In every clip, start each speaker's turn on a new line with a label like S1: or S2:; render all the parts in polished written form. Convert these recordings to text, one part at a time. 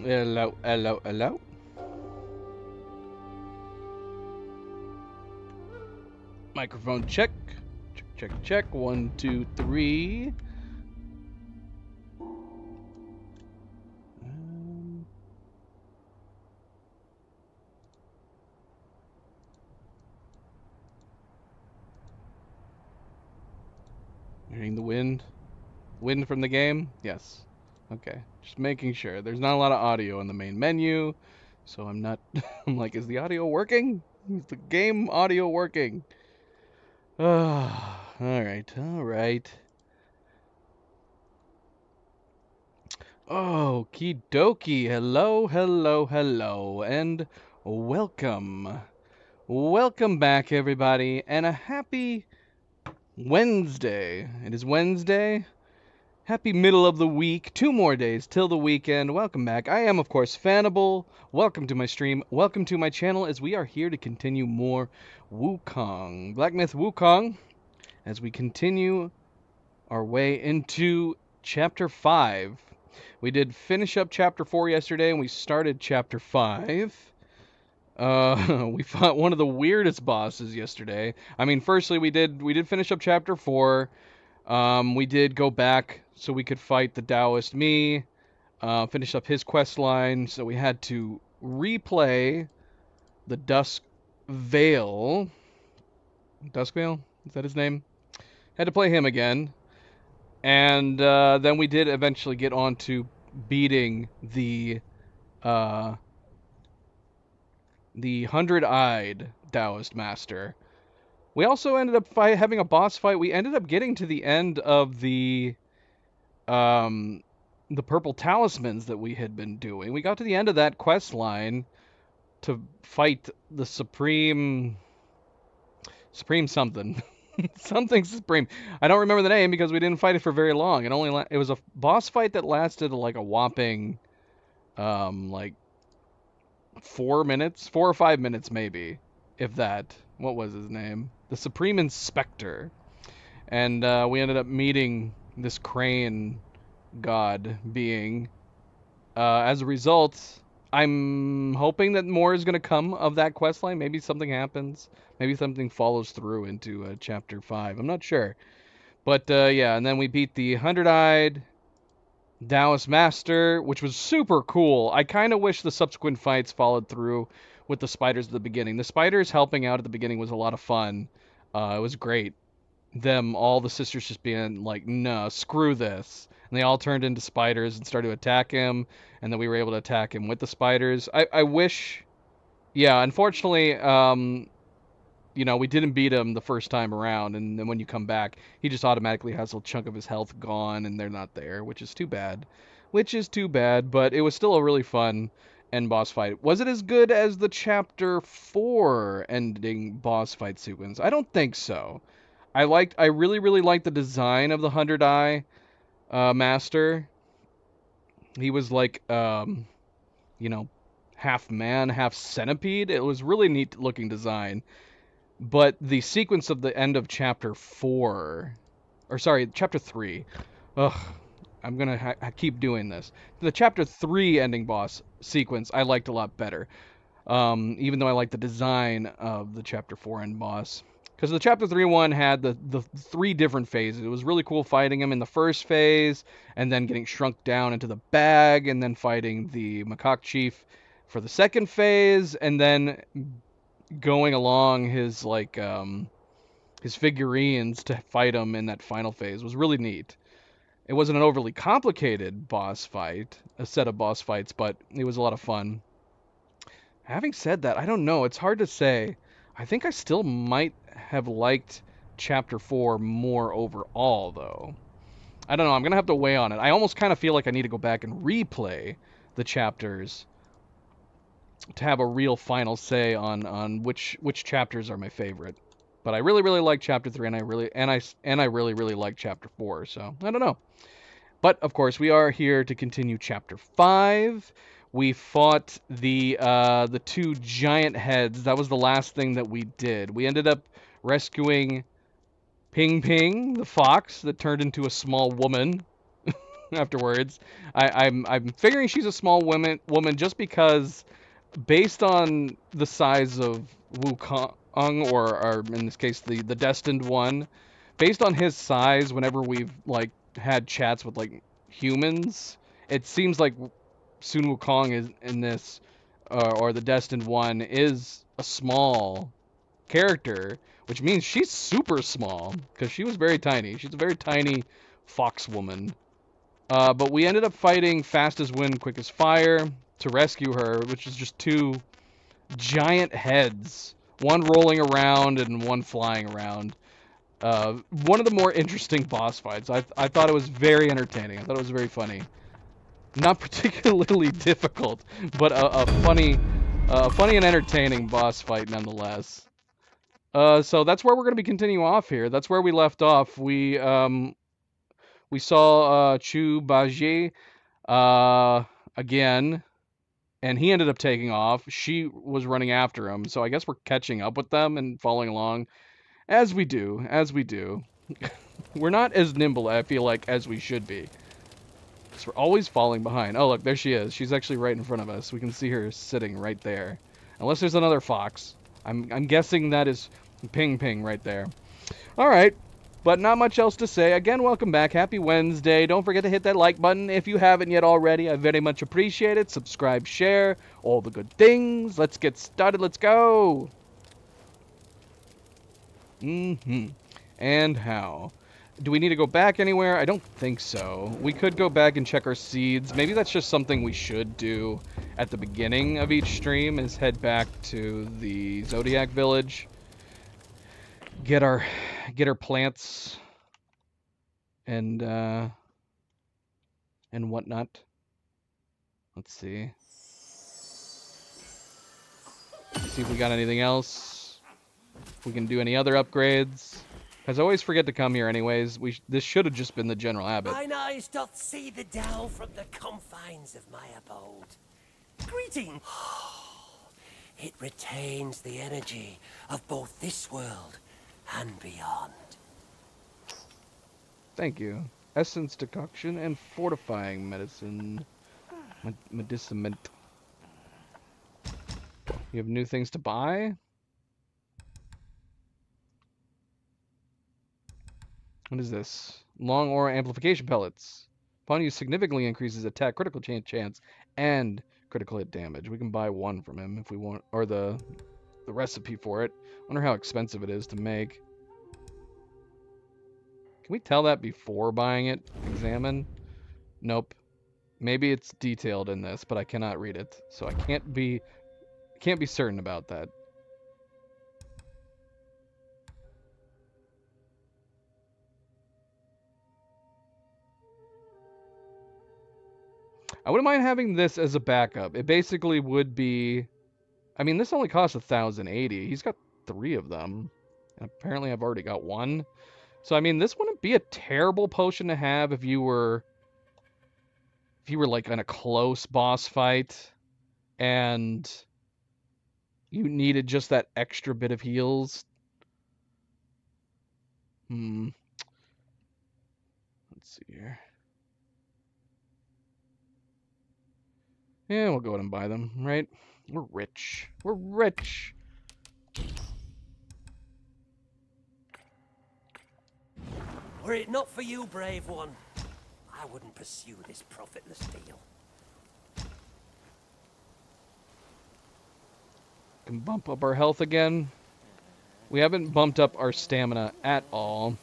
S1: Hello, hello, hello. Microphone check. Check, check, check. 1, 2, 3. Hearing the wind? Wind from the game? Yes. Okay. Just making sure. There's not a lot of audio in the main menu, so I'm not. I'm like, is the audio working? Is the game audio working? Alright, alright. Okie dokie. Hello, hello, hello, and welcome. Welcome back, everybody, and a happy Wednesday. It is Wednesday. Happy middle of the week. 2 more days till the weekend. Welcome back. I am, of course, Fanable. Welcome to my stream. Welcome to my channel as we are here to continue more Wukong. Black Myth Wukong as we continue our way into Chapter 5. We did finish up Chapter 4 yesterday, and we started Chapter 5. We fought one of the weirdest bosses yesterday. I mean, firstly, we did finish up Chapter 4. We did go back so we could fight the Taoist Me, finish up his quest line, so we had to replay the Dusk Veil. Dusk Veil? Is that his name? Had to play him again. And then we did eventually get on to beating the 100-eyed Taoist Master. We also ended up having a boss fight. We ended up getting to the end of the purple talismans that we had been doing. We got to the end of that quest line to fight the Supreme something. Something Supreme. I don't remember the name because we didn't fight it for very long. It was a boss fight that lasted like a whopping like 4 minutes, 4 or 5 minutes maybe, if that. What was his name? The Supreme Inspector. And we ended up meeting this crane god being. As a result, I'm hoping that more is going to come of that questline. Maybe something happens. Maybe something follows through into Chapter 5. I'm not sure. But yeah, and then we beat the 100-eyed Taoist Master, which was super cool. I kind of wish the subsequent fights followed through with the spiders at the beginning. The spiders helping out at the beginning was a lot of fun. It was great. All the sisters just being like, no, screw this. And they all turned into spiders and started to attack him, and then we were able to attack him with the spiders. I wish, yeah, unfortunately, you know, we didn't beat him the first time around, and then when you come back, he just automatically has a chunk of his health gone, and they're not there, which is too bad. Which is too bad, but it was still a really fun end boss fight. Was it as good as the Chapter 4 ending boss fight sequence? I don't think so. I really, really liked the design of the 100 Eye Master. He was like, you know, half man, half centipede. It was really neat looking design. But the sequence of the end of Chapter 4, or sorry, Chapter 3. Ugh, I'm gonna keep doing this. The Chapter 3 ending boss sequence I liked a lot better. Even though I like the design of the Chapter 4 end boss. Because the Chapter 3 one had the 3 different phases. It was really cool fighting him in the first phase, and then getting shrunk down into the bag, and then fighting the Macaque Chief for the second phase, and then going along his, like, his figurines to fight him in that final phase was really neat. It wasn't an overly complicated boss fight, a set of boss fights, but it was a lot of fun. Having said that, I don't know. It's hard to say. I think I still might have liked Chapter 4 more overall, though. I don't know. I'm going to have to weigh on it. I almost kind of feel like I need to go back and replay the chapters to have a real final say on which chapters are my favorite. But I really, really like Chapter 3, and I really, really like Chapter 4, so I don't know. But, of course, we are here to continue Chapter 5. We fought the 2 giant heads. That was the last thing that we did. We ended up rescuing Ping Ping, the fox, that turned into a small woman afterwards. I'm figuring she's a small woman just because, based on the size of Wukong, or in this case, the Destined One, based on his size, whenever we've, like, had chats with, like, humans, it seems like Sun Wukong is in this, or the Destined One is a small character, which means she's super small, because she was very tiny. She's a very tiny fox woman. But we ended up fighting Fast as Wind, Quick as Fire to rescue her, which is just 2 giant heads, one rolling around and one flying around. One of the more interesting boss fights. I thought it was very entertaining. I thought it was very funny. Not particularly difficult, but a funny and entertaining boss fight nonetheless. So that's where we're going to be continuing off here. That's where we left off. We saw Chu Bajie again, and he ended up taking off. She was running after him, so I guess we're catching up with them and following along as we do. We're not as nimble, I feel like, as we should be. Because we're always falling behind. Oh, look, there she is. She's actually right in front of us. We can see her sitting right there. Unless there's another fox. I'm guessing that is Ping Ping right there. All right. But not much else to say. Again, welcome back. Happy Wednesday. Don't forget to hit that like button if you haven't yet already. I very much appreciate it. Subscribe, share, all the good things. Let's get started. Let's go. And how? Do we need to go back anywhere? I don't think so. We could go back and check our seeds. Maybe that's just something we should do at the beginning of each stream, is head back to the Zodiac Village. Get our plants and whatnot. Let's see. See if we got anything else. If we can do any other upgrades. Because I always forget to come here anyways. This should have just been the General Abbot.
S2: Mine eyes doth see the Tao from the confines of my abode. Greeting! It retains the energy of both this world and beyond.
S1: Thank you. Essence decoction and fortifying medicine. Medicament. You have new things to buy? What is this? Long aura amplification pellets. Upon use significantly increases attack critical chance and critical hit damage. We can buy 1 from him if we want, or the recipe for it. Wonder how expensive it is to make. Can we tell that before buying it? Examine? Nope. Maybe it's detailed in this, but I cannot read it, so I can't be certain about that. I wouldn't mind having this as a backup. It basically would be... I mean, this only costs 1,080. He's got 3 of them. And apparently I've already got 1. So, I mean, this wouldn't be a terrible potion to have if you were... If you were, like, in a close boss fight. And... you needed just that extra bit of heals. Let's see here. Yeah, we'll go ahead and buy them, right? We're rich. We're rich.
S2: Were it not for you, brave one, I wouldn't pursue this profitless deal.
S1: Can bump up our health again. We haven't bumped up our stamina at all.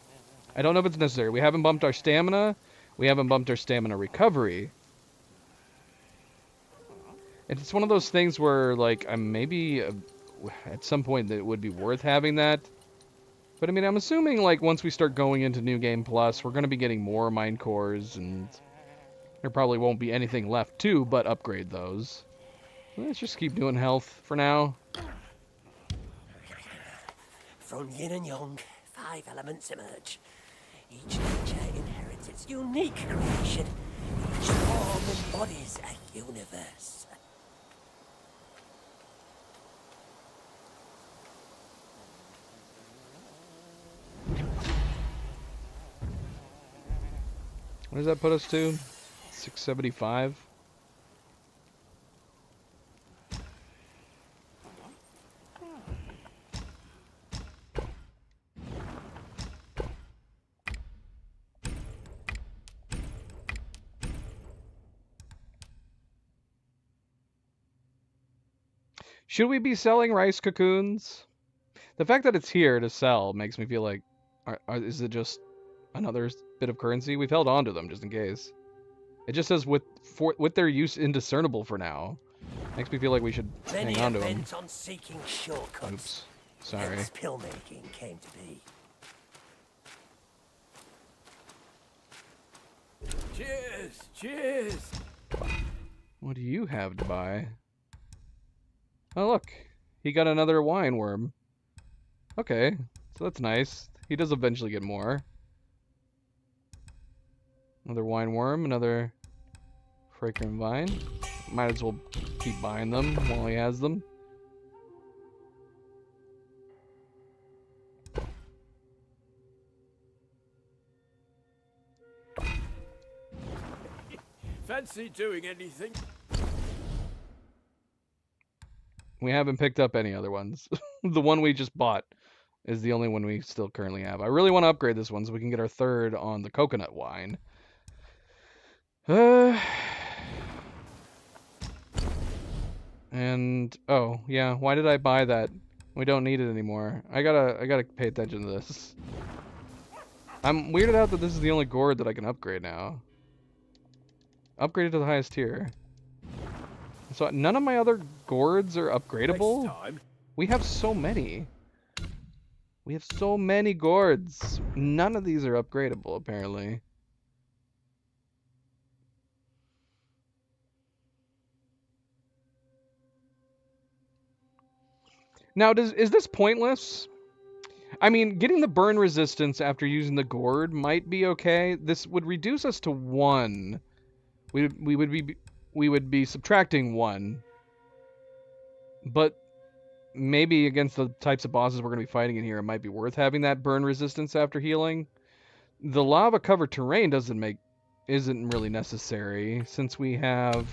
S1: I don't know if it's necessary. We haven't bumped our stamina. We haven't bumped our stamina recovery. It's one of those things where, like, maybe at some point that it would be worth having that. But, I mean, I'm assuming, like, once we start going into New Game Plus, we're going to be getting more Mind Cores, and there probably won't be anything left to but upgrade those. Let's just keep doing health for now.
S2: From yin and yang, 5 elements emerge. Each nature inherits its unique creation. Each form embodies a universe.
S1: What does that put us to? 675? Should we be selling rice cocoons? The fact that it's here to sell makes me feel like, is it just another bit of currency? We've held on to them just in case. It just says with their use indiscernible for now. Makes me feel like we should hang on to them.
S2: On seeking shortcuts.
S1: Oops, sorry.
S2: Hence pill making came to be.
S3: Cheers! Cheers!
S1: What do you have to buy? Oh, look. He got another wine worm. Okay, so that's nice. He does eventually get more. Another wine worm, another fragrant vine. Might as well keep buying them while he has them.
S3: Fancy doing anything?
S1: We haven't picked up any other ones. The one we just bought is the only one we still currently have. I really want to upgrade this one so we can get our 3rd on the coconut wine. And oh yeah, why did I buy that? We don't need it anymore. I gotta pay attention to this. I'm weirded out that this is the only gourd that I can upgrade now. Upgraded to the highest tier. So none of my other gourds are upgradable? We have so many. We have so many gourds. None of these are upgradable, apparently. Now, is this pointless? I mean, getting the burn resistance after using the gourd might be okay. This would reduce us to 1. We would be subtracting 1. But maybe against the types of bosses we're going to be fighting in here, it might be worth having that burn resistance after healing. The lava covered terrain isn't really necessary since we have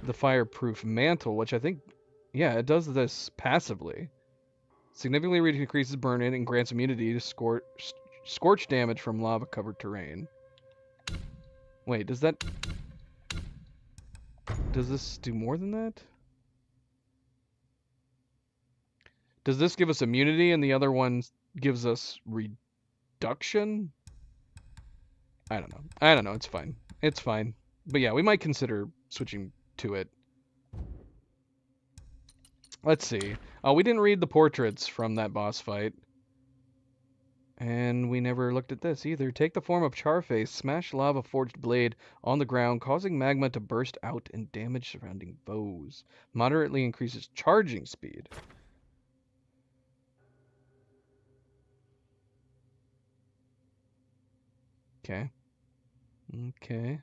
S1: the fireproof mantle, which I think, yeah, it does this passively. Significantly increases burn in and grants immunity to scorch damage from lava covered terrain. Wait, does this do more than that? Does this give us immunity and the other one gives us reduction? I don't know. I don't know. It's fine. It's fine. But yeah, we might consider switching to it. Let's see. Oh, we didn't read the portraits from that boss fight. And we never looked at this either. Take the form of Charface, smash lava forged blade on the ground, causing magma to burst out and damage surrounding foes. Moderately increases charging speed. Okay. Okay.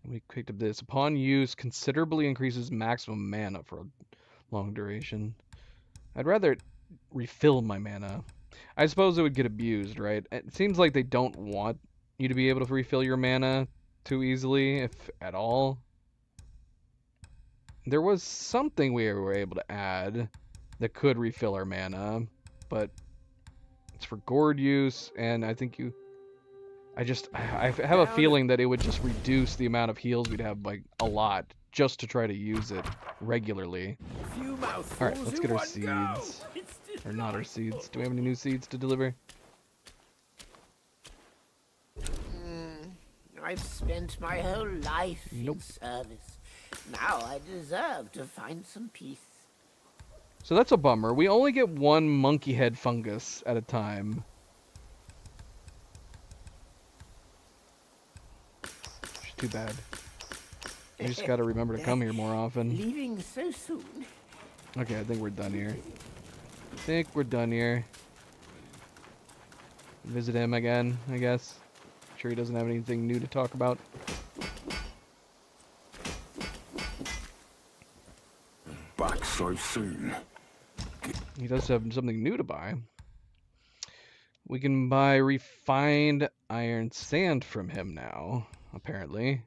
S1: We picked up this. Upon use, considerably increases maximum mana for a long duration. I'd rather refill my mana. I suppose it would get abused, right? It seems like they don't want you to be able to refill your mana too easily, if at all. There was something we were able to add that could refill our mana, but it's for gourd use, and I think I have a feeling that it would just reduce the amount of heals we'd have by a lot, just to try to use it regularly.
S3: Few mouthfuls
S1: Alright, let's
S3: in
S1: get our
S3: one go.
S1: seeds.
S3: It's
S1: Or not our
S3: delightful.
S1: seeds. Do we have any new seeds to deliver?
S4: I've spent my whole life
S1: Nope.
S4: in service. Now I deserve to find some peace.
S1: So that's a bummer. We only get one monkey head fungus at a time. Which is too bad. We just gotta remember to come here more often.
S4: Leaving so soon?
S1: Okay, I think we're done here. Visit him again, I guess. Sure he doesn't have anything new to talk about.
S5: Back so soon.
S1: He does have something new to buy. We can buy refined iron sand from him now, apparently.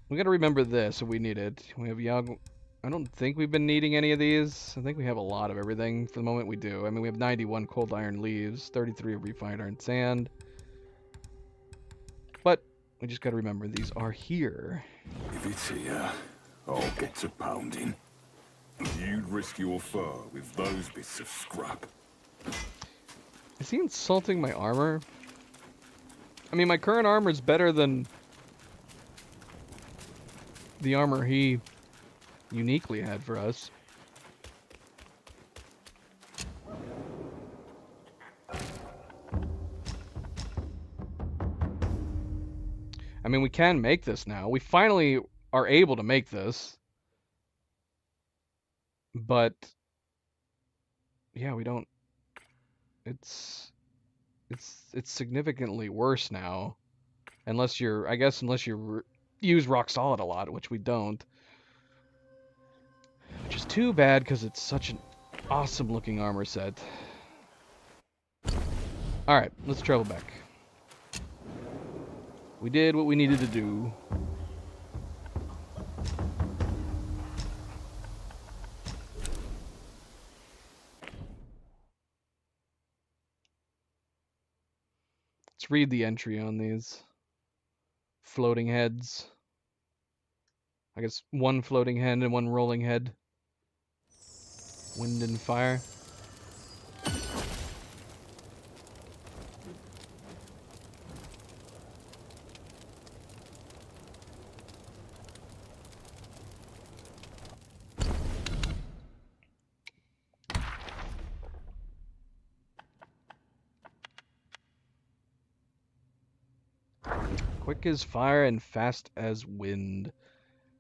S1: We gotta remember this if we need it. We have Yag. I don't think we've been needing any of these. I think we have a lot of everything for the moment we do. I mean, we have 91 cold iron leaves, 33 of refined iron sand. But we just gotta remember these are here.
S5: If it's here, I'll get to pounding. You'd risk your fur with those bits of scrap.
S1: Is he insulting my armor? I mean, my current armor is better than the armor he uniquely had for us. I mean, we can make this now. We finally are able to make this. But yeah, we don't. It's significantly worse now. Unless you're, I guess, unless you use rock solid a lot, which we don't. Which is too bad because it's such an awesome looking armor set. Alright, let's travel back. We did what we needed to do. Let's read the entry on these floating heads. I guess one floating head and one rolling head. Wind and fire. Quick as fire and fast as wind.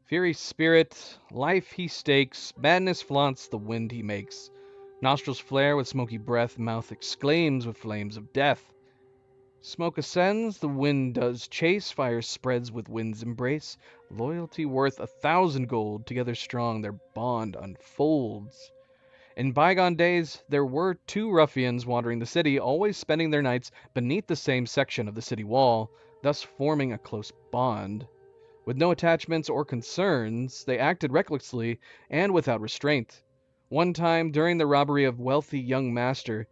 S1: Fury spirit, life he stakes, madness flaunts the wind he makes. Nostrils flare with smoky breath, mouth exclaims with flames of death. Smoke ascends, the wind does chase, fire spreads with wind's embrace. Loyalty worth 1,000 gold, together strong their bond unfolds. In bygone days, there were two ruffians wandering the city, always spending their nights beneath the same section of the city wall, thus forming a close bond. With no attachments or concerns, they acted recklessly and without restraint. One time, during the robbery of wealthy young master,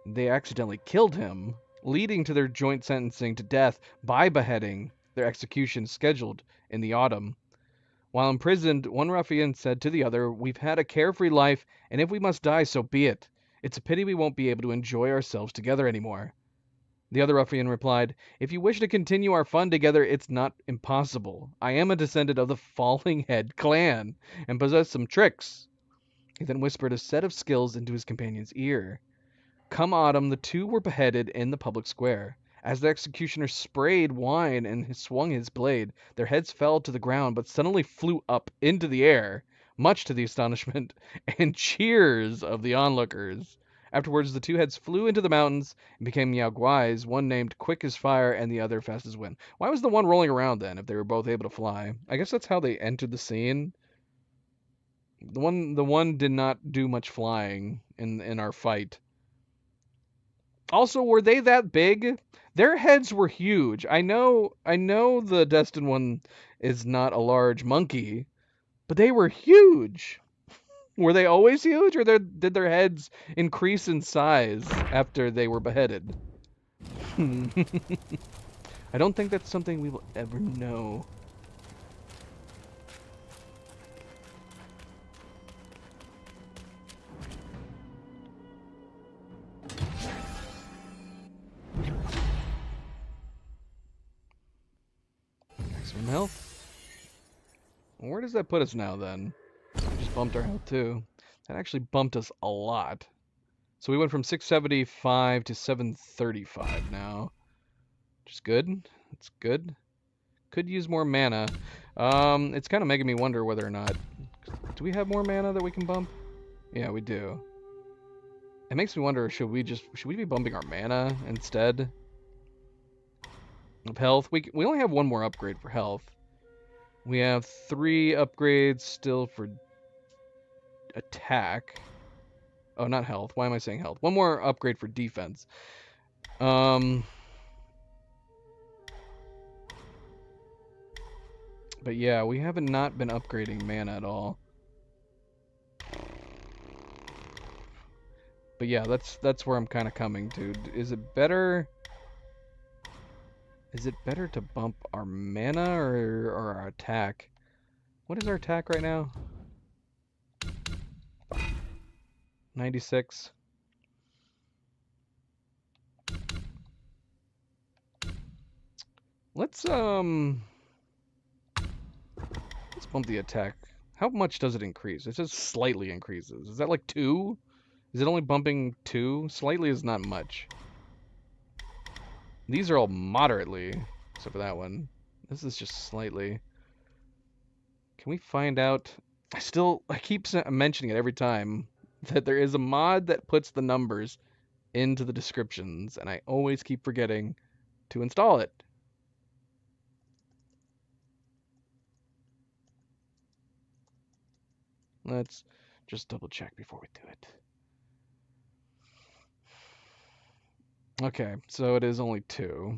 S1: they accidentally killed him, leading to their joint sentencing to death by beheading, their execution scheduled in the autumn. While imprisoned, one ruffian said to the other, "We've had a carefree life, and if we must die, so be it. It's a pity we won't be able to enjoy ourselves together anymore." The other ruffian replied, "If you wish to continue our fun together, it's not impossible. I am a descendant of the Falling Head clan, and possess some tricks." He then whispered a set of skills into his companion's ear. Come autumn, the two were beheaded in the public square. As the executioner sprayed wine and swung his blade, their heads fell to the ground but suddenly flew up into the air, much to the astonishment and cheers of the onlookers. Afterwards, the two heads flew into the mountains and became Yao Guais, one named Quick as Fire and the other Fast as Wind. Why was the one rolling around then if they were both able to fly? I guess that's how they entered the scene. The one did not do much flying in our fight. Also, were they that big? Their heads were huge. I know the Destined one is not a large monkey, but they were huge. Were they always huge, or did their heads increase in size after they were beheaded? I don't think that's something we will ever know. Maximum health. Where does that put us now, then? We just bumped our health, too. That actually bumped us a lot. So we went from 675 to 735 now. Which is good. It's good. Could use more mana. It's kind of making me wonder whether or not... Do we have more mana that we can bump? Yeah, we do. It makes me wonder, should we be bumping our mana instead of health? We only have one more upgrade for health. We have 3 upgrades still for attack. Oh, not health. Why am I saying health? One more upgrade for defense. But yeah, we haven't not been upgrading mana at all. But yeah, that's where I'm kind of coming to. Is it better to bump our mana or our attack? What is our attack right now? 96. Let's bump the attack. How much does it increase? It just slightly increases. Is that like 2? Is it only bumping 2? Slightly is not much. These are all moderately, except for that one. This is just slightly. Can we find out? I keep mentioning it every time that there is a mod that puts the numbers into the descriptions, and I always keep forgetting to install it. Let's just double check before we do it. Okay, so it is only 2.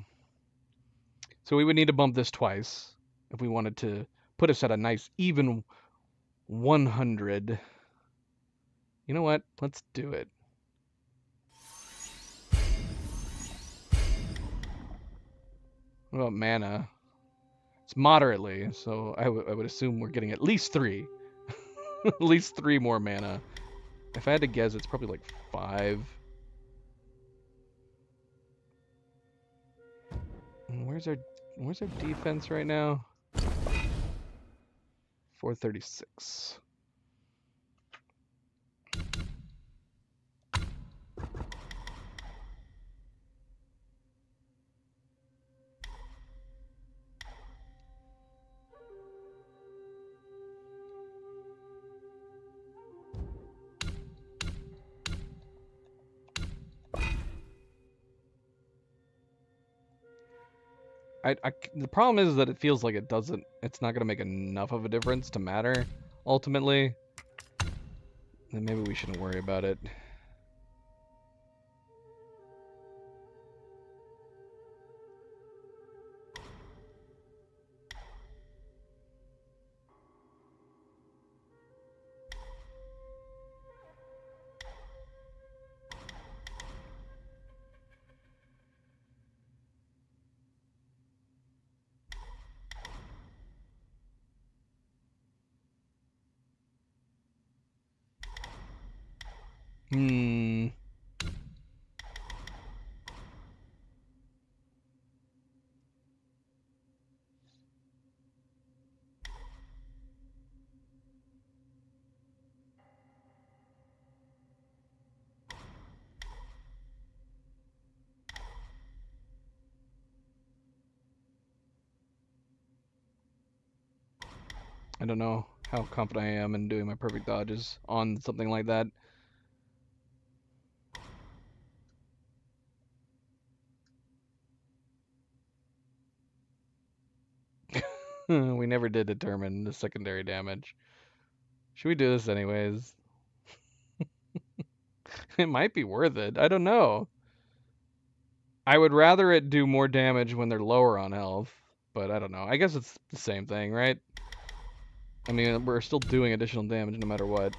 S1: So we would need to bump this twice if we wanted to put us at a nice even 100. You know what? Let's do it. What about mana? It's moderately, so I would assume we're getting at least 3. At least 3 more mana. If I had to guess, it's probably like 5. And where's our defense right now? 436. The problem is that it feels like it's not going to make enough of a difference to matter, ultimately. Then maybe we shouldn't worry about it. I don't know how confident I am in doing my perfect dodges on something like that. We never did determine the secondary damage. Should we do this anyways? It might be worth it. I don't know. I would rather it do more damage when they're lower on health, but I don't know. I guess it's the same thing, right? I mean, we're still doing additional damage no matter what.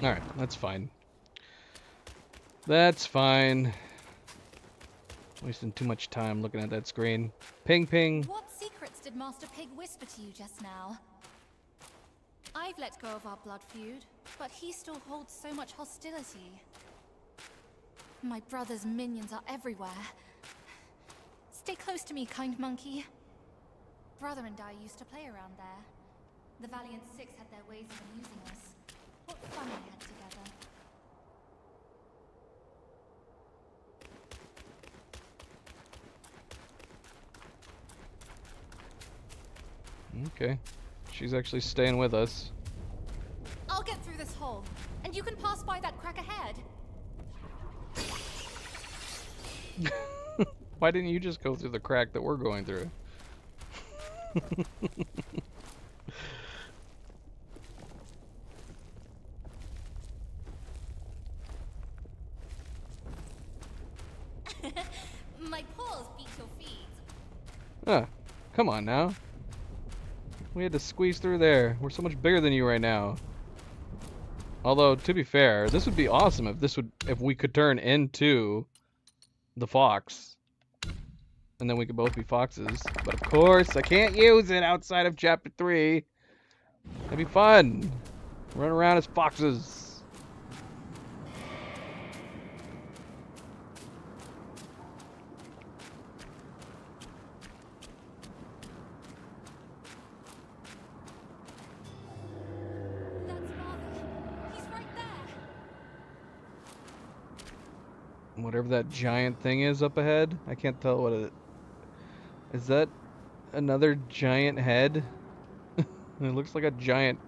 S1: Alright, that's fine. That's fine. Wasting too much time looking at that screen. Ping ping.
S6: What secrets did Master Pig whisper to you just now? I've let go of our blood feud, but he still holds so much hostility. My brother's minions are everywhere. Stay close to me, kind monkey. Brother and I used to play around there. The Valiant Six had their ways of amusing us. What fun we had together.
S1: Okay. She's actually staying with us.
S6: I'll get through this hole, and you can pass by that crack ahead.
S1: Why didn't you just go through the crack that we're going through?
S6: My paws beat your feet.
S1: Ah, come on now. We had to squeeze through there. We're so much bigger than you right now. Although, to be fair, this would be awesome if we could turn into the fox. And then we could both be foxes. But of course, I can't use it outside of chapter 3. That'd be fun. Run around as foxes.
S6: That's Father. He's right there.
S1: Whatever that giant thing is up ahead. I can't tell what it is. That another giant head? It looks like a giant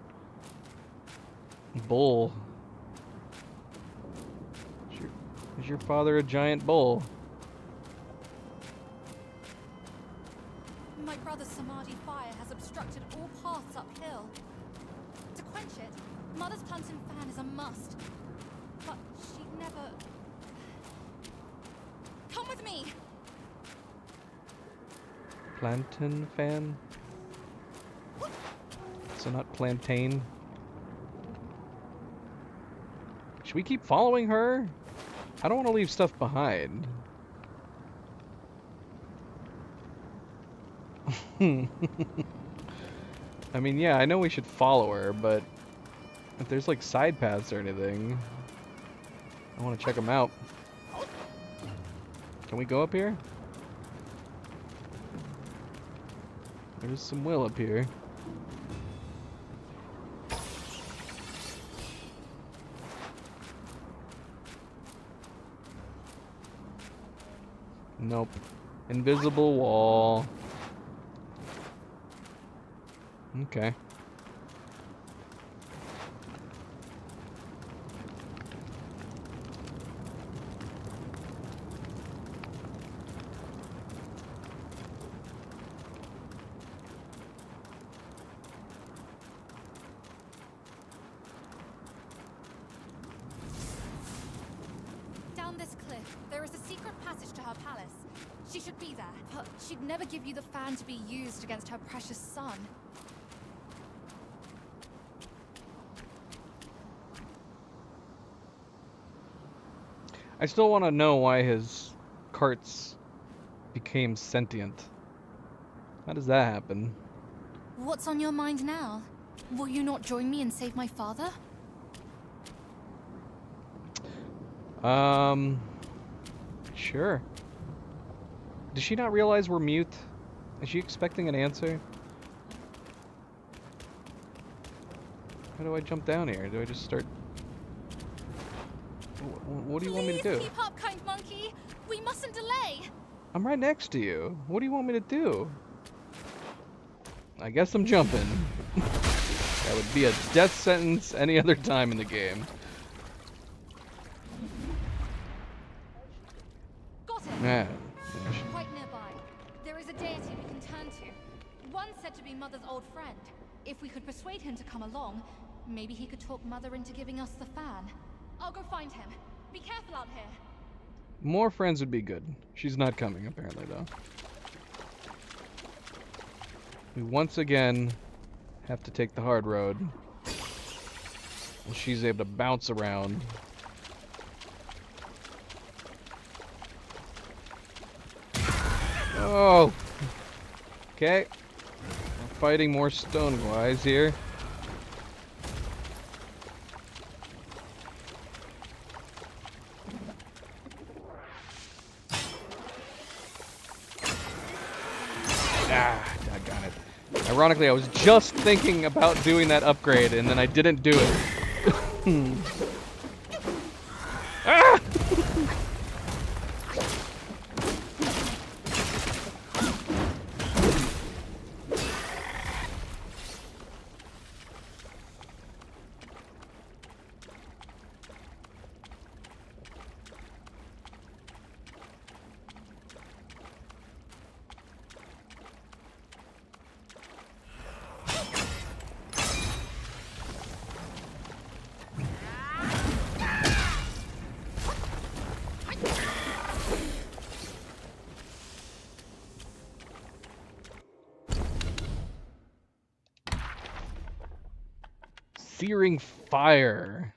S1: bull. Is your father a giant bull?
S6: My brother's Samadhi fire has obstructed all paths uphill. To quench it, Mother's Plantain Fan is a must. But she'd never... Come with me!
S1: Plantain fan? So not plantain? Should we keep following her? I don't want to leave stuff behind. I mean, yeah, I know we should follow her, but if there's like side paths or anything, I want to check them out. Can we go up here? There's some will up here. Nope. Invisible wall. Okay.
S6: Down this cliff, there is a secret passage to her palace. She should be there, but she'd never give you the fan to be used against her precious son.
S1: I still want to know why his carts became sentient. How does that happen?
S6: What's on your mind now? Will you not join me and save my father?
S1: Sure. Does she not realize we're mute? Is she expecting an answer? How do I jump down here? Do I just start... What do you want me to do?
S6: Please keep up, kind monkey. We mustn't delay.
S1: I'm right next to you. What do you want me to do? I guess I'm jumping. That would be a death sentence any other time in the game.
S6: Got it.
S1: Yeah.
S6: Quite nearby, there is a deity we can turn to. One said to be Mother's old friend. If we could persuade him to come along, maybe he could talk Mother into giving us the fan. I'll go find him. Be careful out here.
S1: More friends would be good. She's not coming, apparently, though. We once again have to take the hard road. And she's able to bounce around. Oh! Okay. We're fighting more stone guys here. Doggone it. Ironically, I was just thinking about doing that upgrade, and then I didn't do it. Ah! Searing fire.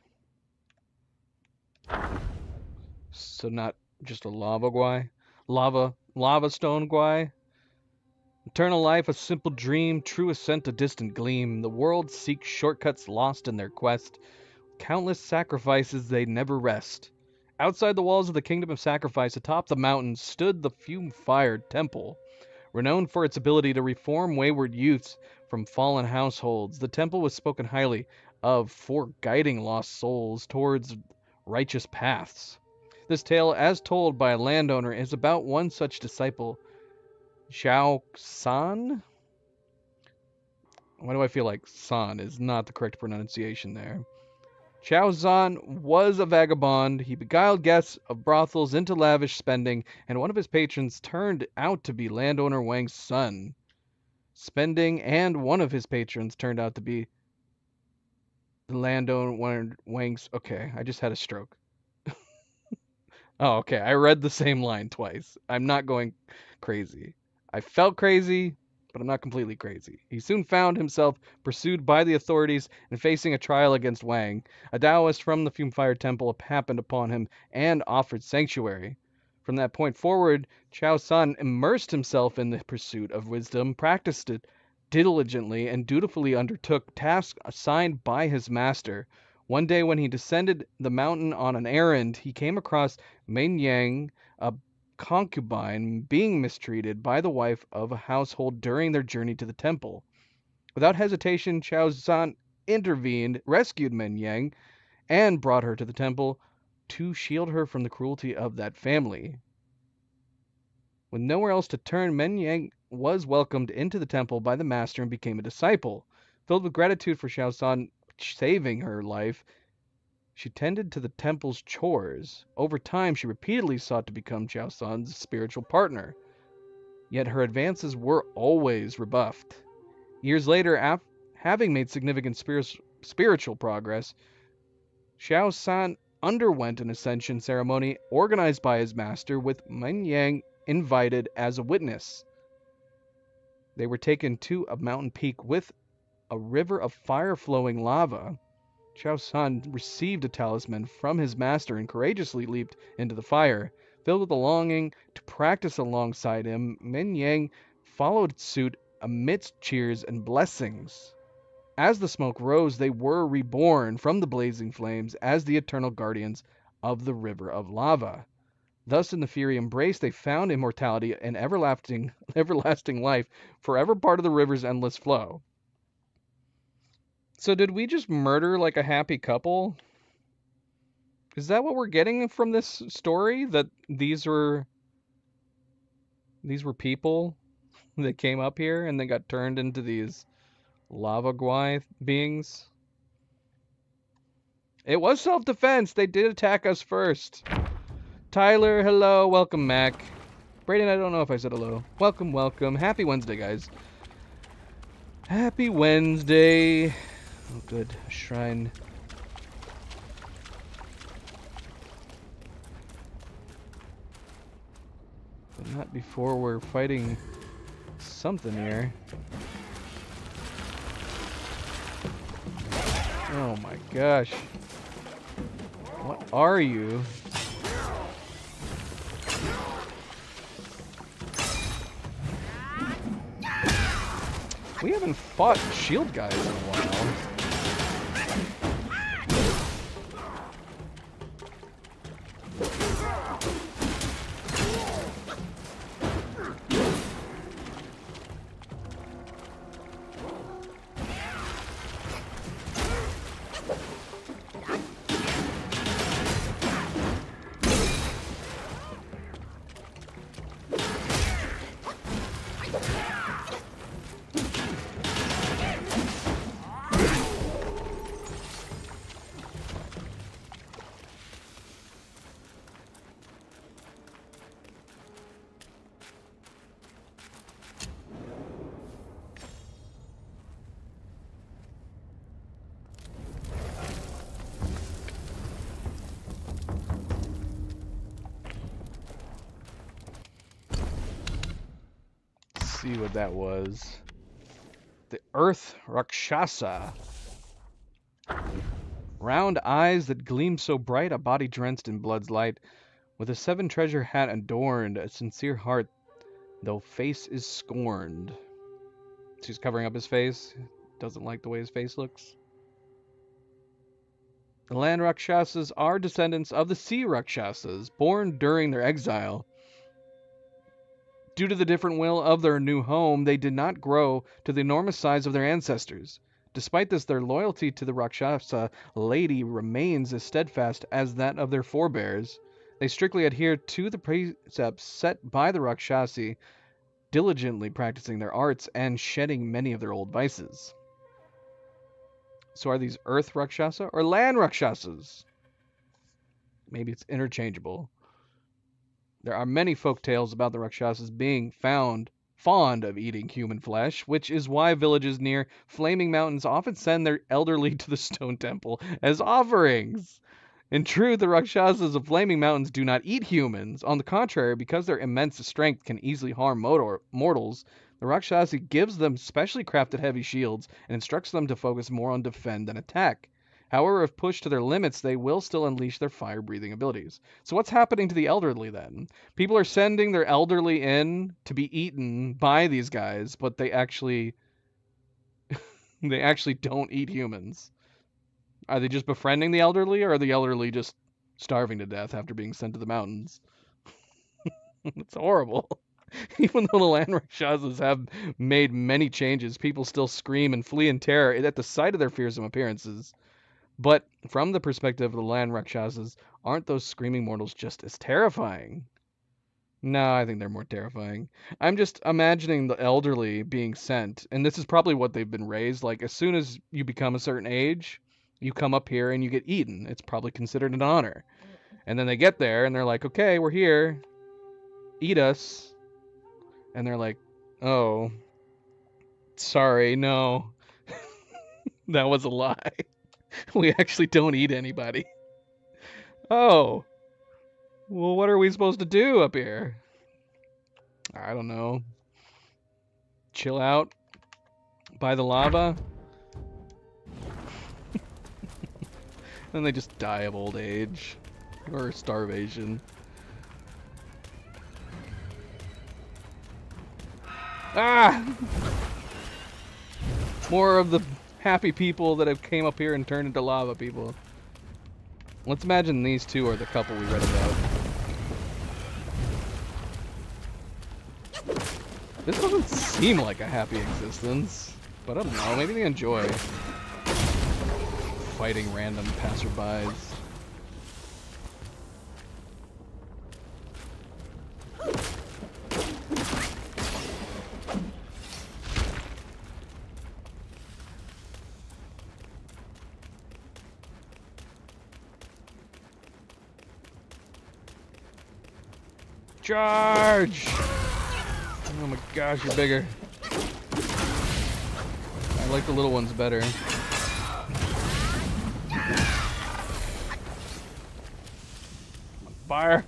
S1: So not just a lava guy? Lava stone guy? Eternal life, a simple dream, true ascent, a distant gleam. The world seeks shortcuts lost in their quest. Countless sacrifices, they never rest. Outside the walls of the Kingdom of Sacrifice, atop the mountain, stood the fume-fired temple. Renowned for its ability to reform wayward youths from fallen households, the temple was spoken highly of for guiding lost souls towards righteous paths. This tale, as told by a landowner, is about one such disciple, Xiao San? Why do I feel like San is not the correct pronunciation there? Xiao Zan was a vagabond. He beguiled guests of brothels into lavish spending, and one of his patrons turned out to be landowner Wang's son. Spending and one of his patrons turned out to be the landowner Wang's... Okay, I just had a stroke. Oh, okay, I read the same line twice. I'm not going crazy. I felt crazy, but I'm not completely crazy. He soon found himself pursued by the authorities and facing a trial against Wang. A Taoist from the Fume-Fire Temple happened upon him and offered sanctuary. From that point forward, Xiao San immersed himself in the pursuit of wisdom, practiced it diligently, and dutifully undertook tasks assigned by his master. One day when he descended the mountain on an errand, he came across Meng Yang, a concubine, being mistreated by the wife of a household during their journey to the temple. Without hesitation, Xiao Zan intervened, rescued Meng Yang, and brought her to the temple to shield her from the cruelty of that family. With nowhere else to turn, Meng Yang was welcomed into the temple by the master and became a disciple. Filled with gratitude for Xiao San saving her life, she tended to the temple's chores. Over time, she repeatedly sought to become Xiao San's spiritual partner. Yet her advances were always rebuffed. Years later, having made significant spiritual progress, Xiao San underwent an ascension ceremony organized by his master, with Meng Yang invited as a witness. They were taken to a mountain peak with a river of fire-flowing lava. Xiao San received a talisman from his master and courageously leaped into the fire. Filled with a longing to practice alongside him, Meng Yang followed suit amidst cheers and blessings. As the smoke rose, they were reborn from the blazing flames as the eternal guardians of the river of lava. Thus, in the Fury Embrace, they found immortality and everlasting life, forever part of the river's endless flow. So did we just murder like a happy couple? Is that what we're getting from this story? That these were people that came up here and they got turned into these lava guai beings? It was self-defense. They did attack us first. Tyler, hello. Welcome, Mac. Brayden, I don't know if I said hello. Welcome, welcome. Happy Wednesday, guys. Happy Wednesday. Oh, good. Shrine. But not before we're fighting something here. Oh my gosh. What are you? We haven't fought shield guys in a while. See what that was. The Earth Rakshasa. Round eyes that gleam so bright, a body drenched in blood's light, with a 7 treasure hat adorned, a sincere heart, though face is scorned. She's covering up his face. Doesn't like the way his face looks. The land Rakshasas are descendants of the sea Rakshasas, born during their exile. Due to the different will of their new home, they did not grow to the enormous size of their ancestors. Despite this, their loyalty to the Rakshasa lady remains as steadfast as that of their forebears. They strictly adhere to the precepts set by the Rakshasi, diligently practicing their arts and shedding many of their old vices. So are these Earth Rakshasa or Land Rakshasas? Maybe it's interchangeable. There are many folk tales about the Rakshasas being fond of eating human flesh, which is why villages near Flaming Mountains often send their elderly to the stone temple as offerings. In truth, the Rakshasas of Flaming Mountains do not eat humans. On the contrary, because their immense strength can easily harm mortals, the Rakshasi gives them specially crafted heavy shields and instructs them to focus more on defend than attack. However, if pushed to their limits, they will still unleash their fire-breathing abilities. So what's happening to the elderly then? People are sending their elderly in to be eaten by these guys, but they actually don't eat humans. Are they just befriending the elderly, or are the elderly just starving to death after being sent to the mountains? It's horrible. Even though the Land Rakshasas have made many changes, people still scream and flee in terror at the sight of their fearsome appearances. But from the perspective of the Land Rakshasas, aren't those screaming mortals just as terrifying? No, I think they're more terrifying. I'm just imagining the elderly being sent, and this is probably what they've been raised. Like, as soon as you become a certain age, you come up here and you get eaten. It's probably considered an honor. And then they get there, and they're like, okay, we're here. Eat us. And they're like, oh, sorry, no. That was a lie. We actually don't eat anybody. Oh. Well, what are we supposed to do up here? I don't know. Chill out by the lava? And they just die of old age. Or starvation. Ah! More of the happy people that have came up here and turned into lava people. Let's imagine these two are the couple we read about. This doesn't seem like a happy existence, but I don't know, maybe they enjoy fighting random passerbys. Charge! Oh my gosh, you're bigger. I like the little ones better. Fire!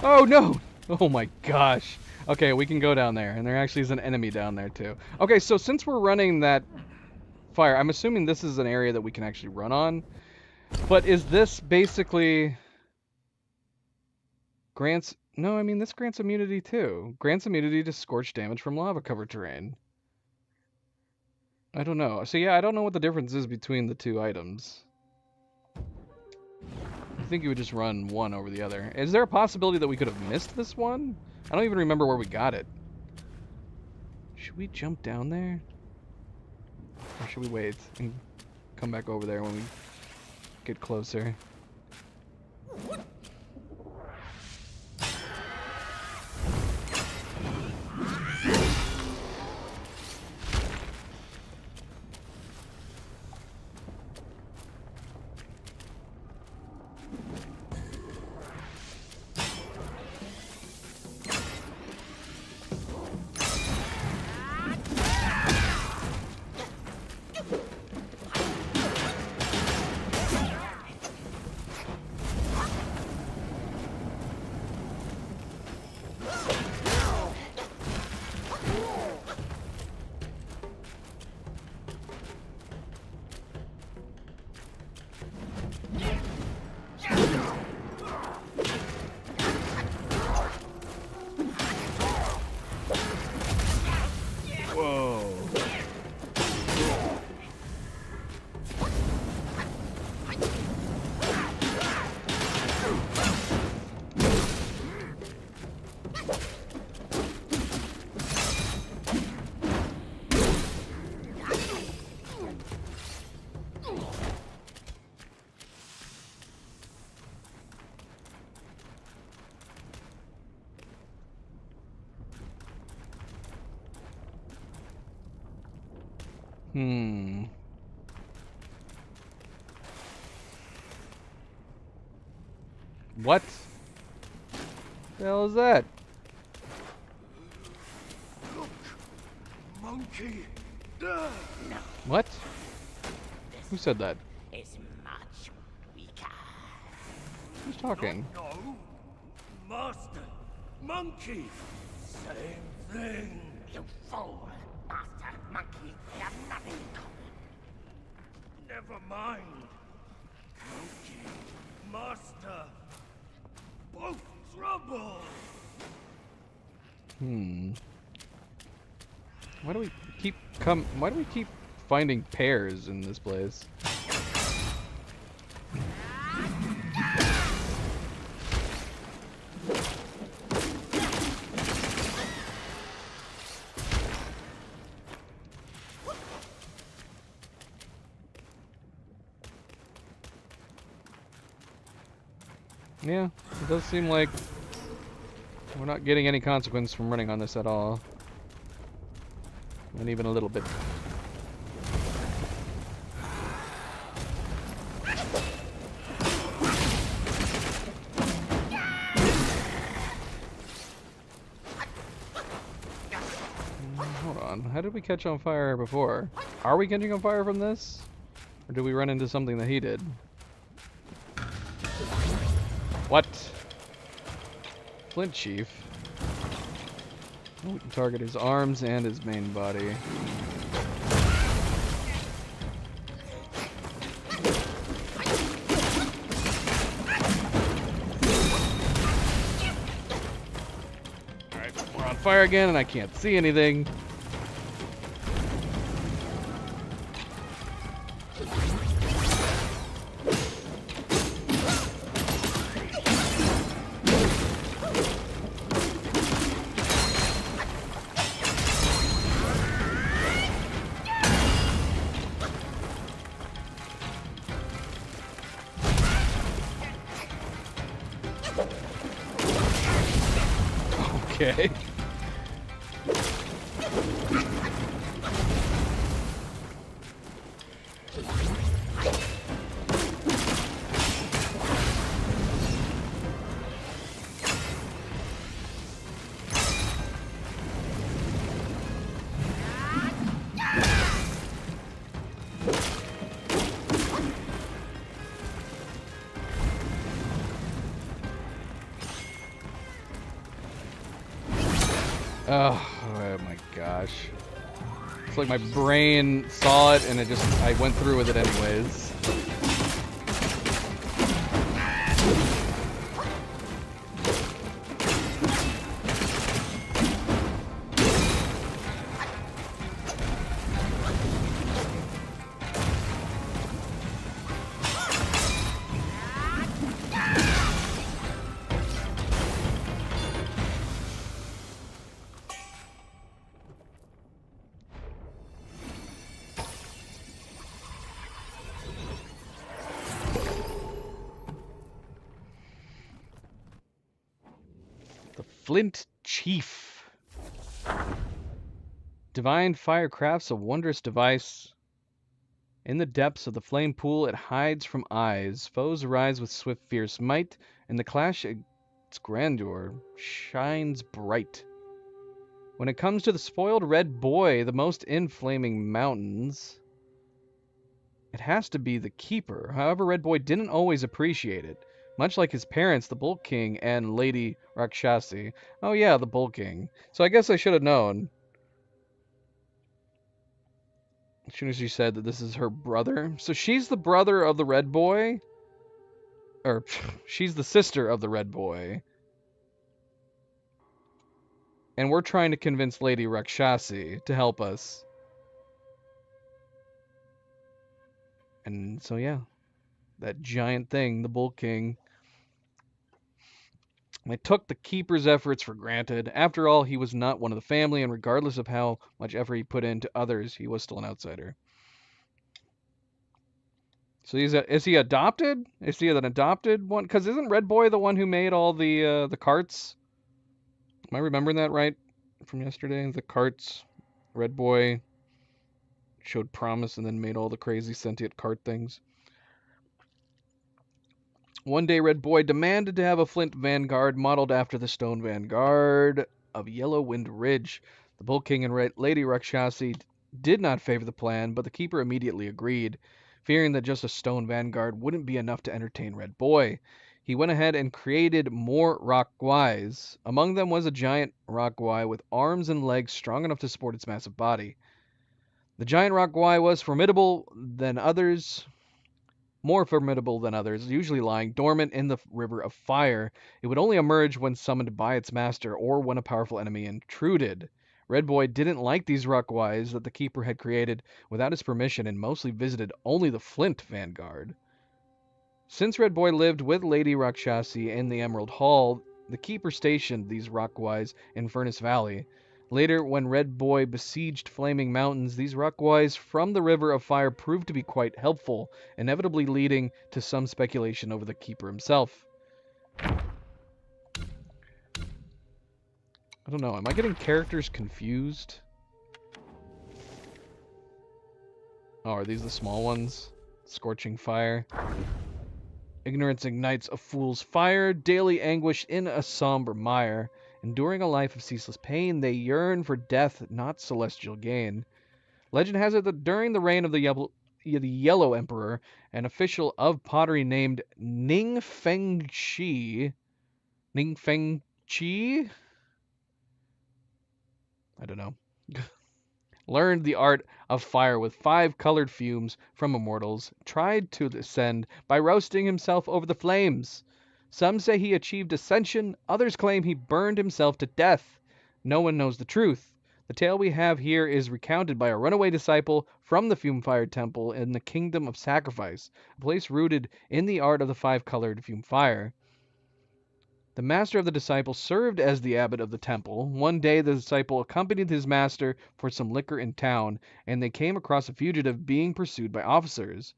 S1: Oh no! Oh my gosh. Okay, we can go down there, and there actually is an enemy down there too. Okay, so since we're running that fire, I'm assuming this is an area that we can actually run on. But is this basically grants... No, I mean this grants immunity too. Grants immunity to scorch damage from lava-covered terrain. I don't know. So yeah, I don't know what the difference is between the two items. I think you would just run one over the other. Is there a possibility that we could have missed this one? I don't even remember where we got it. Should we jump down there? Or should we wait and come back over there when we get closer? What the hell is that?
S3: Look, monkey.
S1: What? Who said that?
S4: Is much weaker.
S1: Who's talking?
S3: No, master, monkey. Same thing.
S4: You fool! Master Monkey, we have nothing in common.
S3: Never mind. Monkey, master. Both trouble.
S1: Why do we keep finding pairs in this place? Yeah, it does seem like we're not getting any consequence from running on this at all. Not even a little bit. Hold on, how did we catch on fire before? Are we catching on fire from this? Or did we run into something that he did? What? Flint Chief. We can target his arms and his main body. on fire again and I can't see anything. Okay. Oh my gosh. It's like my brain saw it and I went through with it anyways. Flint Chief. Divine fire crafts a wondrous device. In the depths of the flame pool, it hides from eyes. Foes arise with swift, fierce might, and the clash its grandeur shines bright. When it comes to the spoiled red boy, the most inflaming mountains, it has to be the Keeper. However, Red Boy didn't always appreciate it. Much like his parents, the Bull King and Lady Rakshasi. Oh yeah, the Bull King. So I guess I should have known. As soon as she said that this is her brother. So she's the brother of the Red Boy? Or, she's the sister of the Red Boy. And we're trying to convince Lady Rakshasi to help us. And so yeah. That giant thing, the Bull King. I took the Keeper's efforts for granted. After all, he was not one of the family, and regardless of how much effort he put into others, he was still an outsider. So is he adopted? Is he an adopted one? Because isn't Red Boy the one who made all the carts? Am I remembering that right from yesterday? The carts, Red Boy showed promise and then made all the crazy sentient cart things. One day, Red Boy demanded to have a flint vanguard modeled after the stone vanguard of Yellow Wind Ridge. The Bull King and Lady Rakshasi did not favor the plan, but the Keeper immediately agreed. Fearing that just a stone vanguard wouldn't be enough to entertain Red Boy, he went ahead and created more rock guys. Among them was a giant rock guy with arms and legs strong enough to support its massive body. The giant rock guy was more formidable than others, usually lying dormant in the river of fire. It would only emerge when summoned by its master or when a powerful enemy intruded. Red Boy didn't like these Ruckwise that the Keeper had created without his permission and mostly visited only the Flint Vanguard. Since Red Boy lived with Lady Rakshasi in the Emerald Hall, the Keeper stationed these Ruckwise in Furnace Valley. Later, when Red Boy besieged Flaming Mountains, these Ruckwise from the River of Fire proved to be quite helpful, inevitably leading to some speculation over the Keeper himself. I don't know, am I getting characters confused? Oh, are these the small ones? Scorching Fire. Ignorance ignites a fool's fire, daily anguish in a somber mire. Enduring a life of ceaseless pain, they yearn for death, not celestial gain. Legend has it that during the reign of the Yellow Emperor, an official of pottery named Ning Fengqi, I don't know, learned the art of fire with 5 colored fumes from immortals, tried to ascend by roasting himself over the flames. Some say he achieved ascension, others claim he burned himself to death. No one knows the truth. The tale we have here is recounted by a runaway disciple from the Fume Fire Temple in the Kingdom of Sacrifice, a place rooted in the art of the five-colored Fume Fire. The master of the disciple served as the abbot of the temple. One day the disciple accompanied his master for some liquor in town, and they came across a fugitive being pursued by officers.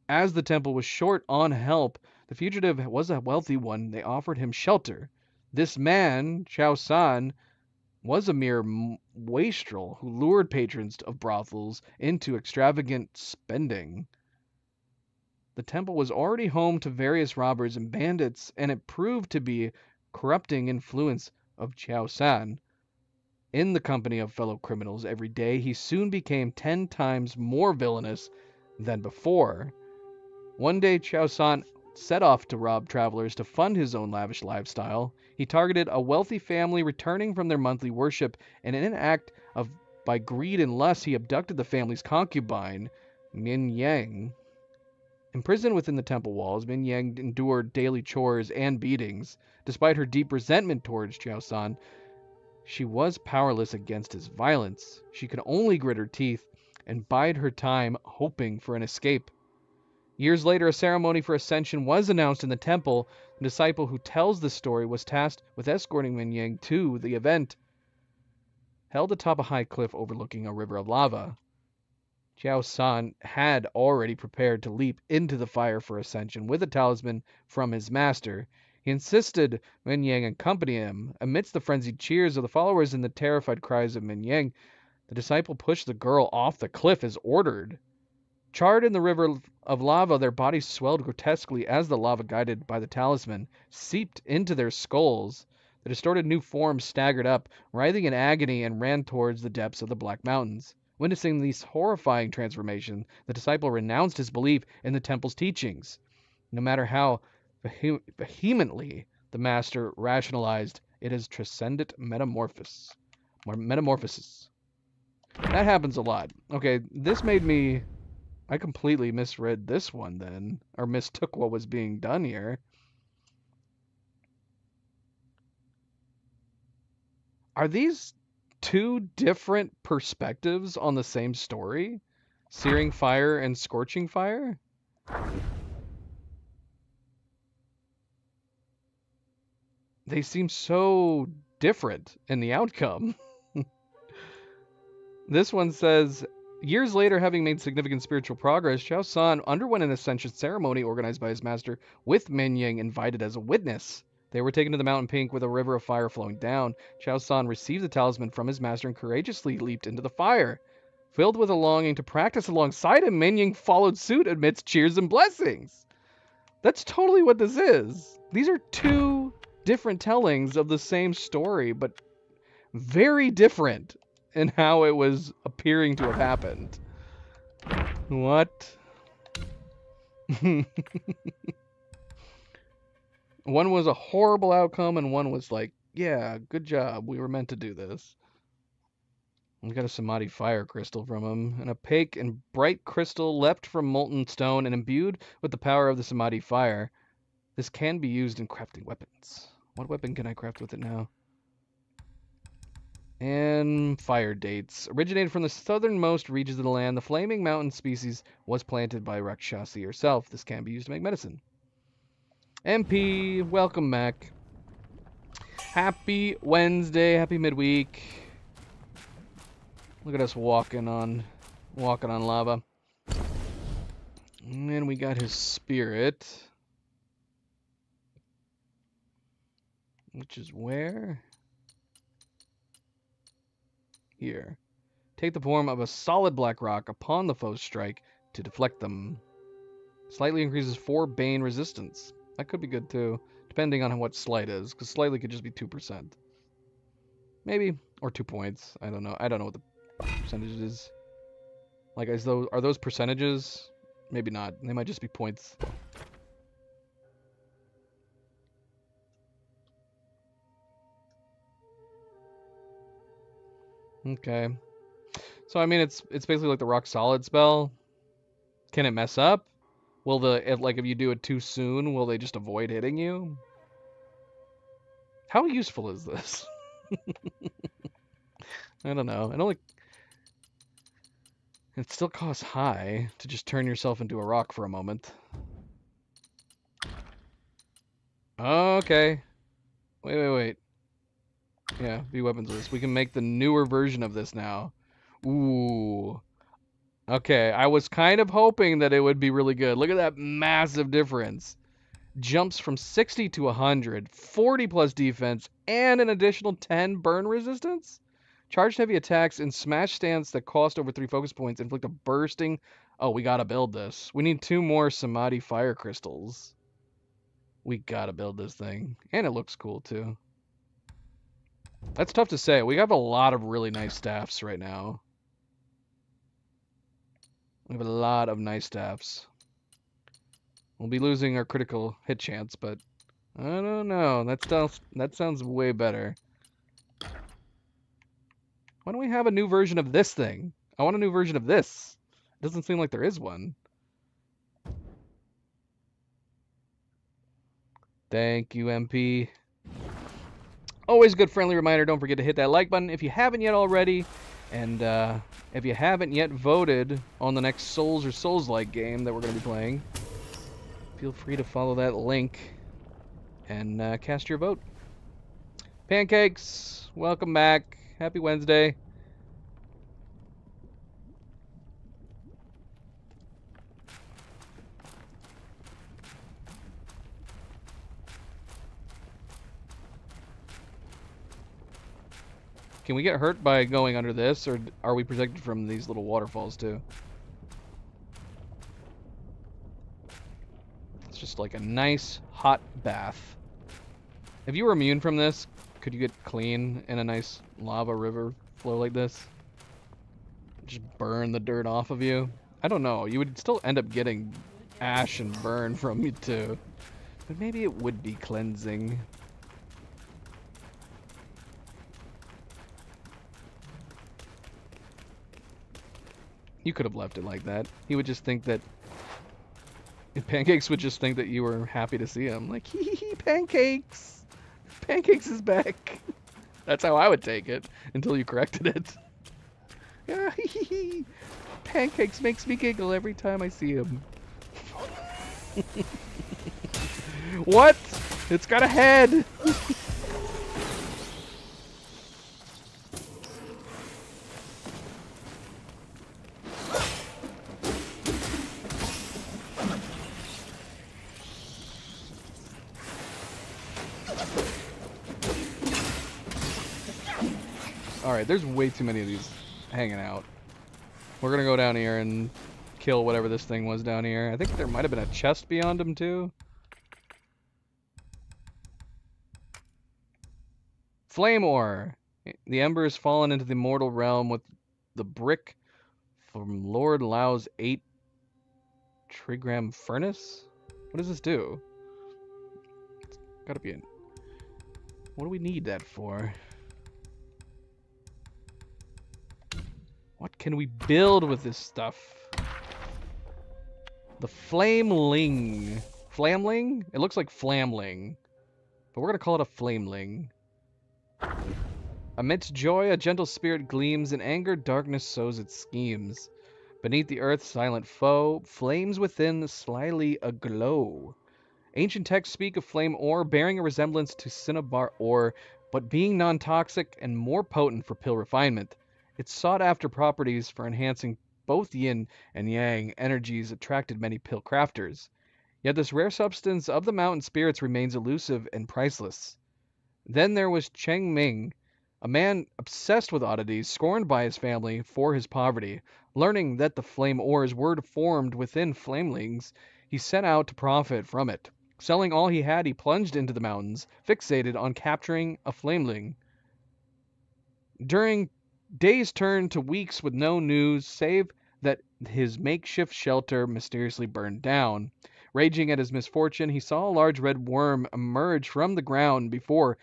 S1: As the temple was short on help, the fugitive was a wealthy one. They offered him shelter. This man, Chao San, was a mere wastrel who lured patrons of brothels into extravagant spending. The temple was already home to various robbers and bandits, and it proved to be corrupting influence of Chao San. In the company of fellow criminals every day, he soon became 10 times more villainous than before. One day, Chao San set off to rob travelers to fund his own lavish lifestyle. He targeted a wealthy family returning from their monthly worship, and in an act of by greed and lust, he abducted the family's concubine, Min Yang. Imprisoned within the temple walls, Min Yang endured daily chores and beatings. Despite her deep resentment towards Chao San, she was powerless against his violence. She could only grit her teeth and bide her time, hoping for an escape. Years later, a ceremony for ascension was announced in the temple. The disciple who tells the story was tasked with escorting Min Yang to the event. Held atop a high cliff overlooking a river of lava, Chao San had already prepared to leap into the fire for ascension with a talisman from his master. He insisted Min Yang accompany him. Amidst the frenzied cheers of the followers and the terrified cries of Min Yang, the disciple pushed the girl off the cliff as ordered. Charred in the river of lava, their bodies swelled grotesquely as the lava, guided by the talisman, seeped into their skulls. The distorted new forms staggered up, writhing in agony, and ran towards the depths of the Black Mountains. Witnessing these horrifying transformations, the disciple renounced his belief in the temple's teachings. No matter how vehemently the master rationalized it as transcendent metamorphosis. That happens a lot. Okay, this made me... I completely misread this one then, or mistook what was being done here. Are these two different perspectives on the same story? Searing fire and scorching fire? They seem so different in the outcome. This one says, years later, having made significant spiritual progress, Chao San underwent an ascension ceremony organized by his master, with Min Yang invited as a witness. They were taken to the Mountain Pink with a river of fire flowing down. Chao San received the talisman from his master and courageously leaped into the fire. Filled with a longing to practice alongside him, Min Yang followed suit amidst cheers and blessings. That's totally what this is. These are two different tellings of the same story, but very different in how it was appearing to have happened. What? One was a horrible outcome, and one was like, yeah, good job. We were meant to do this. We got a Samadhi fire crystal from him. An opaque and bright crystal leapt from molten stone and imbued with the power of the Samadhi fire. This can be used in crafting weapons. What weapon can I craft with it now? And fire dates. Originated from the southernmost regions of the land, the flaming mountain species was planted by Rakshasi herself. This can be used to make medicine. MP, welcome back. Happy Wednesday, happy midweek. Look at us walking on lava. And we got his spirit. Which is where? Here. Take the form of a solid black rock upon the foe's strike to deflect them. Slightly increases 4 Bane resistance. That could be good too, depending on what slight is, because slightly could just be 2%. Maybe, or 2 points. I don't know. I don't know what the percentage is. Like, are those percentages? Maybe not. They might just be points. Okay. So, I mean, it's basically like the rock solid spell. Can it mess up? Will if you do it too soon, will they just avoid hitting you? How useful is this? I don't know. It still costs high to just turn yourself into a rock for a moment. Okay. Wait. Yeah, be weapons list. We can make the newer version of this now. Ooh. Okay, I was kind of hoping that it would be really good. Look at that massive difference. Jumps from 60 to 100, 40 plus defense, and an additional 10 burn resistance? Charged heavy attacks and smash stance that cost over 3 focus points inflict a bursting... Oh, we gotta build this. We need 2 more Samadhi fire crystals. We gotta build this thing. And it looks cool, too. That's tough to say. We have a lot of really nice staffs right now. We have a lot of nice staffs. We'll be losing our critical hit chance, but I don't know. That sounds way better. Why don't we have a new version of this thing? I want a new version of this. It doesn't seem like there is one. Thank you, MP. Always a good friendly reminder, don't forget to hit that like button if you haven't yet already. And if you haven't yet voted on the next Souls or Souls-like game that we're going to be playing, feel free to follow that link and cast your vote. Pancakes, welcome back. Happy Wednesday. Can we get hurt by going under this, or are we protected from these little waterfalls too? It's just like a nice hot bath. If you were immune from this, could you get clean in a nice lava river flow like this? Just burn the dirt off of you? I don't know. You would still end up getting ash and burn from you too. But maybe it would be cleansing. You could have left it like that. He would just think that... Pancakes would just think that you were happy to see him. Like, hee, Pancakes! Pancakes is back! That's how I would take it, until you corrected it. Yeah, hee. Pancakes makes me giggle every time I see him. What? It's got a head! Alright, there's way too many of these hanging out. We're gonna go down here and kill whatever this thing was down here. I think there might have been a chest beyond him too. Flame ore. The ember has fallen into the mortal realm with the brick from Lord Lau's 8 trigram furnace? What does this do? It's gotta be what do we need that for? What can we build with this stuff? The Flameling. Flamling? It looks like Flamling. But we're gonna call it a Flameling. Amidst joy, a gentle spirit gleams. In anger, darkness sows its schemes. Beneath the earth's silent foe, flames within slyly aglow. Ancient texts speak of flame ore, bearing a resemblance to cinnabar ore, but being non-toxic and more potent for pill refinement. Its sought-after properties for enhancing both yin and yang energies attracted many pill crafters. Yet this rare substance of the mountain spirits remains elusive and priceless. Then there was Cheng Ming, a man obsessed with oddities, scorned by his family for his poverty. Learning that the flame ores were formed within flamelings, he set out to profit from it. Selling all he had, he plunged into the mountains, fixated on capturing a flameling. During days turned to weeks with no news, save that his makeshift shelter mysteriously burned down. Raging at his misfortune, he saw a large red worm emerge from the ground before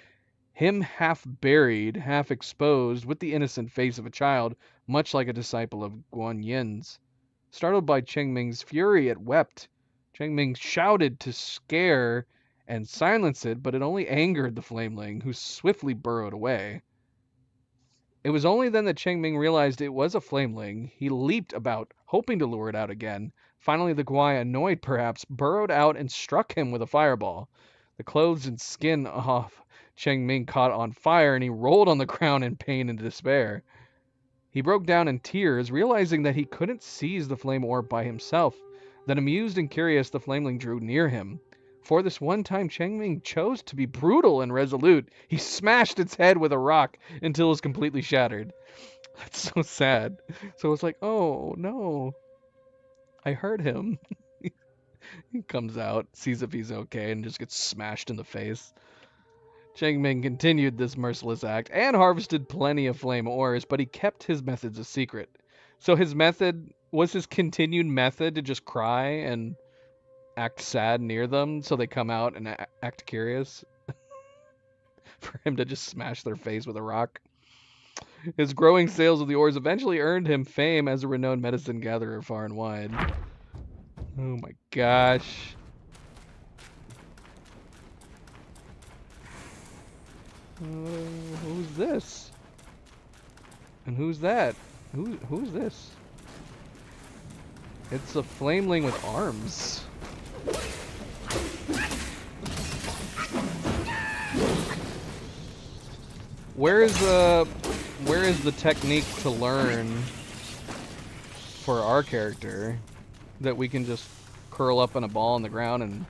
S1: him, half buried, half exposed, with the innocent face of a child, much like a disciple of Guan Yin's. Startled by Cheng Ming's fury, it wept. Cheng Ming shouted to scare and silence it, but it only angered the flameling, who swiftly burrowed away. It was only then that Cheng Ming realized it was a flameling. He leaped about, hoping to lure it out again. Finally, the Gwai, annoyed perhaps, burrowed out and struck him with a fireball. The clothes and skin off Cheng Ming caught on fire, and he rolled on the ground in pain and despair. He broke down in tears, realizing that he couldn't seize the flame orb by himself. Then, amused and curious, the flameling drew near him. For this one time, Cheng Ming chose to be brutal and resolute. He smashed its head with a rock until it was completely shattered. That's so sad. So it's like, oh no, I hurt him. He comes out, sees if he's okay, and just gets smashed in the face. Cheng Ming continued this merciless act and harvested plenty of flame ores, but he kept his methods a secret. So his method was his continued method to just cry and act sad near them so they come out and act curious. For him to just smash their face with a rock. His growing sales of the ores eventually earned him fame as a renowned medicine gatherer far and wide. Oh my gosh. Who's this? And who's that? Who's this? It's a flameling with arms. Where is the technique to learn for our character that we can just curl up in a ball on the ground and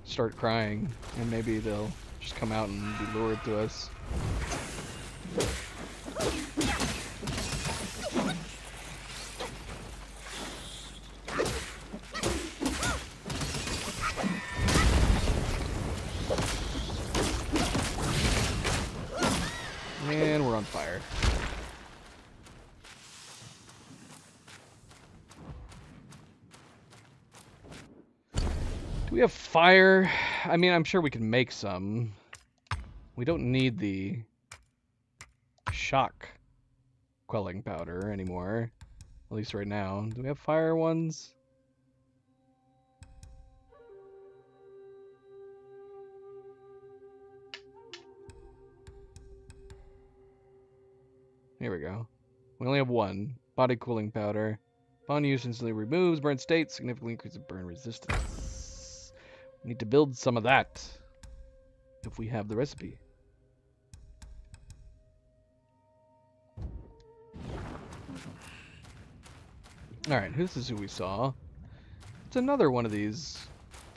S1: start crying, and maybe they'll just come out and be lured to us? And we're on fire. Do we have fire? I mean, I'm sure we can make some. We don't need the shock quelling powder anymore. At least right now. Do we have fire ones? Here we go. We only have one. Body cooling powder. Upon use, instantly removes burn state, significantly increases burn resistance. We need to build some of that if we have the recipe. Alright, this is who we saw. It's another one of these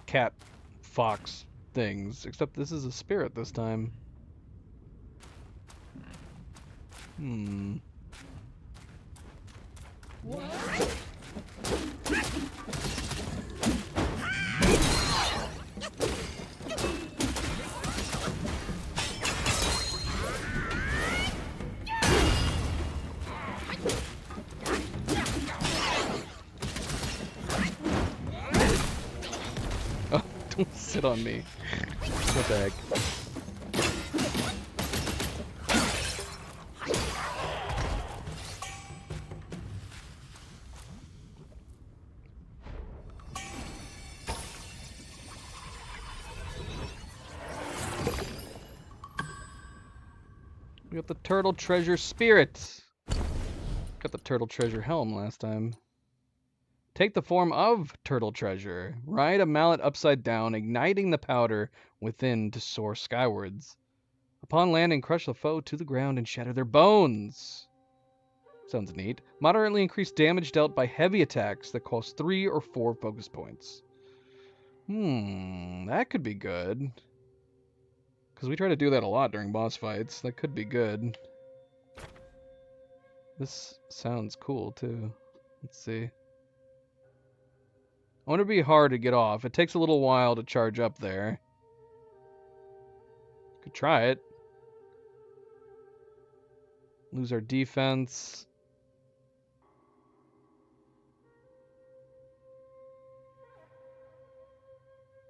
S1: cat fox things, except this is a spirit this time. Oh, don't sit on me. What the heck? We got the turtle treasure spirit. Got the turtle treasure helm last time. Take the form of turtle treasure. Ride a mallet upside down, igniting the powder within to soar skywards. Upon landing, crush the foe to the ground and shatter their bones. Sounds neat. Moderately increased damage dealt by heavy attacks that cost 3 or 4 focus points. That could be good. Because we try to do that a lot during boss fights. That could be good. This sounds cool, too. Let's see. I want it to be hard to get off. It takes a little while to charge up there. Could try it. Lose our defense.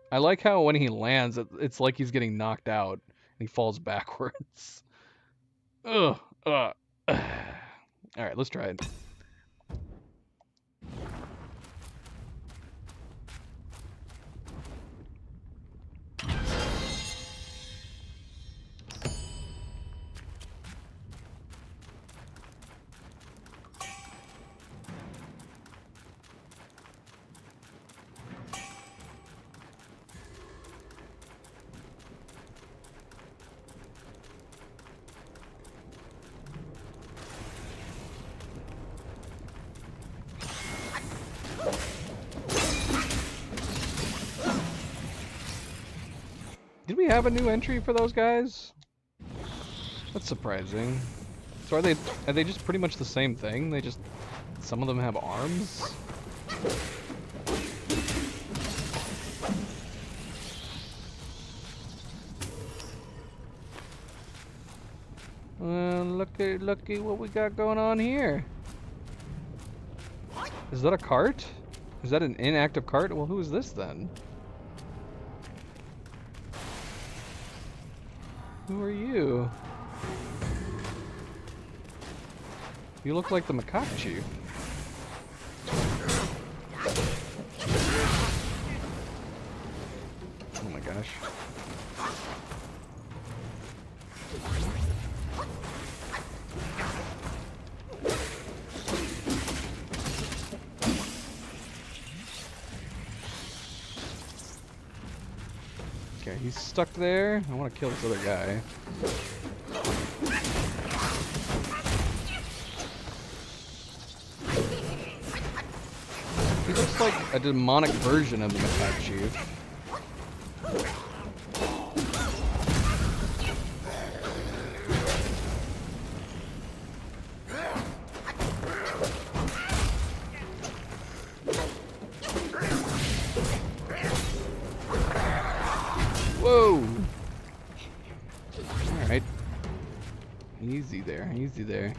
S1: I like how when he lands, it's like he's getting knocked out and he falls backwards. Ugh. All right, let's try it. have a new entry for those guys? That's surprising. So are they just pretty much the same thing? They just, some of them have arms? Looky what we got going on here. Is that a cart? Is that an inactive cart? Well, who is this then? Who are you? You look like the macaque chief. Oh my gosh. Okay, he's stuck there. I want to kill this other guy. He looks like a demonic version of the macaque chief. Whoa! Alright. Easy there, easy there.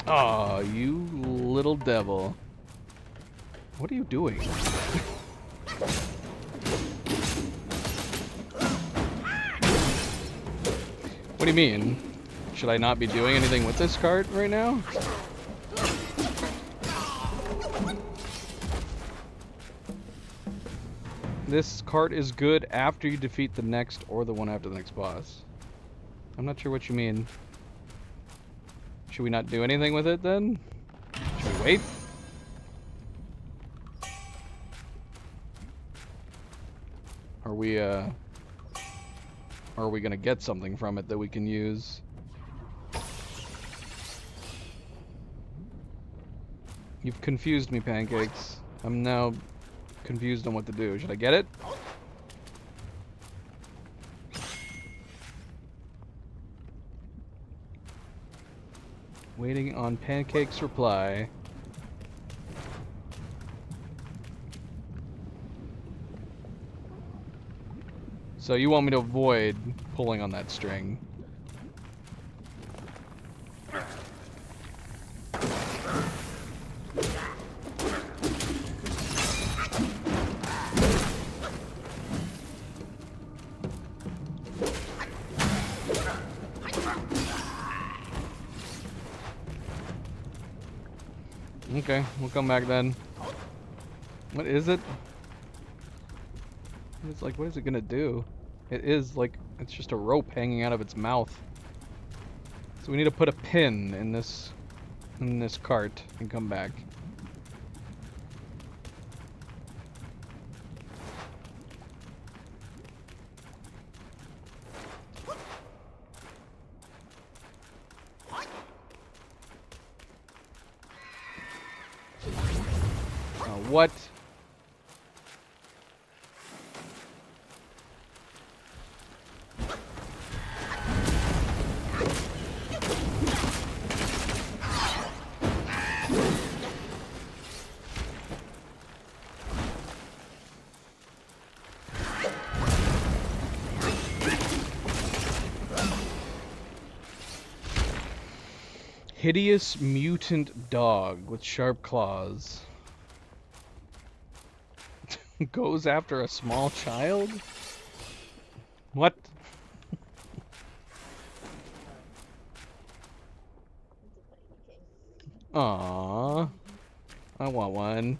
S1: Aw, you little devil. What are you doing? What do you mean? Should I not be doing anything with this cart right now? This cart is good after you defeat the next or the one after the next boss. I'm not sure what you mean. Should we not do anything with it then? Should we wait? Are we gonna get something from it that we can use? You've confused me, Pancakes. I'm now confused on what to do. Should I get it? Waiting on Pancake's reply. So you want me to avoid pulling on that string? Okay, we'll come back then. What is it? It's like, what is it gonna do? It is like, it's just a rope hanging out of its mouth. So we need to put a pin in this cart and come back. What? Hideous mutant dog with sharp claws. Goes after a small child? What? Aww. I want one.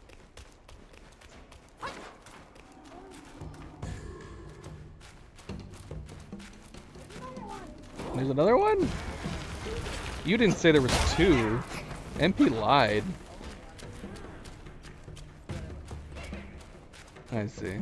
S1: There's another one? You didn't say there was two. MP lied. I see.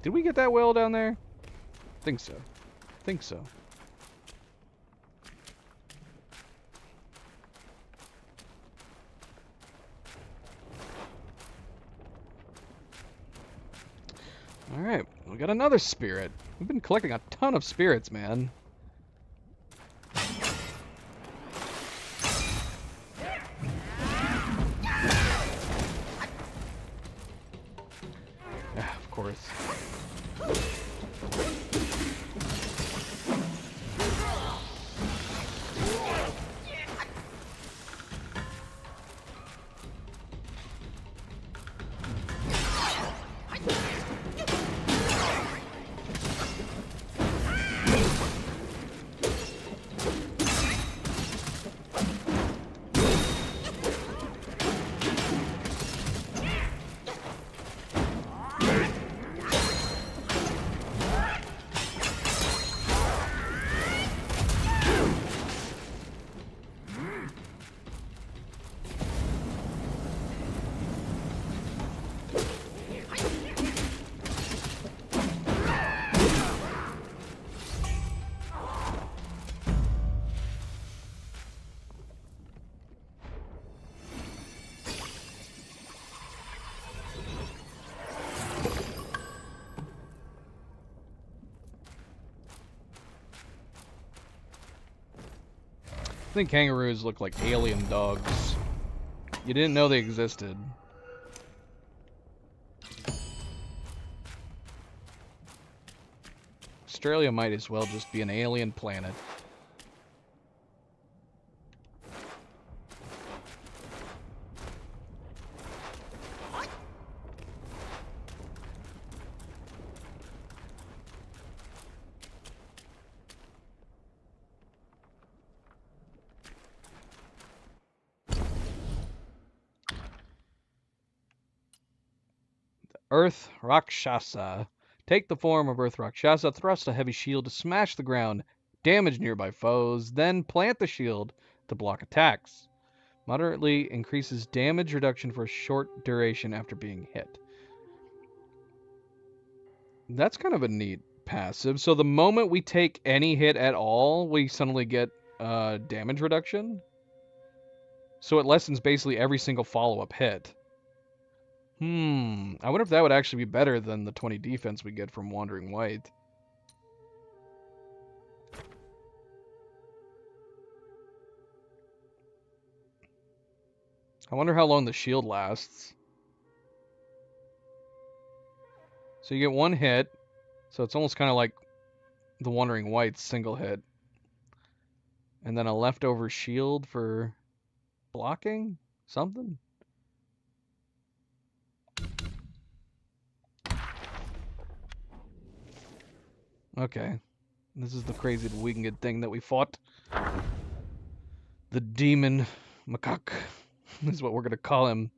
S1: Did we get that whale down there? Think so. Think so. Alright, we got another spirit. We've been collecting a ton of spirits, man. Yeah, of course. I think kangaroos look like alien dogs. You didn't know they existed. Australia might as well just be an alien planet. Earth Rakshasa. Take the form of Earth Rakshasa, thrust a heavy shield to smash the ground, damage nearby foes, then plant the shield to block attacks. Moderately increases damage reduction for a short duration after being hit. That's kind of a neat passive. So the moment we take any hit at all, we suddenly get damage reduction. So it lessens basically every single follow-up hit. I wonder if that would actually be better than the 20 defense we get from Wandering Wight. I wonder how long the shield lasts. So you get one hit, so it's almost kind of like the Wandering Wight's single hit. And then a leftover shield for blocking? Something? Okay. This is the crazy winged thing that we fought. The demon macaque is what we're going to call him.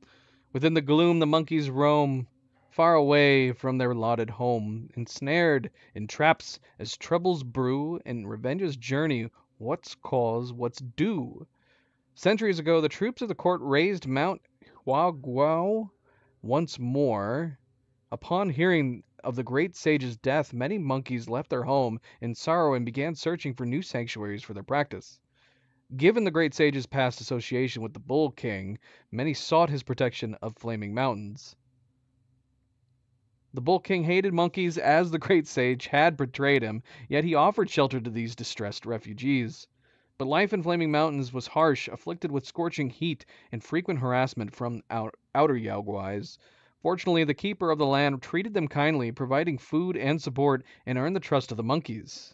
S1: Within the gloom, the monkeys roam, far away from their allotted home, ensnared in traps as troubles brew, and revenge's journey, what's cause, what's due. Centuries ago, the troops of the court raised Mount Huaguao once more. Upon hearing of the great sage's death, many monkeys left their home in sorrow and began searching for new sanctuaries for their practice. Given the great sage's past association with the Bull King, many sought his protection of Flaming Mountains. The Bull King hated monkeys as the great sage had betrayed him, yet he offered shelter to these distressed refugees. But life in Flaming Mountains was harsh, afflicted with scorching heat and frequent harassment from outer Yaoguais. Fortunately, the keeper of the land treated them kindly, providing food and support, and earned the trust of the monkeys.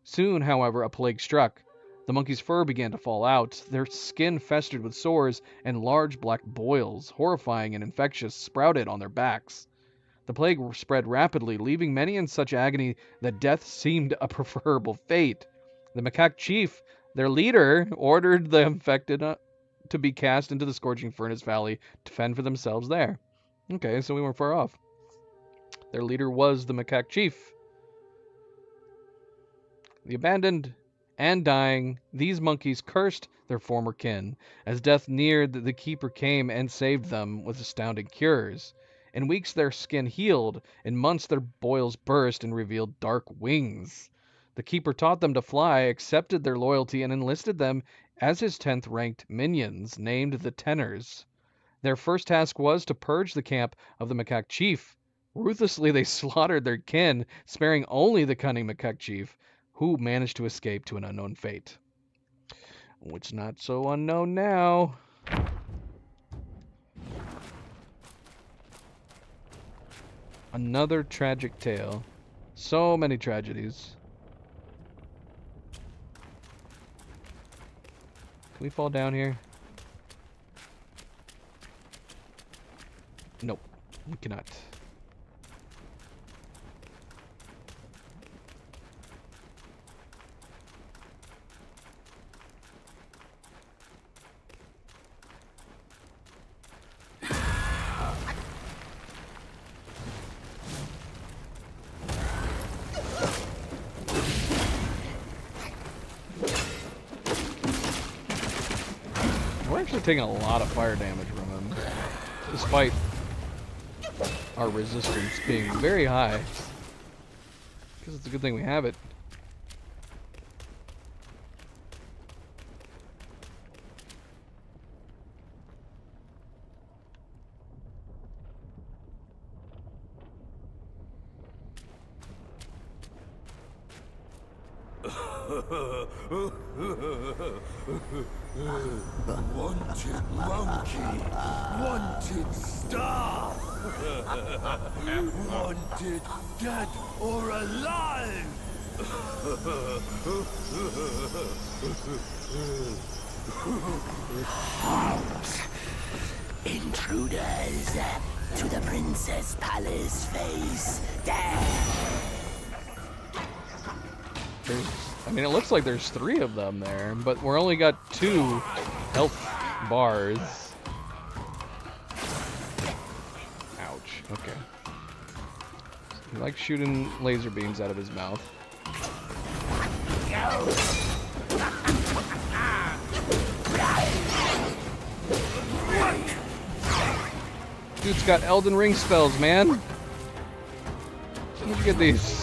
S1: Soon, however, a plague struck. The monkeys' fur began to fall out, their skin festered with sores, and large black boils, horrifying and infectious, sprouted on their backs. The plague spread rapidly, leaving many in such agony that death seemed a preferable fate. The macaque chief, their leader, ordered the infected to be cast into the scorching furnace valley to fend for themselves there. Okay, so we weren't far off. Their leader was the macaque chief. The abandoned and dying, these monkeys cursed their former kin. As death neared, the keeper came and saved them with astounding cures. In weeks their skin healed, in months their boils burst and revealed dark wings. The keeper taught them to fly, accepted their loyalty, and enlisted them as his 10th ranked minions, named the Tenors. Their first task was to purge the camp of the macaque chief. Ruthlessly they slaughtered their kin, sparing only the cunning macaque chief, who managed to escape to an unknown fate. Which not so unknown now. Another tragic tale. So many tragedies. Can we fall down here? Nope, we cannot. We're actually taking a lot of fire damage from him, despite our resistance being very high. Because it's a good thing we have it.
S5: Wanted monkey, wanted star, wanted dead or alive.
S2: Intruders to the Princess Palace face death.
S1: I mean, it looks like there's 3 of them there, but we're only got 2 health bars. Ouch. Okay. He likes shooting laser beams out of his mouth. Dude's got Elden Ring spells, man. Where'd you get these?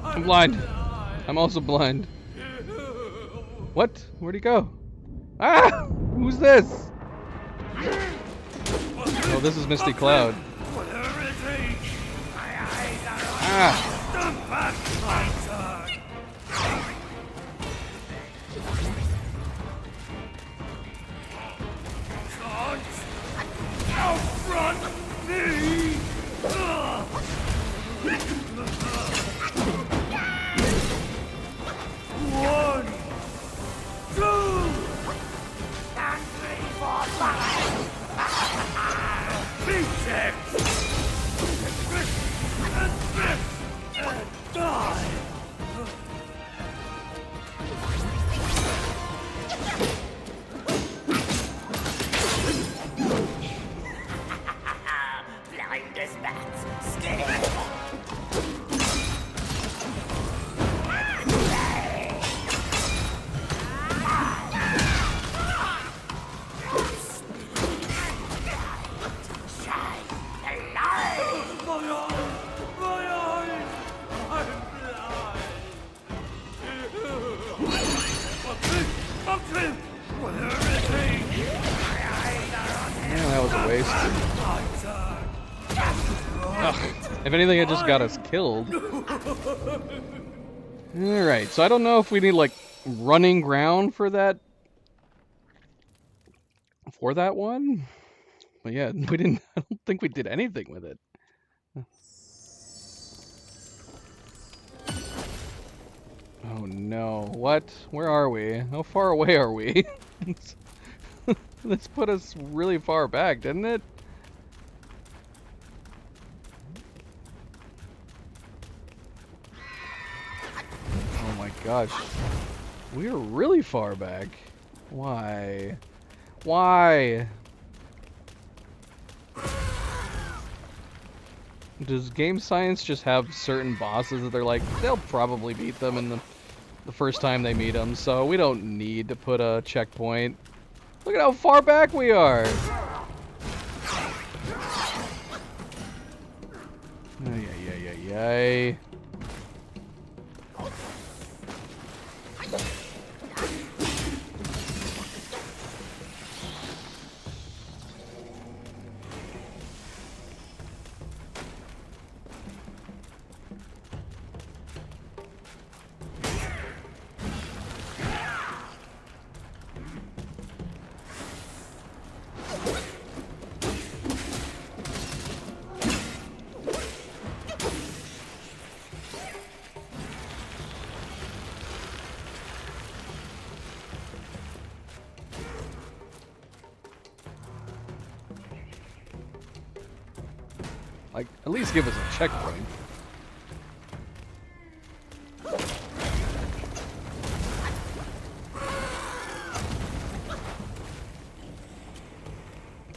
S1: I'm blind. I'm also blind. What? Where'd he go? Ah! Who's this? Oh, this is Misty Cloud. Ah!
S2: Blind as bats, scared.
S1: Yeah, that was a waste. If anything, it just got us killed. Alright, so I don't know if we need, like, running ground for that... For that one? But yeah, we didn't... I don't think we did anything with it. Oh no, what? Where are we? How far away are we? This put us really far back, didn't it? Oh my gosh. We are really far back. Why? Why? Does Game Science just have certain bosses that they're like, they'll probably beat them in the first time they meet them, so we don't need to put a checkpoint. Look at how far back we are! Ay. Like, at least give us a checkpoint.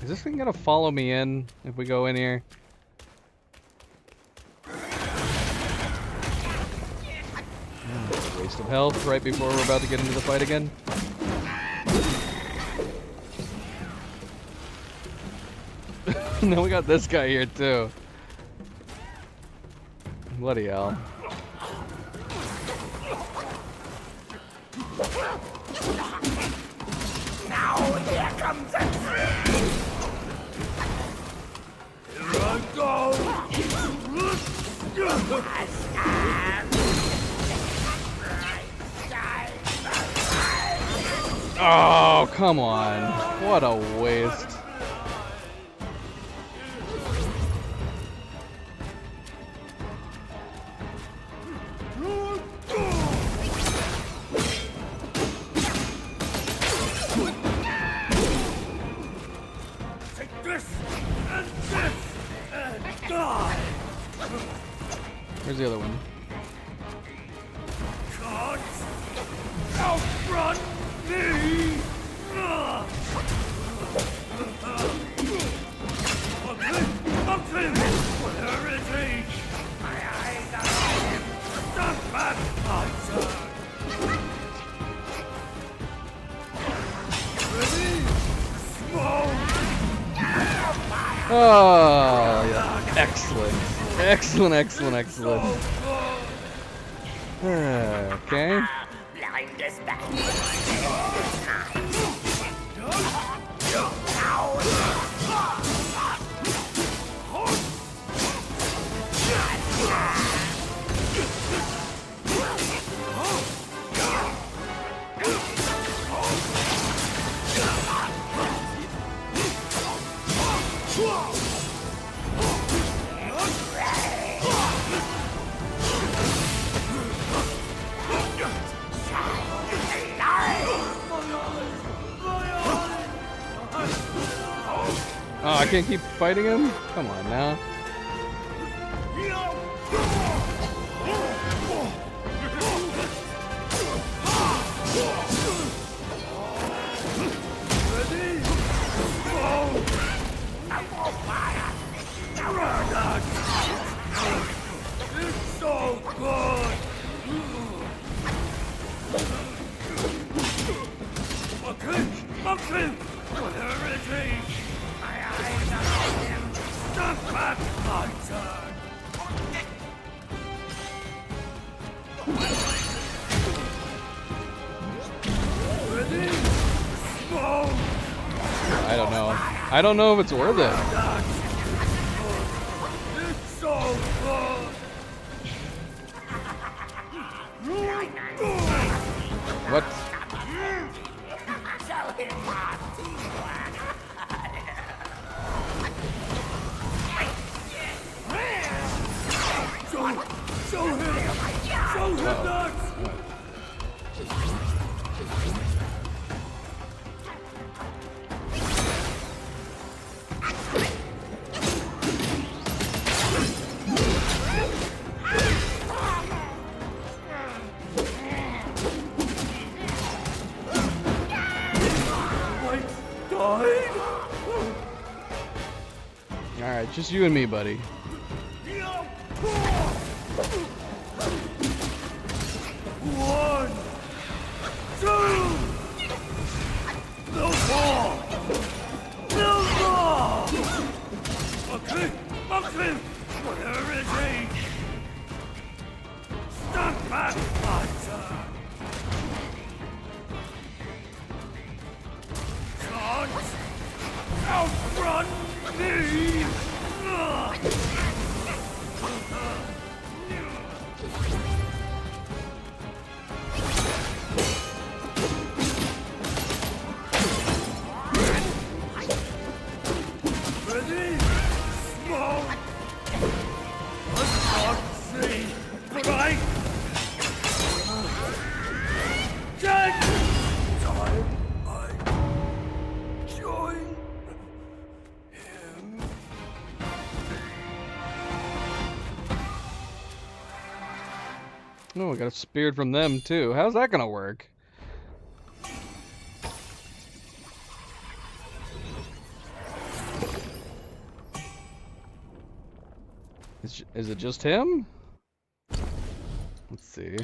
S1: Is this thing gonna follow me in if we go in here? Oh, waste of health right before we're about to get into the fight again. Now we got this guy here too. Bloody hell.
S4: Now here comes a
S3: Here I go!
S1: Oh, come on. What a waste.
S3: Take this and this and die!
S1: Where's the other one?
S3: Can't outrun me! Mountain! Where is he? My eyes are on him! Stand back, my turn! Ready? Smoke!
S1: Oh, yeah. Excellent. Excellent, excellent, excellent. Okay.
S4: blind as bat.
S1: Oh, I can't keep fighting him? Come on now.
S3: It's so good! Monkey! Where is he? My eyes are on him! Stand back, my turn! Ready? Smoke!
S1: I don't know. I don't know if it's worth it.
S3: It's so good!
S1: What?
S3: Show him that!
S1: Alright, just you and me, buddy.
S3: One, two, no more, no more. Okay, whatever it takes. Stand back, Hunter. Can't outrun me. Ready? Smoke! I can't see, but I can! Time I join him.
S1: Oh, we got a spear from them too. How's that gonna work? Is it just him? Let's see.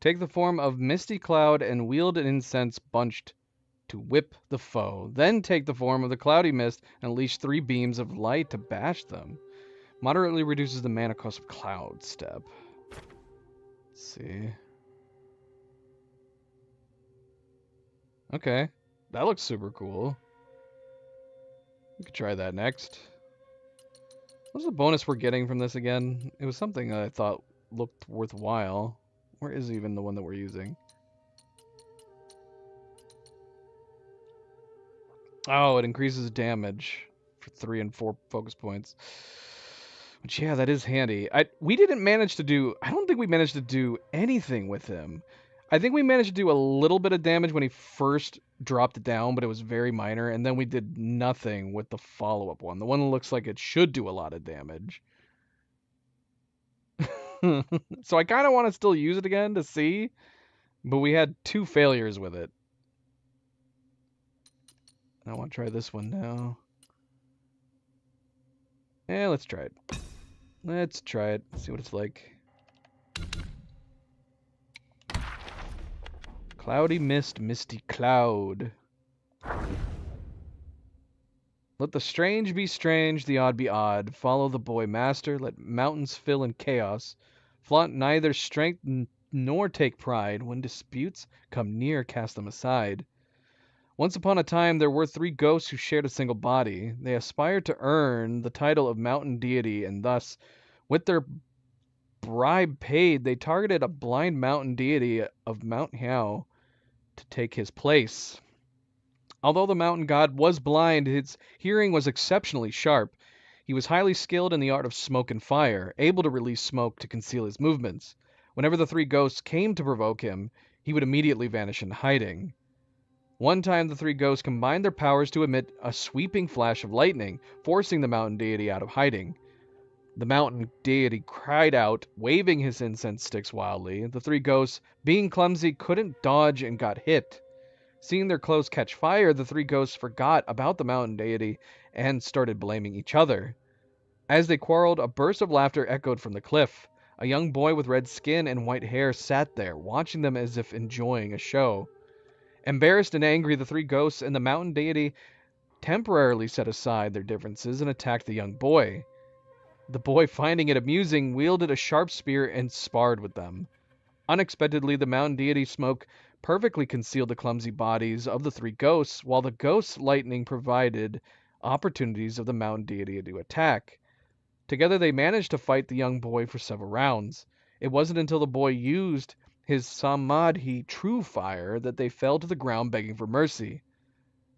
S1: Take the form of Misty Cloud and wield an incense bunched to whip the foe. Then take the form of the Cloudy Mist and unleash 3 beams of light to bash them. Moderately reduces the mana cost of Cloud Step. Let's see. Okay. That looks super cool. We could try that next. What's the bonus we're getting from this again? It was something that I thought looked worthwhile. Where is even the one that we're using? Oh, it increases damage for 3 and 4 focus points. Which, yeah, that is handy. We didn't manage to do... I don't think we managed to do anything with him. I think we managed to do a little bit of damage when he first dropped it down, but it was very minor, and then we did nothing with the follow-up one. The one that looks like it should do a lot of damage. So I kind of want to still use it again to see, but we had 2 failures with it. I want to try this one now. Yeah, let's try it. Let's try it. See what it's like. Cloudy Mist, Misty Cloud. Let the strange be strange, the odd be odd. Follow the boy master, let mountains fill in chaos. Flaunt neither strength nor take pride. When disputes come near, cast them aside. Once upon a time, there were 3 ghosts who shared a single body. They aspired to earn the title of mountain deity, and thus, with their bribe paid, they targeted a blind mountain deity of Mount Hiao to take his place. Although the mountain god was blind, his hearing was exceptionally sharp. He was highly skilled in the art of smoke and fire, able to release smoke to conceal his movements. Whenever the 3 ghosts came to provoke him, he would immediately vanish in hiding. One time, the 3 ghosts combined their powers to emit a sweeping flash of lightning, forcing the mountain deity out of hiding. The mountain deity cried out, waving his incense sticks wildly. The 3 ghosts, being clumsy, couldn't dodge and got hit. Seeing their clothes catch fire, the 3 ghosts forgot about the mountain deity and started blaming each other. As they quarreled, a burst of laughter echoed from the cliff. A young boy with red skin and white hair sat there, watching them as if enjoying a show. Embarrassed and angry, the 3 ghosts and the mountain deity temporarily set aside their differences and attacked the young boy. The boy, finding it amusing, wielded a sharp spear and sparred with them. Unexpectedly, the mountain deity smoke perfectly concealed the clumsy bodies of the 3 ghosts, while the ghosts' lightning provided opportunities of the mountain deity to attack. Together they managed to fight the young boy for several rounds. It wasn't until the boy used his Samadhi true fire that they fell to the ground begging for mercy.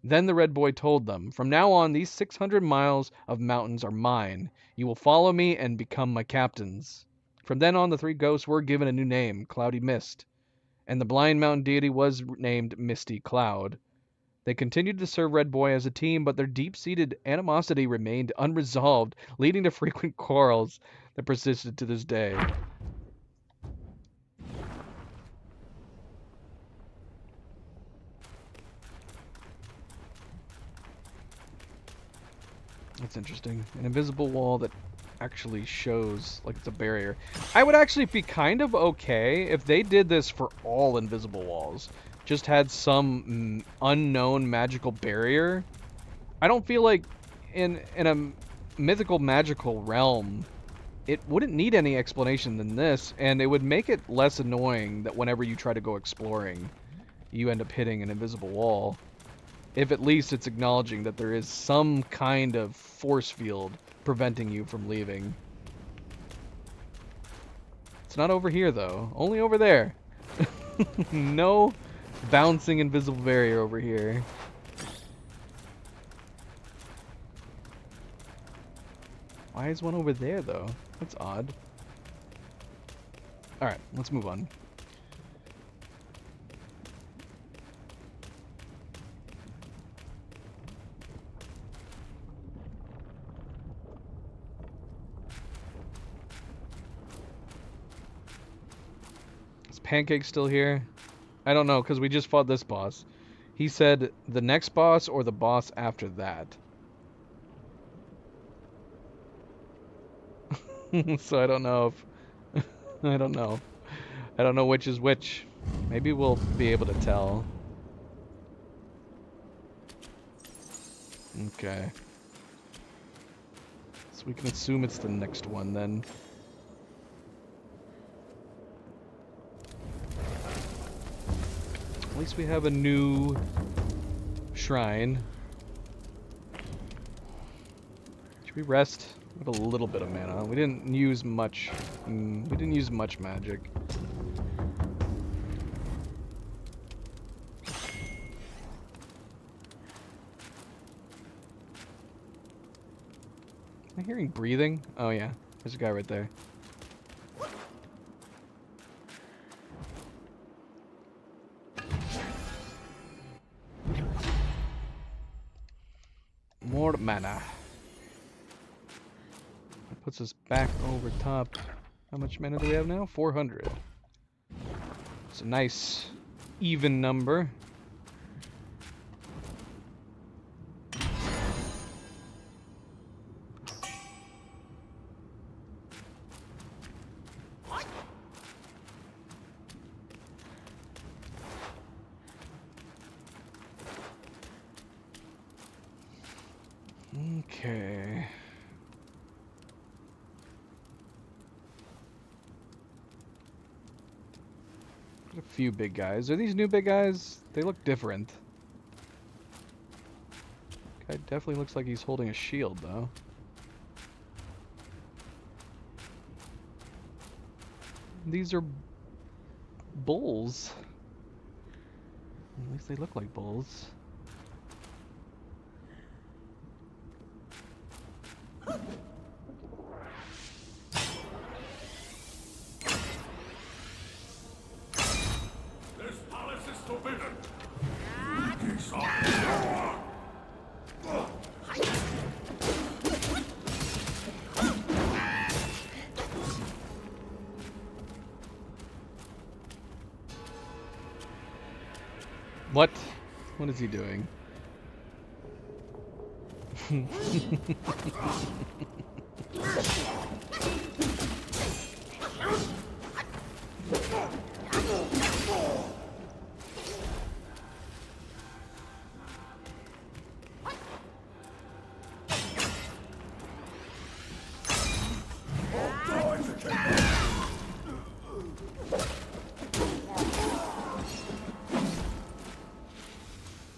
S1: Then the red boy told them, "From now on, these 600 miles of mountains are mine. You will follow me and become my captains." From then on, the three ghosts were given a new name, Cloudy Mist, and the blind mountain deity was named Misty Cloud. They continued to serve Red Boy as a team, but their deep-seated animosity remained unresolved, leading to frequent quarrels that persisted to this day. That's interesting. An invisible wall that actually shows like it's a barrier. I would actually be kind of okay if they did this for all invisible walls. Just had some unknown magical barrier. I don't feel like in a mythical magical realm it wouldn't need any explanation than this, and it would make it less annoying that whenever you try to go exploring you end up hitting an invisible wall. If at least it's acknowledging that there is some kind of force field preventing you from leaving. It's not over here, though. Only over there. No bouncing invisible barrier over here. Why is one over there, though? That's odd. Alright, let's move on. Pancake still here? I don't know, because we just fought this boss. He said the next boss or the boss after that. So I don't know if... I don't know. I don't know which is which. Maybe we'll be able to tell. Okay. So we can assume it's the next one then. At least we have a new shrine. Should we rest? We have a little bit of mana. We didn't use much. We didn't use much magic. Am I hearing breathing? Oh yeah, there's a guy right there. More mana. That puts us back over top. How much mana do we have now? 400. It's a nice even number. Okay. Got a few big guys. Are these new big guys? They look different. Guy definitely looks like he's holding a shield, though. These are bulls. At least they look like bulls.
S3: This palace is forbidden.
S1: What? What is he doing?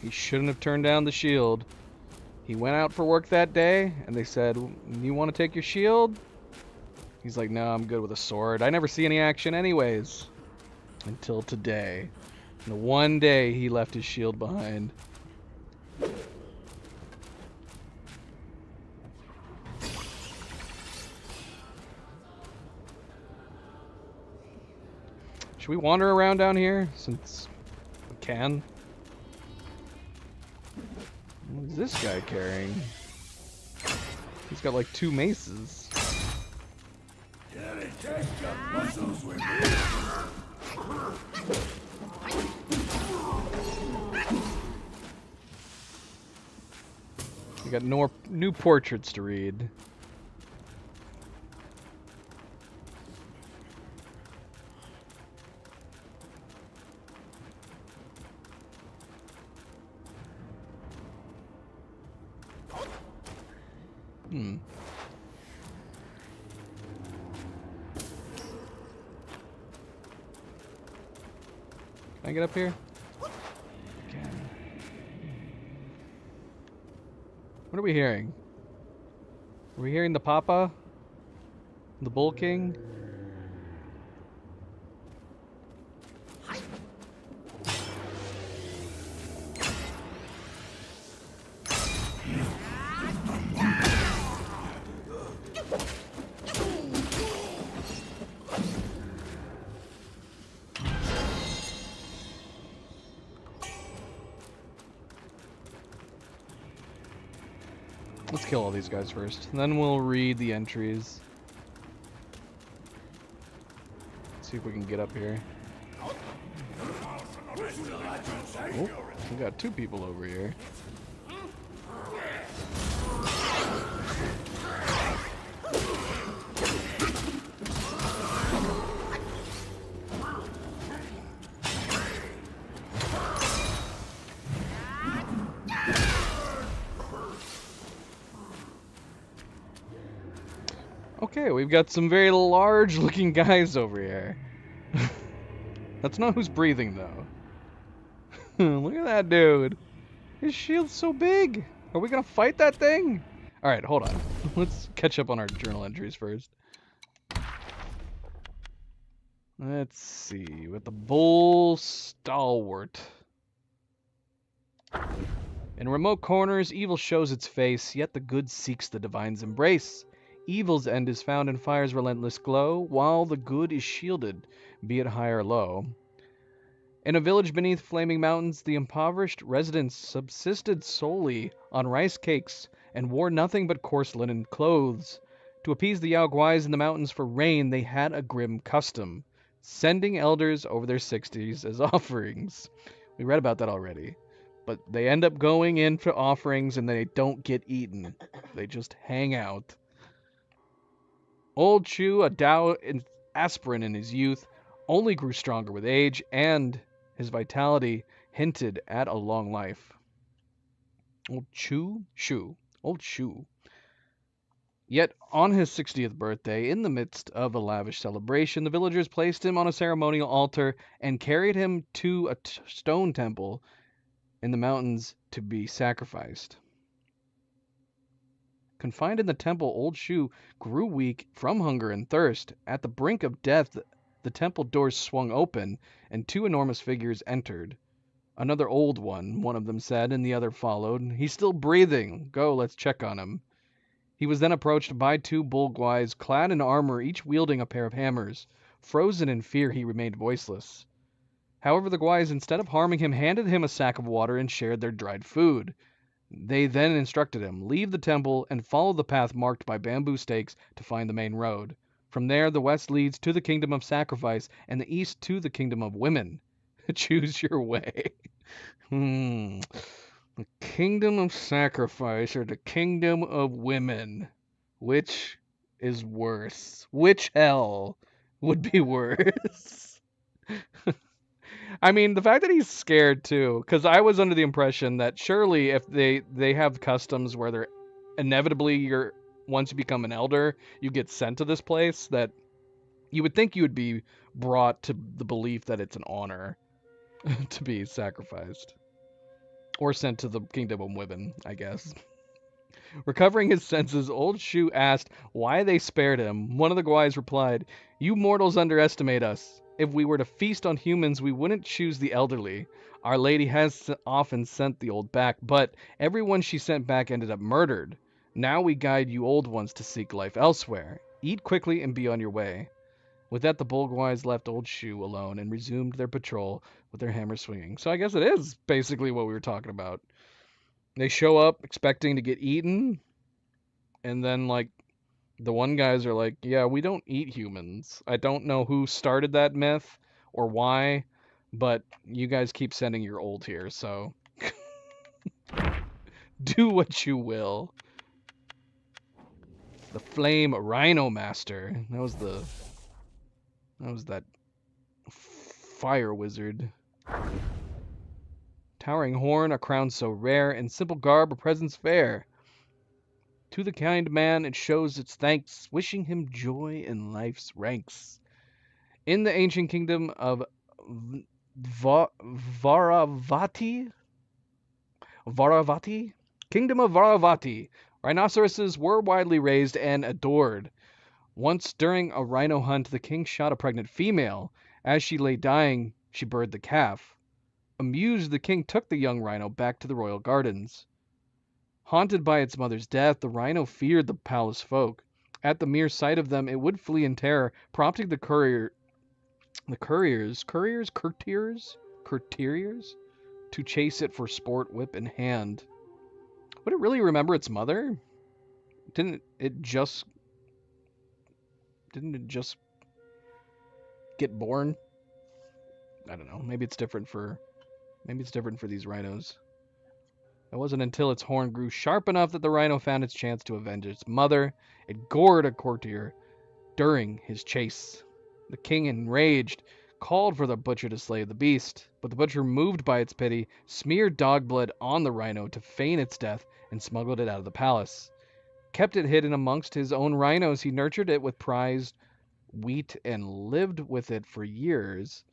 S1: He shouldn't have turned down the shield. He went out for work that day, and they said, "You want to take your shield?" He's like, "No, I'm good with a sword. I never see any action anyways." Until today. And the one day he left his shield behind. Should we wander around down here, since we can? What is this guy carrying? He's got like 2 maces. We got new portraits to read. Hmm. Can I get up here? Again. What are we hearing? Are we hearing the Papa? The Bull King? Let's kill all these guys first, and then we'll read the entries. See if we can get up here. Oh, we got 2 people over here. Okay, we've got some very large looking guys over here. That's not who's breathing though. Look at that dude. His shield's so big. Are we gonna fight that thing? Alright, hold on. Let's catch up on our journal entries first. Let's see. With the Bull Stalwart. In remote corners, evil shows its face, yet the good seeks the divine's embrace. Evil's end is found in fire's relentless glow, while the good is shielded, be it high or low. In a village beneath flaming mountains, the impoverished residents subsisted solely on rice cakes and wore nothing but coarse linen clothes. To appease the Yao Guais in the mountains for rain, they had a grim custom, sending elders over their 60s as offerings. We read about that already. But they end up going in for offerings and they don't get eaten. They just hang out. Old Chu, a Dao aspirant in his youth, only grew stronger with age, and his vitality hinted at a long life. Old Chu. Yet on his 60th birthday, in the midst of a lavish celebration, the villagers placed him on a ceremonial altar and carried him to a stone temple in the mountains to be sacrificed. Confined in the temple, Old Shu grew weak from hunger and thirst. At the brink of death, the temple doors swung open, and 2 enormous figures entered. Another old one of them said, and the other followed. "He's still breathing. Go, let's check on him." He was then approached by 2 Bull Guais, clad in armor, each wielding a pair of hammers. Frozen in fear, he remained voiceless. However, the Guais, instead of harming him, handed him a sack of water and shared their dried food. They then instructed him, leave the temple and follow the path marked by bamboo stakes to find the main road. From there, the west leads to the kingdom of sacrifice, and the east to the kingdom of women. Choose your way. The kingdom of sacrifice or the kingdom of women? Which is worse? Which hell would be worse? I mean, the fact that he's scared too, because I was under the impression that surely if they have customs where they're inevitably once you become an elder, you get sent to this place, that you would think you would be brought to the belief that it's an honor to be sacrificed. Or sent to the kingdom of women, I guess. Recovering his senses, Old Shu asked why they spared him. One of the Gwais replied, "You mortals underestimate us. If we were to feast on humans, we wouldn't choose the elderly. Our lady has often sent the old back, but everyone she sent back ended up murdered. Now we guide you old ones to seek life elsewhere. Eat quickly and be on your way." With that, the Bolgwais left Old Shu alone and resumed their patrol with their hammers swinging. So I guess it is basically what we were talking about. They show up expecting to get eaten, and then, like, the one guys are like, yeah, we don't eat humans. I don't know who started that myth or why, but you guys keep sending your old here, so do what you will. The Flame Rhino Master. That was that fire wizard. Towering horn, a crown so rare, and simple garb, a presence fair. To the kind man it shows its thanks, wishing him joy in life's ranks. In the ancient kingdom of Varavati? Kingdom of Varavati, rhinoceroses were widely raised and adored. Once during a rhino hunt, the king shot a pregnant female. As she lay dying, she birthed the calf. Amused, the king took the young rhino back to the royal gardens. Haunted by its mother's death, the rhino feared the palace folk. At the mere sight of them, it would flee in terror, prompting the courtiers to chase it for sport, whip in hand. Would it really remember its mother? Didn't it just get born? I don't know. Maybe it's different for these rhinos. It wasn't until its horn grew sharp enough that the rhino found its chance to avenge its mother. It gored a courtier during his chase. The king, enraged, called for the butcher to slay the beast, but the butcher, moved by its pity, smeared dog blood on the rhino to feign its death and smuggled it out of the palace. Kept it hidden amongst his own rhinos, he nurtured it with prized wheat and lived with it for years.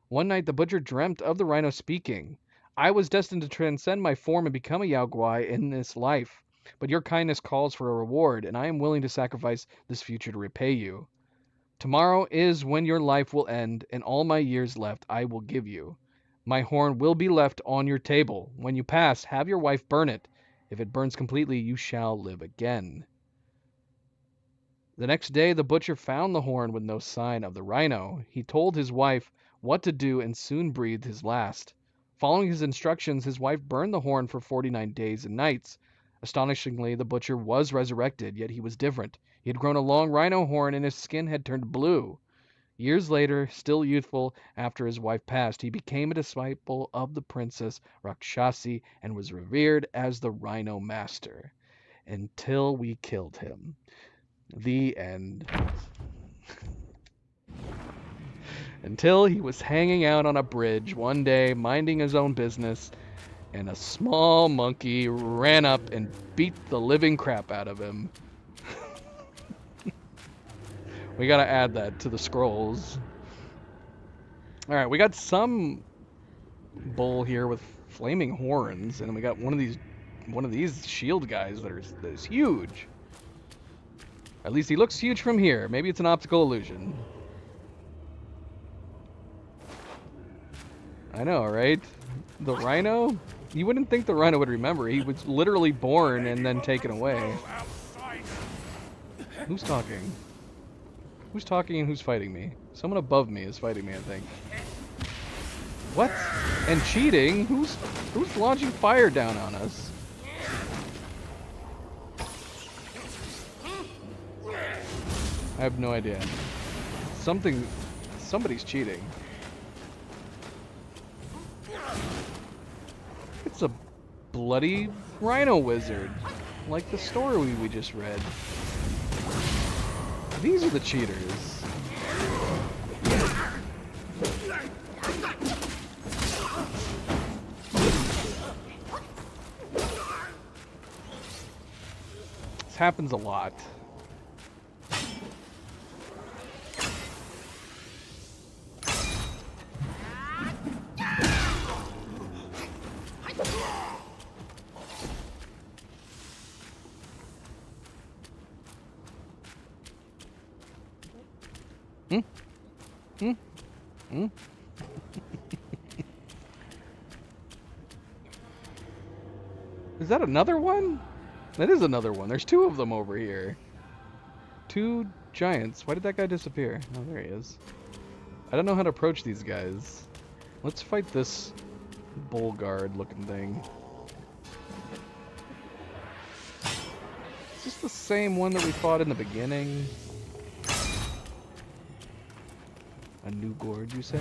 S1: One night the butcher dreamt of the rhino speaking. "I was destined to transcend my form and become a Yao Guai in this life, but your kindness calls for a reward, and I am willing to sacrifice this future to repay you. Tomorrow is when your life will end, and all my years left I will give you. My horn will be left on your table. When you pass, have your wife burn it. If it burns completely, you shall live again." The next day, the butcher found the horn with no sign of the rhino. He told his wife what to do and soon breathed his last. Following his instructions, his wife burned the horn for 49 days and nights. Astonishingly, the butcher was resurrected, yet he was different. He had grown a long rhino horn and his skin had turned blue. Years later, still youthful after his wife passed, he became a disciple of the princess Rakshasi and was revered as the Rhino Master. Until we killed him. The end. Until he was hanging out on a bridge one day, minding his own business, and a small monkey ran up and beat the living crap out of him. We gotta add that to the scrolls. Alright, we got some bull here with flaming horns, and we got one of these shield guys that is huge. At least he looks huge from here. Maybe it's an optical illusion. I know, right? The rhino? You wouldn't think the rhino would remember. He was literally born and then taken away. Who's talking? Who's talking and who's fighting me? Someone above me is fighting me, I think. What? And cheating? Who's launching fire down on us? I have no idea. Somebody's cheating. It's a bloody rhino wizard, like the story we just read. These are the cheaters. This happens a lot. Is that another one? That is another one. There's two of them over here. Two giants. Why did that guy disappear? Oh, there he is. I don't know how to approach these guys. Let's fight this bull guard looking thing. Is this the same one that we fought in the beginning? A new gourd, you say?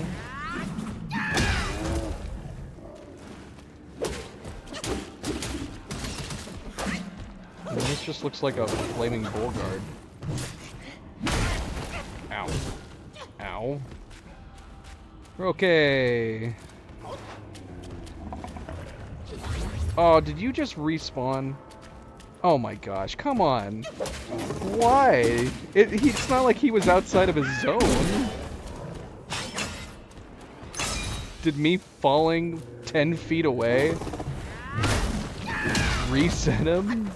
S1: And this just looks like a flaming bull guard. Ow. Ow. Okay. Oh, did you just respawn? Oh my gosh, come on. Why? It's not like he was outside of his zone. Did me falling 10 feet away reset him?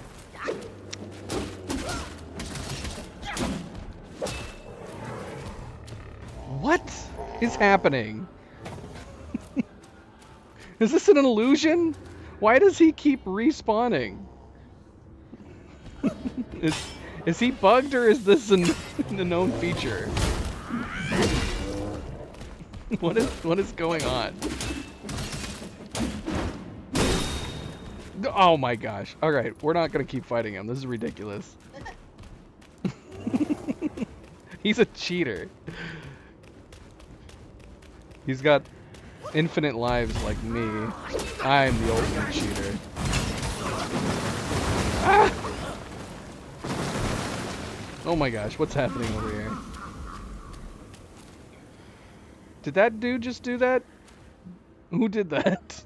S1: What is happening? Is this an illusion? Why does he keep respawning? Is he bugged or is this a known feature? What is going on? Oh my gosh. Alright, we're not gonna keep fighting him. This is ridiculous. He's a cheater. He's got infinite lives like me. I'm the ultimate cheater. Ah! Oh my gosh, what's happening over here? Did that dude just do that? Who did that?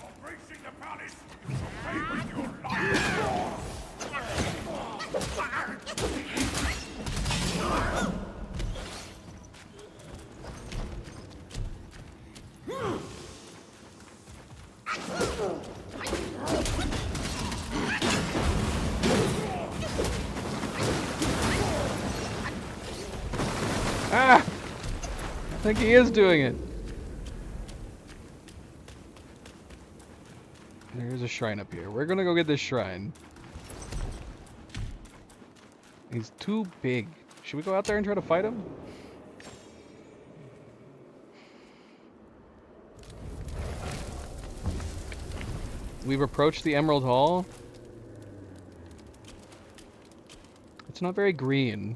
S3: Embracing the palace, you shall pay with your life.
S1: Ah! I think he is doing it. There's a shrine up here. We're gonna go get this shrine. He's too big. Should we go out there and try to fight him? We've approached the Emerald Hall. It's not very green.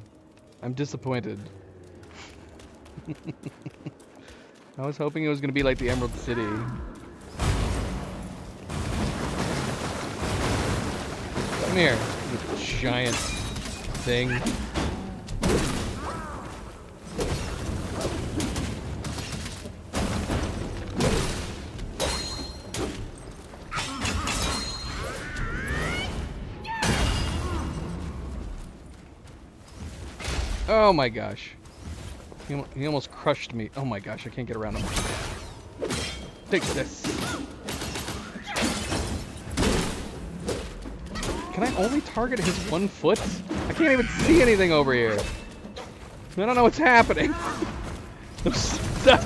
S1: I'm disappointed. I was hoping it was going to be like the Emerald City. Come here, you giant thing. Oh my gosh. He almost crushed me. Oh my gosh, I can't get around him. Take this. Can I only target his 1 foot? I can't even see anything over here. I don't know what's happening. I'm stuck.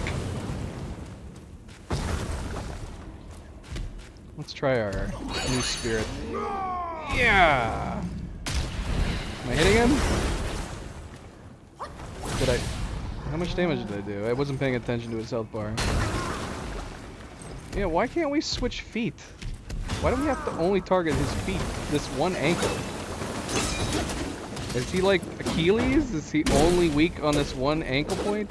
S1: Let's try our new spirit. Yeah. Am I hitting him? Did I? How much damage did I do? I wasn't paying attention to his health bar. Yeah, why can't we switch feet? Why do we have to only target his feet? This one ankle. Is he like Achilles? Is he only weak on this one ankle point?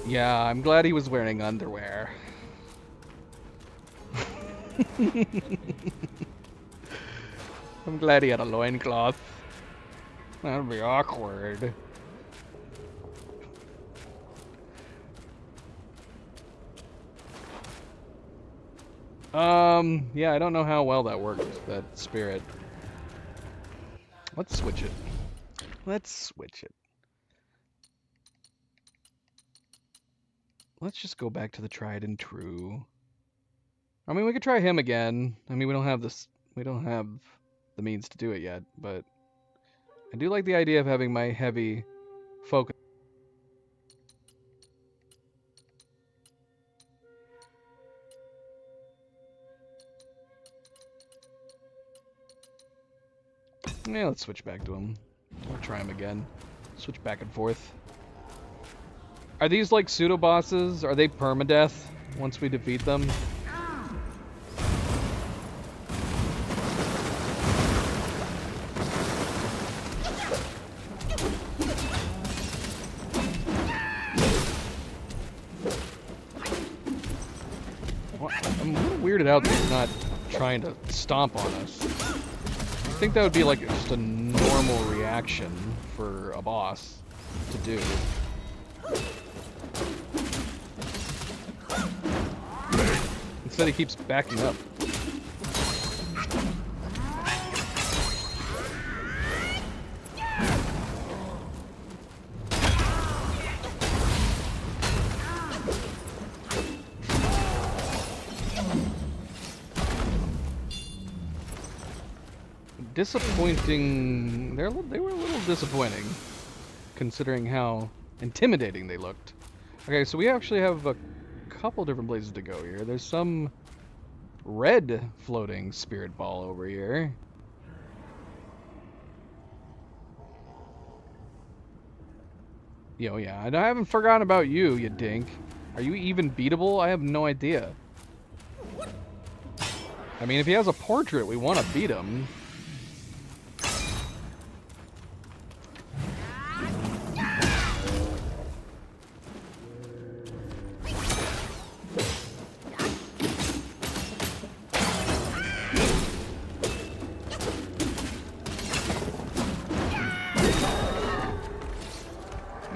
S1: Yeah, I'm glad he was wearing underwear. I'm glad he had a loincloth. That'd be awkward. Yeah, I don't know how well that worked, that spirit. Let's switch it. Let's switch it. Let's just go back to the tried and true. I mean, we could try him again. I mean, we don't have the means to do it yet, but I do like the idea of having my heavy focus. Yeah, let's switch back to him. We'll try him again. Switch back and forth. Are these like pseudo bosses? Are they permadeath once we defeat them? Well, I'm a little weirded out that he's not trying to stomp on us. I think that would be like just a normal reaction for a boss to do. Instead he keeps backing up. Disappointing. They were a little disappointing, considering how intimidating they looked. Okay, so we actually have a couple different places to go here. There's some red floating spirit ball over here. Yo, yeah, I haven't forgotten about you, you dink. Are you even beatable? I have no idea. I mean, if he has a portrait, we want to beat him.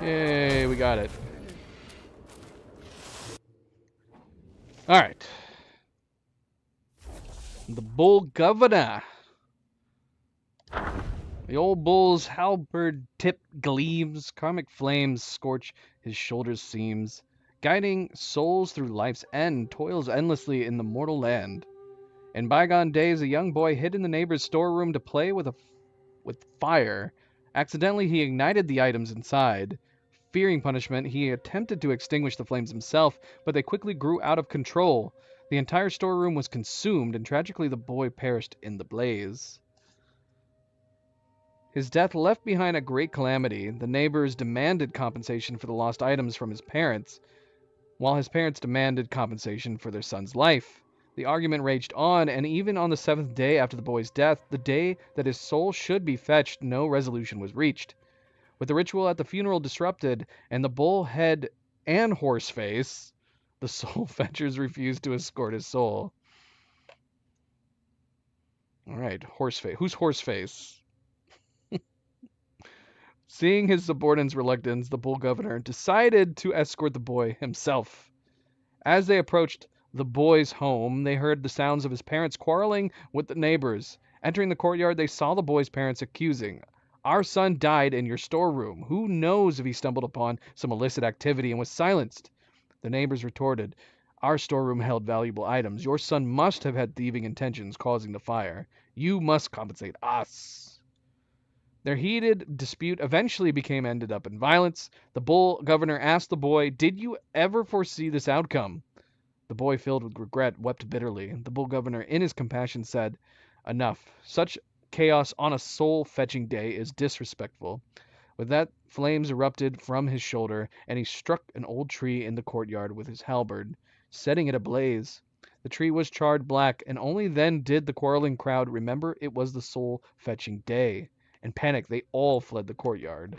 S1: Yay, we got it. Alright. The Bull Governor. The old bull's halberd tip gleams, karmic flames scorch his shoulders' seams. Guiding souls through life's end, toils endlessly in the mortal land. In bygone days, a young boy hid in the neighbor's storeroom to play with fire. Accidentally, he ignited the items inside. Fearing punishment, he attempted to extinguish the flames himself, but they quickly grew out of control. The entire storeroom was consumed, and tragically the boy perished in the blaze. His death left behind a great calamity. The neighbors demanded compensation for the lost items from his parents, while his parents demanded compensation for their son's life. The argument raged on, and even on the 7th day after the boy's death, the day that his soul should be fetched, no resolution was reached. With the ritual at the funeral disrupted, and the bull head and horse face, the soul fetchers refused to escort his soul. Alright, Horseface. Who's Horseface? Seeing his subordinates' reluctance, the bull governor decided to escort the boy himself. As they approached the boy's home, they heard the sounds of his parents quarreling with the neighbors. Entering the courtyard, they saw the boy's parents accusing, "Our son died in your storeroom. Who knows if he stumbled upon some illicit activity and was silenced?" The neighbors retorted, "Our storeroom held valuable items. Your son must have had thieving intentions causing the fire. You must compensate us." Their heated dispute eventually ended up in violence. The bull governor asked the boy, "Did you ever foresee this outcome?" The boy, filled with regret, wept bitterly. The bull governor, in his compassion, said, "Enough. Such chaos on a soul-fetching day is disrespectful." With that, flames erupted from his shoulder, and he struck an old tree in the courtyard with his halberd, setting it ablaze. The tree was charred black, and only then did the quarreling crowd remember it was the soul-fetching day. In panic, they all fled the courtyard.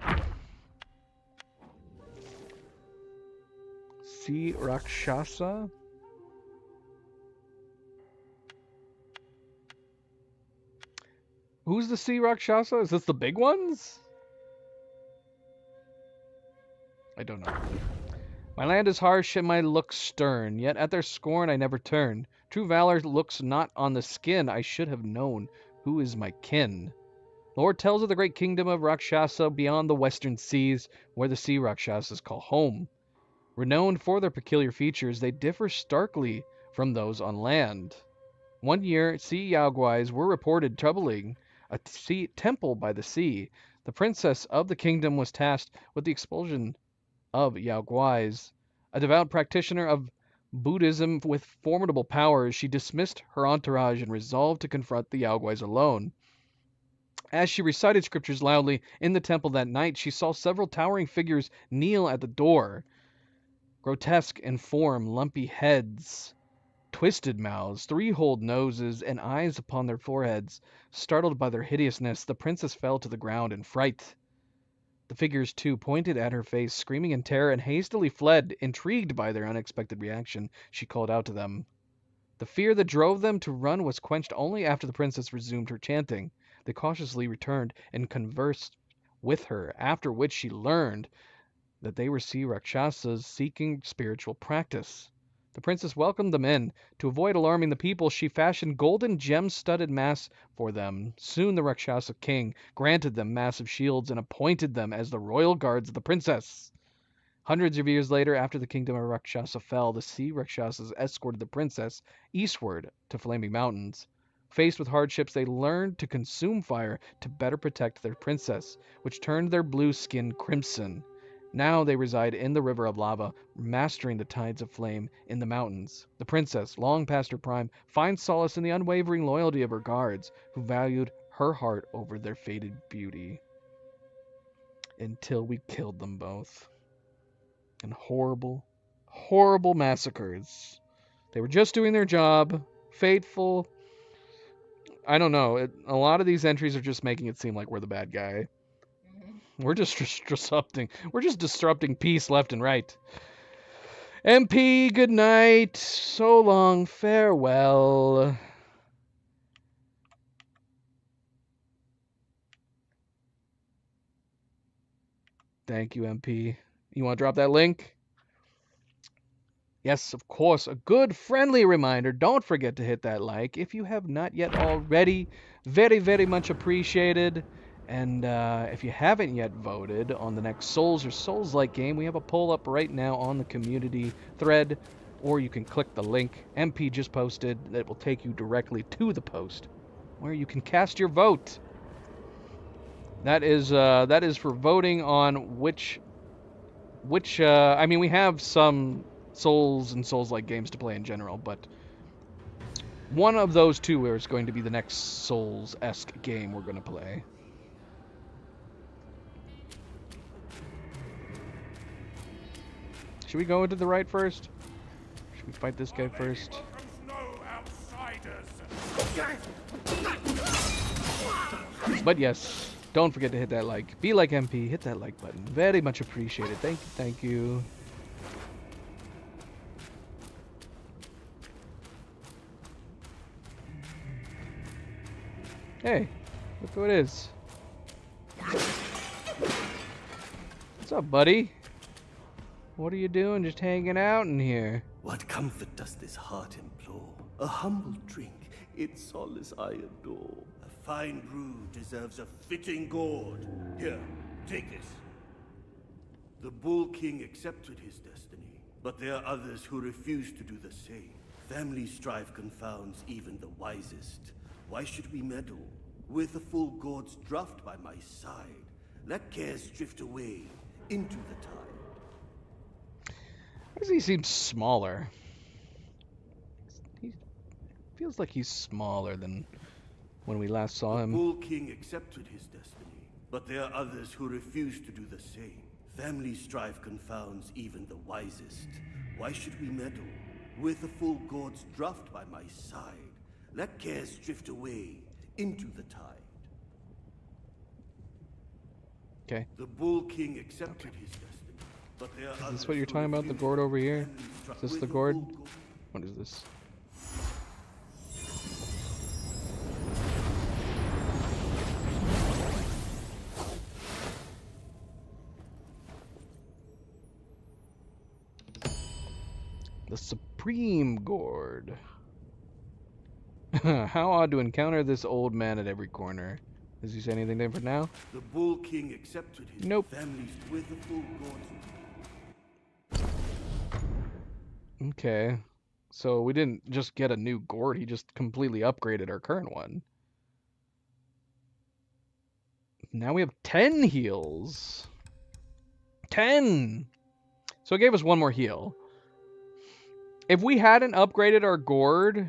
S1: Sea Rakshasa? Who's the Sea Rakshasa? Is this the big ones? I don't know. My land is harsh and my looks stern, yet at their scorn I never turn. True valor looks not on the skin. I should have known who is my kin. Lord tells of the great kingdom of Rakshasa beyond the western seas, where the sea Rakshasas call home. Renowned for their peculiar features, they differ starkly from those on land. One year, sea Yaoguais were reported troubling a temple by the sea. The princess of the kingdom was tasked with the expulsion of Yaoguais. A devout practitioner of Buddhism with formidable powers, she dismissed her entourage and resolved to confront the Yaoguais alone. As she recited scriptures loudly in the temple that night, she saw several towering figures kneel at the door. Grotesque in form, lumpy heads, twisted mouths, three-holed noses, and eyes upon their foreheads. Startled by their hideousness, the princess fell to the ground in fright. The figures, too, pointed at her face, screaming in terror, and hastily fled. Intrigued by their unexpected reaction, she called out to them. The fear that drove them to run was quenched only after the princess resumed her chanting. They cautiously returned and conversed with her, after which she learned that they were sea Rakshasas seeking spiritual practice. The princess welcomed them in. To avoid alarming the people, she fashioned golden gem-studded masks for them. Soon the Rakshasa king granted them massive shields and appointed them as the royal guards of the princess. Hundreds of years later, after the kingdom of Rakshasa fell, the sea Rakshasas escorted the princess eastward to Flaming Mountains. Faced with hardships, they learned to consume fire to better protect their princess, which turned their blue skin crimson. Now they reside in the river of lava, mastering the tides of flame in the mountains. The princess, long past her prime, finds solace in the unwavering loyalty of her guards, who valued her heart over their faded beauty. Until we killed them both. And horrible, horrible massacres. They were just doing their job. Fateful. I don't know. A lot of these entries are just making it seem like we're the bad guy. We're just disrupting. We're just disrupting peace left and right. MP, good night. So long. Farewell. Thank you, MP. You want to drop that link? Yes, of course. A good, friendly reminder. Don't forget to hit that like if you have not yet already. Very, very much appreciated. And if you haven't yet voted on the next Souls or Souls-like game, we have a poll up right now on the community thread, or you can click the link MP just posted that will take you directly to the post, where you can cast your vote. That is for voting on which. I mean, we have some Souls and Souls-like games to play in general, but one of those two is going to be the next Souls-esque game we're going to play. Should we go into the right first? Should we fight this guy first? But yes, don't forget to hit that like. Be like MP, hit that like button. Very much appreciated. Thank you, thank you. Hey, look who it is. What's up, buddy? What are you doing just hanging out in here?
S2: What comfort does this heart implore? A humble drink, its solace I adore. A fine brew deserves a fitting gourd. Here, take this. The Bull King accepted his destiny, but there are others who refuse to do the same. Family strife confounds even the wisest. Why should we meddle? With a full gourd's draught by my side, let cares drift away into the tide.
S1: Why does he seem smaller? He feels like he's smaller than when we last saw him.
S2: The Bull King accepted his destiny, but there are others who refuse to do the same. Family strife confounds even the wisest. Why should we meddle? With a full gourd's draught by my side, let cares drift away into the tide.
S1: Okay.
S2: The Bull King accepted his destiny. But there are
S1: Is this what you're talking about? The gourd over here? Is this the gourd? What is this? The Supreme Gourd. How odd to encounter this old man at every corner. Does he say anything different now?
S3: The Bull King accepted his
S1: Nope.
S3: family's withful gods.
S1: Okay. So we didn't just get a new gourd, he just completely upgraded our current one. Now we have 10 heals. 10! So it gave us one more heal. If we hadn't upgraded our gourd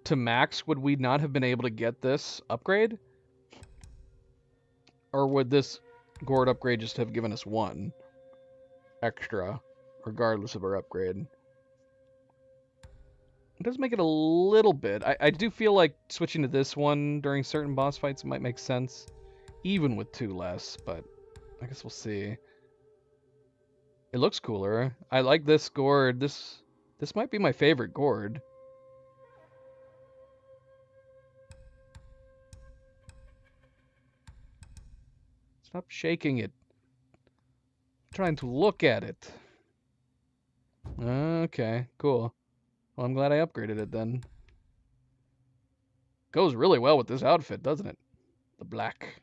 S1: to max, would we not have been able to get this upgrade? Or would this gourd upgrade just have given us one extra, regardless of our upgrade? It does make it a little bit. I do feel like switching to this one during certain boss fights might make sense, even with 2 less, but I guess we'll see. It looks cooler. I like this gourd. This might be my favorite gourd. Stop shaking it. I'm trying to look at it. Okay, cool. Well, I'm glad I upgraded it then. Goes really well with this outfit, doesn't it? The black.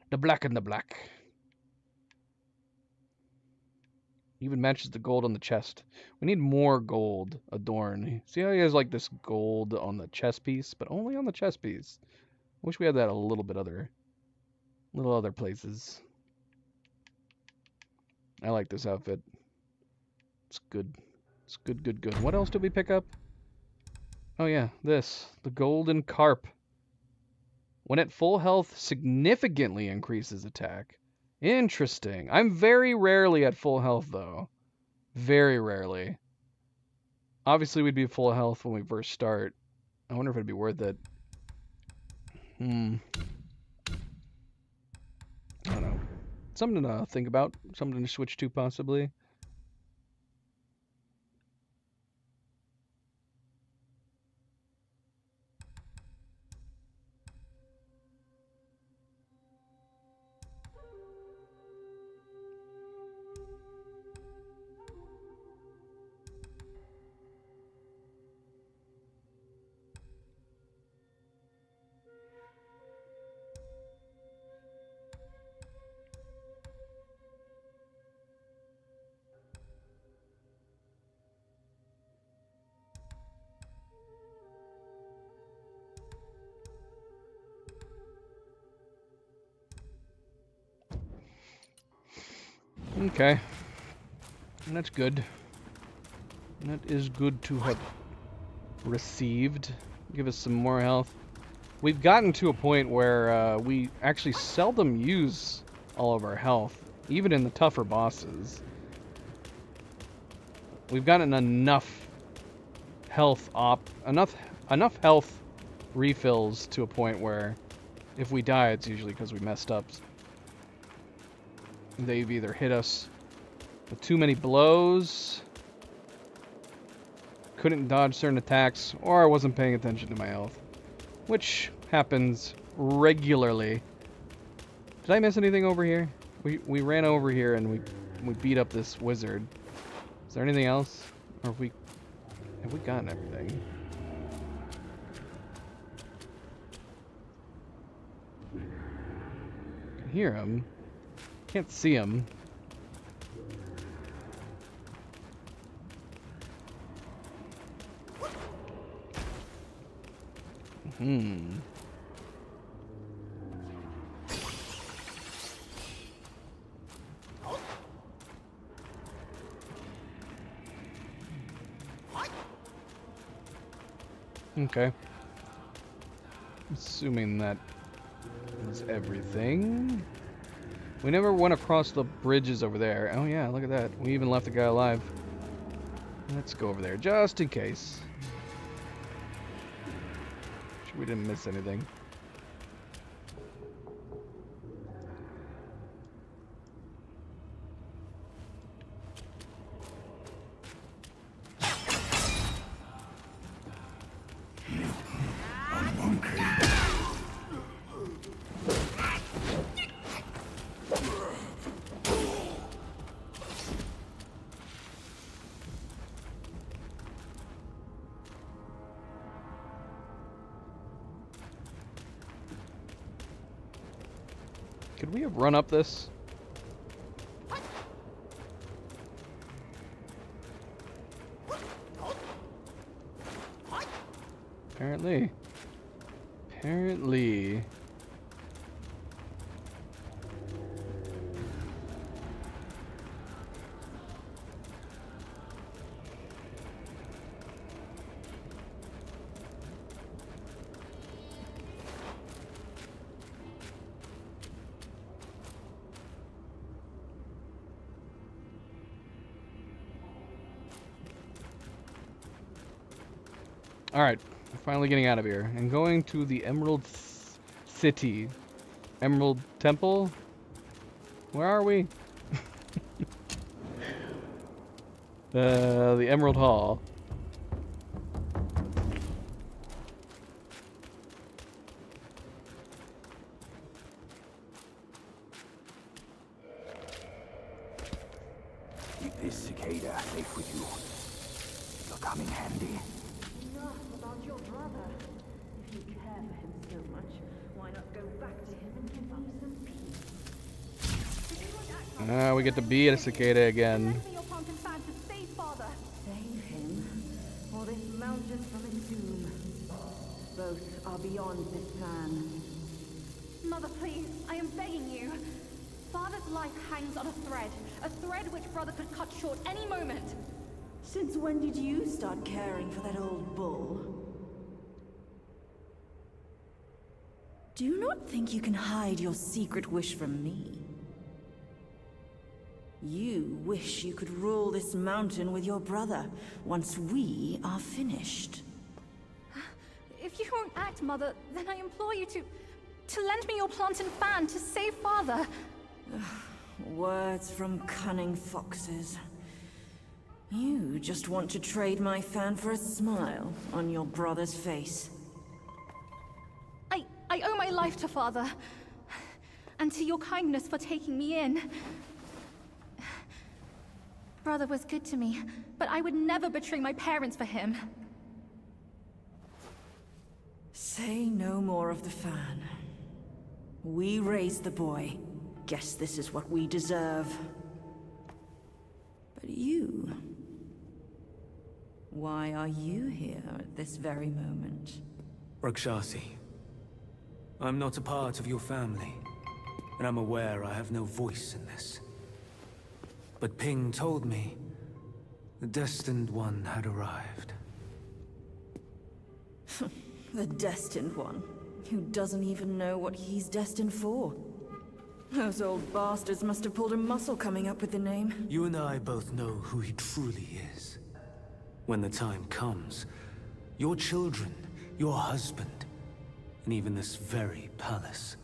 S1: The black and the black. Even matches the gold on the chest. We need more gold adorn. See how he has like this gold on the chest piece, but only on the chest piece. Wish we had that a little bit other places. I like this outfit. It's good. It's good, good, good. What else did we pick up? Oh yeah, this. The golden carp. When at full health, significantly increases attack. Interesting. I'm very rarely at full health, though. Very rarely. Obviously, we'd be full health when we first start. I wonder if it'd be worth it. I don't know. Something to think about. Something to switch to, possibly. Okay. And that's good. That is good to have received. Give us some more health. We've gotten to a point where we actually seldom use all of our health, even in the tougher bosses. We've gotten enough health enough health refills to a point where if we die, it's usually because we messed up. They've either hit us with too many blows, couldn't dodge certain attacks, or I wasn't paying attention to my health, which happens regularly. Did I miss anything over here? We ran over here and we beat up this wizard. Is there anything else? Or have we gotten everything? I can hear him. Can't see him. Okay. Assuming that was everything. We never went across the bridges over there. Oh yeah, look at that. We even left the guy alive. Let's go over there, just in case. Sure we didn't miss anything. Could we have run up this? Apparently. Apparently. Alright, we're finally getting out of here and going to the Emerald City. Emerald Temple? Where are we? The Emerald Hall.
S5: Keep this cicada safe with you. You'll come in handy.
S7: Enough about your brother. If you care for him so much, why not go back to him and give him some peace?
S1: We get to be a cicada again.
S7: Save him, or this mountain from its doom. Both are beyond this plan.
S6: Mother, please, I am begging you. Father's life hangs on a thread which brother could cut short any moment.
S7: Since when did you start caring for that old bull? Do you not think you can hide your secret wish from me? You wish you could rule this mountain with your brother once we are finished.
S6: If you won't act, Mother, then I implore you to lend me your plant and fan to save Father.
S7: Words from cunning foxes. You just want to trade my fan for a smile on your brother's face.
S6: I owe my life to Father, and to your kindness for taking me in. Brother was good to me, but I would never betray my parents for him.
S7: Say no more of the fan. We raised the boy. Guess this is what we deserve. But you... why are you here at this very moment?
S8: Rakshasi, I'm not a part of your family, and I'm aware I have no voice in this. But Ping told me the Destined One had arrived.
S7: The Destined One, who doesn't even know what he's destined for. Those old bastards must have pulled a muscle coming up with the name.
S8: You and I both know who he truly is. When the time comes, your children, your husband, and even this very palace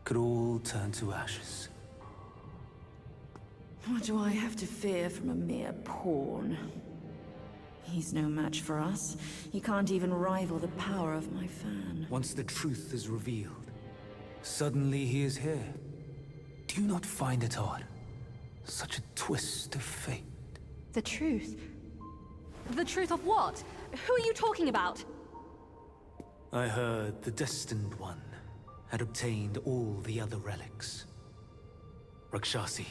S8: could all turn to ashes.
S7: What do I have to fear from a mere pawn? He's no match for us. He can't even rival the power of my fan.
S8: Once the truth is revealed, suddenly he is here. Do you not find it odd? Such a twist of fate.
S6: The truth? The truth of what? Who are you talking about?
S8: I heard the Destined One had obtained all the other relics. Rakshasi,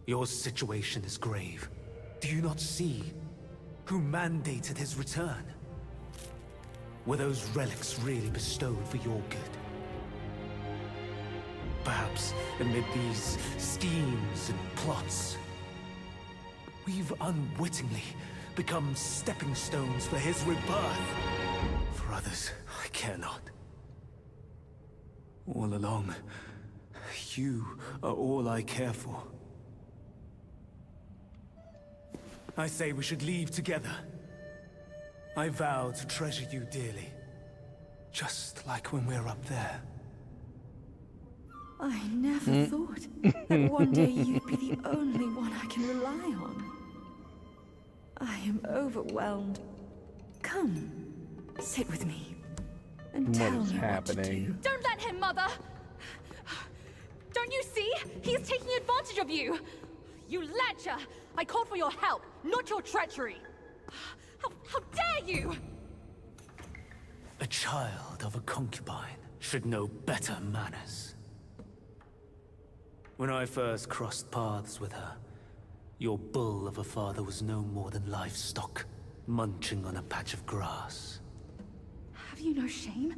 S8: your situation is grave. Do you not see who mandated his return? Were those relics really bestowed for your good? Perhaps amid these schemes and plots, we've unwittingly become stepping stones for his rebirth. For others, I care not. All along, you are all I care for. I say we should leave together. I vow to treasure you dearly, just like when we're up there.
S7: I never thought that one day you'd be the only one I can rely on. I am overwhelmed. Come, sit with me, and tell
S1: What is
S7: me
S1: happening?
S7: what to do.
S6: Don't let him, Mother! Don't you see? He is taking advantage of you! You lecher! I called for your help, not your treachery! How dare you!
S8: A child of a concubine should know better manners. When I first crossed paths with her, your bull of a father was no more than livestock, munching on a patch of grass.
S7: Have you no shame?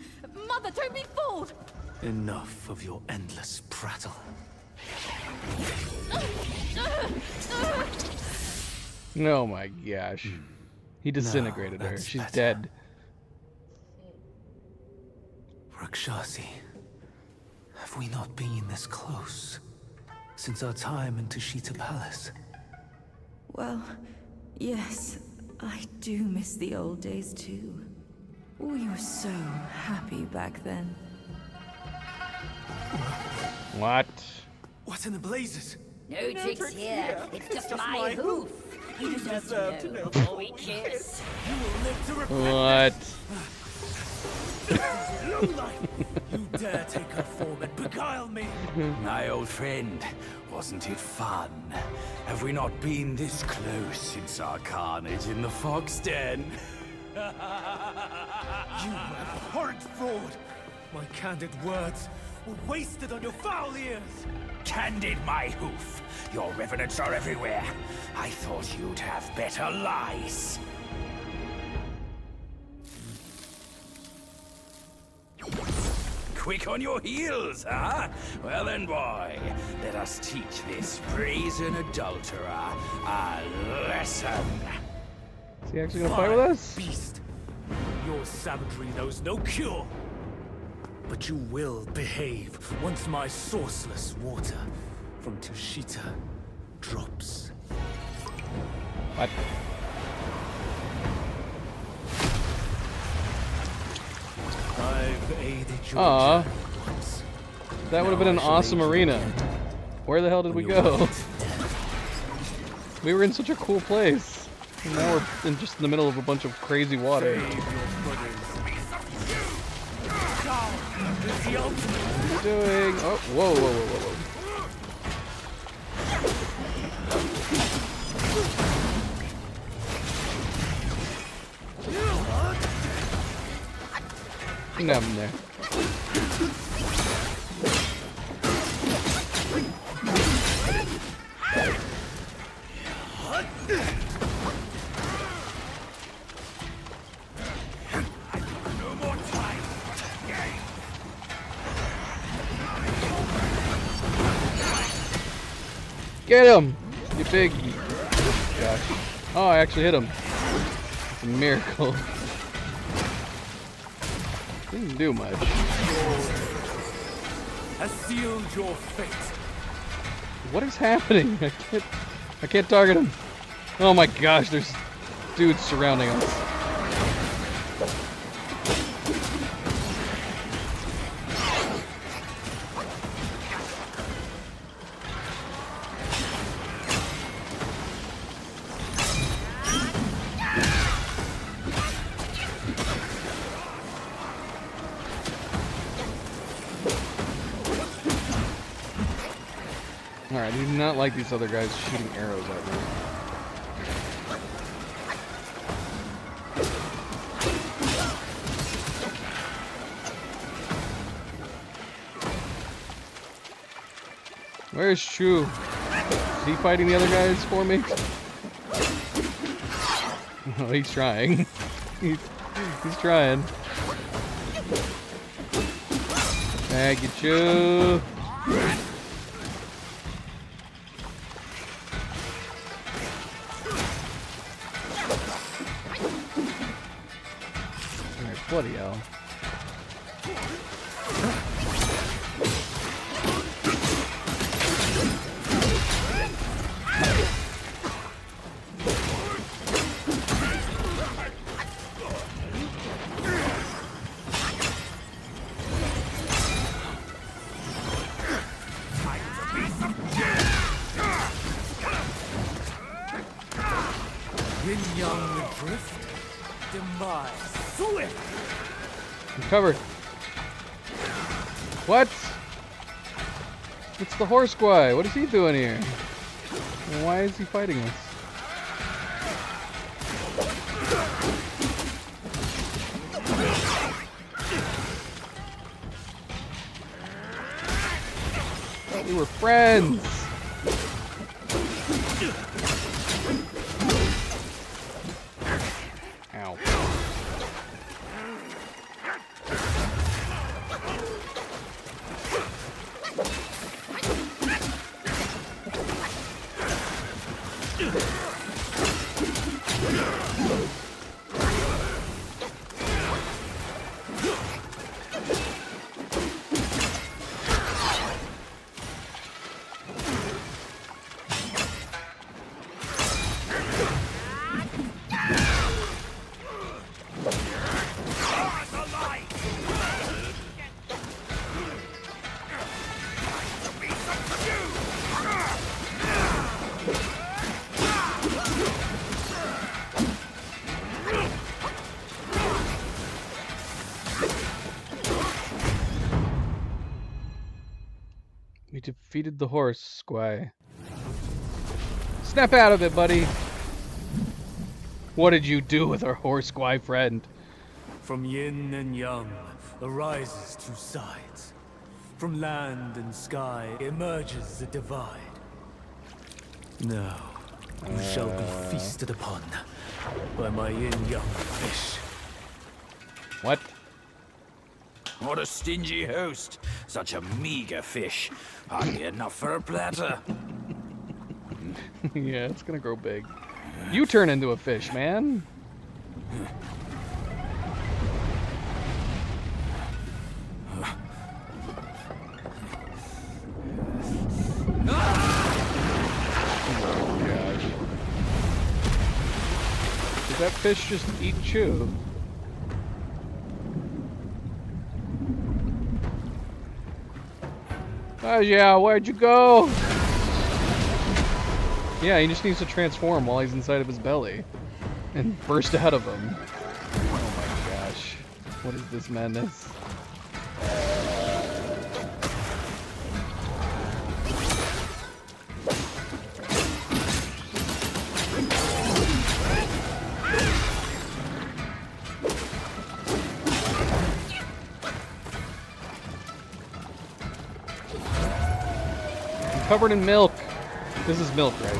S7: Mother, don't be fooled!
S8: Enough of your endless prattle.
S1: Oh my gosh. He disintegrated her.
S8: that's
S1: She's
S8: better.
S1: dead.
S8: Rakshasi, have we not been this close since our time in Tushita Palace?
S7: Well, yes, I do miss the old days too. We were so happy back then.
S1: What?
S8: What in the blazes?
S4: No tricks here. It's just my hoof. You deserve to know before we kiss.
S8: You will live to repent.
S1: What?
S8: You dare take her form and beguile me?
S9: My old friend, wasn't it fun? Have we not been this close since our carnage in the fox den?
S8: You abhorrent fraud! My candid words were wasted on your foul ears!
S9: Candid, my hoof. Your revenants are everywhere. I thought you'd have better lies. Quick on your heels, huh? Well then, boy, let us teach this brazen adulterer a lesson.
S1: Is he actually gonna fight with us?
S8: Beast! Your savagery knows no cure! But you will behave once my sourceless water from Tushita drops.
S1: What?
S8: I've aided your
S1: Aw.
S8: journey once.
S1: That would have been an
S8: Now I shall
S1: awesome
S8: aid you
S1: arena.
S8: again
S1: Where the hell did we
S8: when you're
S1: go?
S8: right.
S1: We were in such a cool place. And now we're in just in the middle of a bunch of crazy water.
S8: Save your brothers. Down is the ultimate.
S1: What are you doing? Oh, whoa, whoa, whoa, whoa, whoa. Nothing there.
S9: No more time.
S1: Get him! You big... Gosh. Oh, I actually hit him. It's a miracle. Didn't do much.
S8: Has sealed your fate.
S1: What is happening? I can't target him. Oh my gosh, there's dudes surrounding us. Alright, I do not like these other guys shooting arrows at me. Where's Shu? Is he fighting the other guys for me? Oh, he's trying. he's trying. Thank you, Shu. Alright, bloody hell.
S8: Yin Yang Drift. Demise. Swift.
S1: I'm covered. What? It's the horse guy. What is he doing here? And why is he fighting us? We were friends. Ow. We defeated the horse, Squire. Snap out of it, buddy. What did you do with our horse, Squire friend?
S8: From yin and yang arises two sides. From land and sky emerges a divide. Now, you shall be feasted upon by my yin-yang fish.
S1: What?
S9: What a stingy host. Such a meager fish. Hardly enough for a platter.
S1: Yeah, it's gonna grow big. You turn into a fish, man. Oh gosh. Did that fish just eat Chew? Oh yeah, where'd you go? Yeah, he just needs to transform while he's inside of his belly. And burst out of him. Oh my gosh. What is this madness? I'm covered in milk. This is milk, right?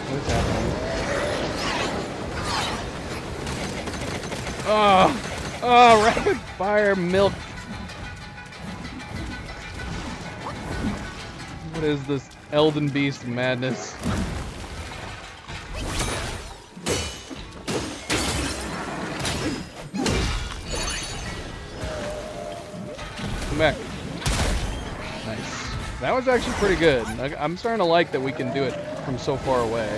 S1: What's happening? Oh, rapid fire milk. What is this Elden Beast madness? Come back. Nice. That was actually pretty good. I'm starting to like that we can do it from so far away.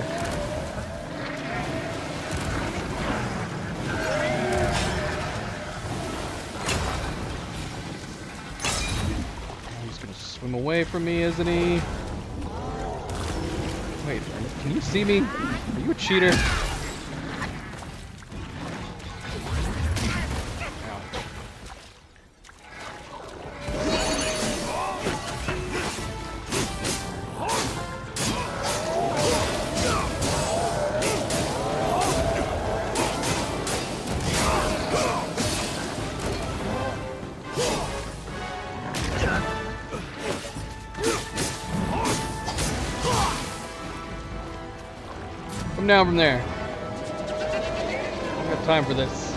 S1: He's gonna swim away from me, isn't he? Wait, can you see me? Are you a cheater? Come down from there. I don't have time for this.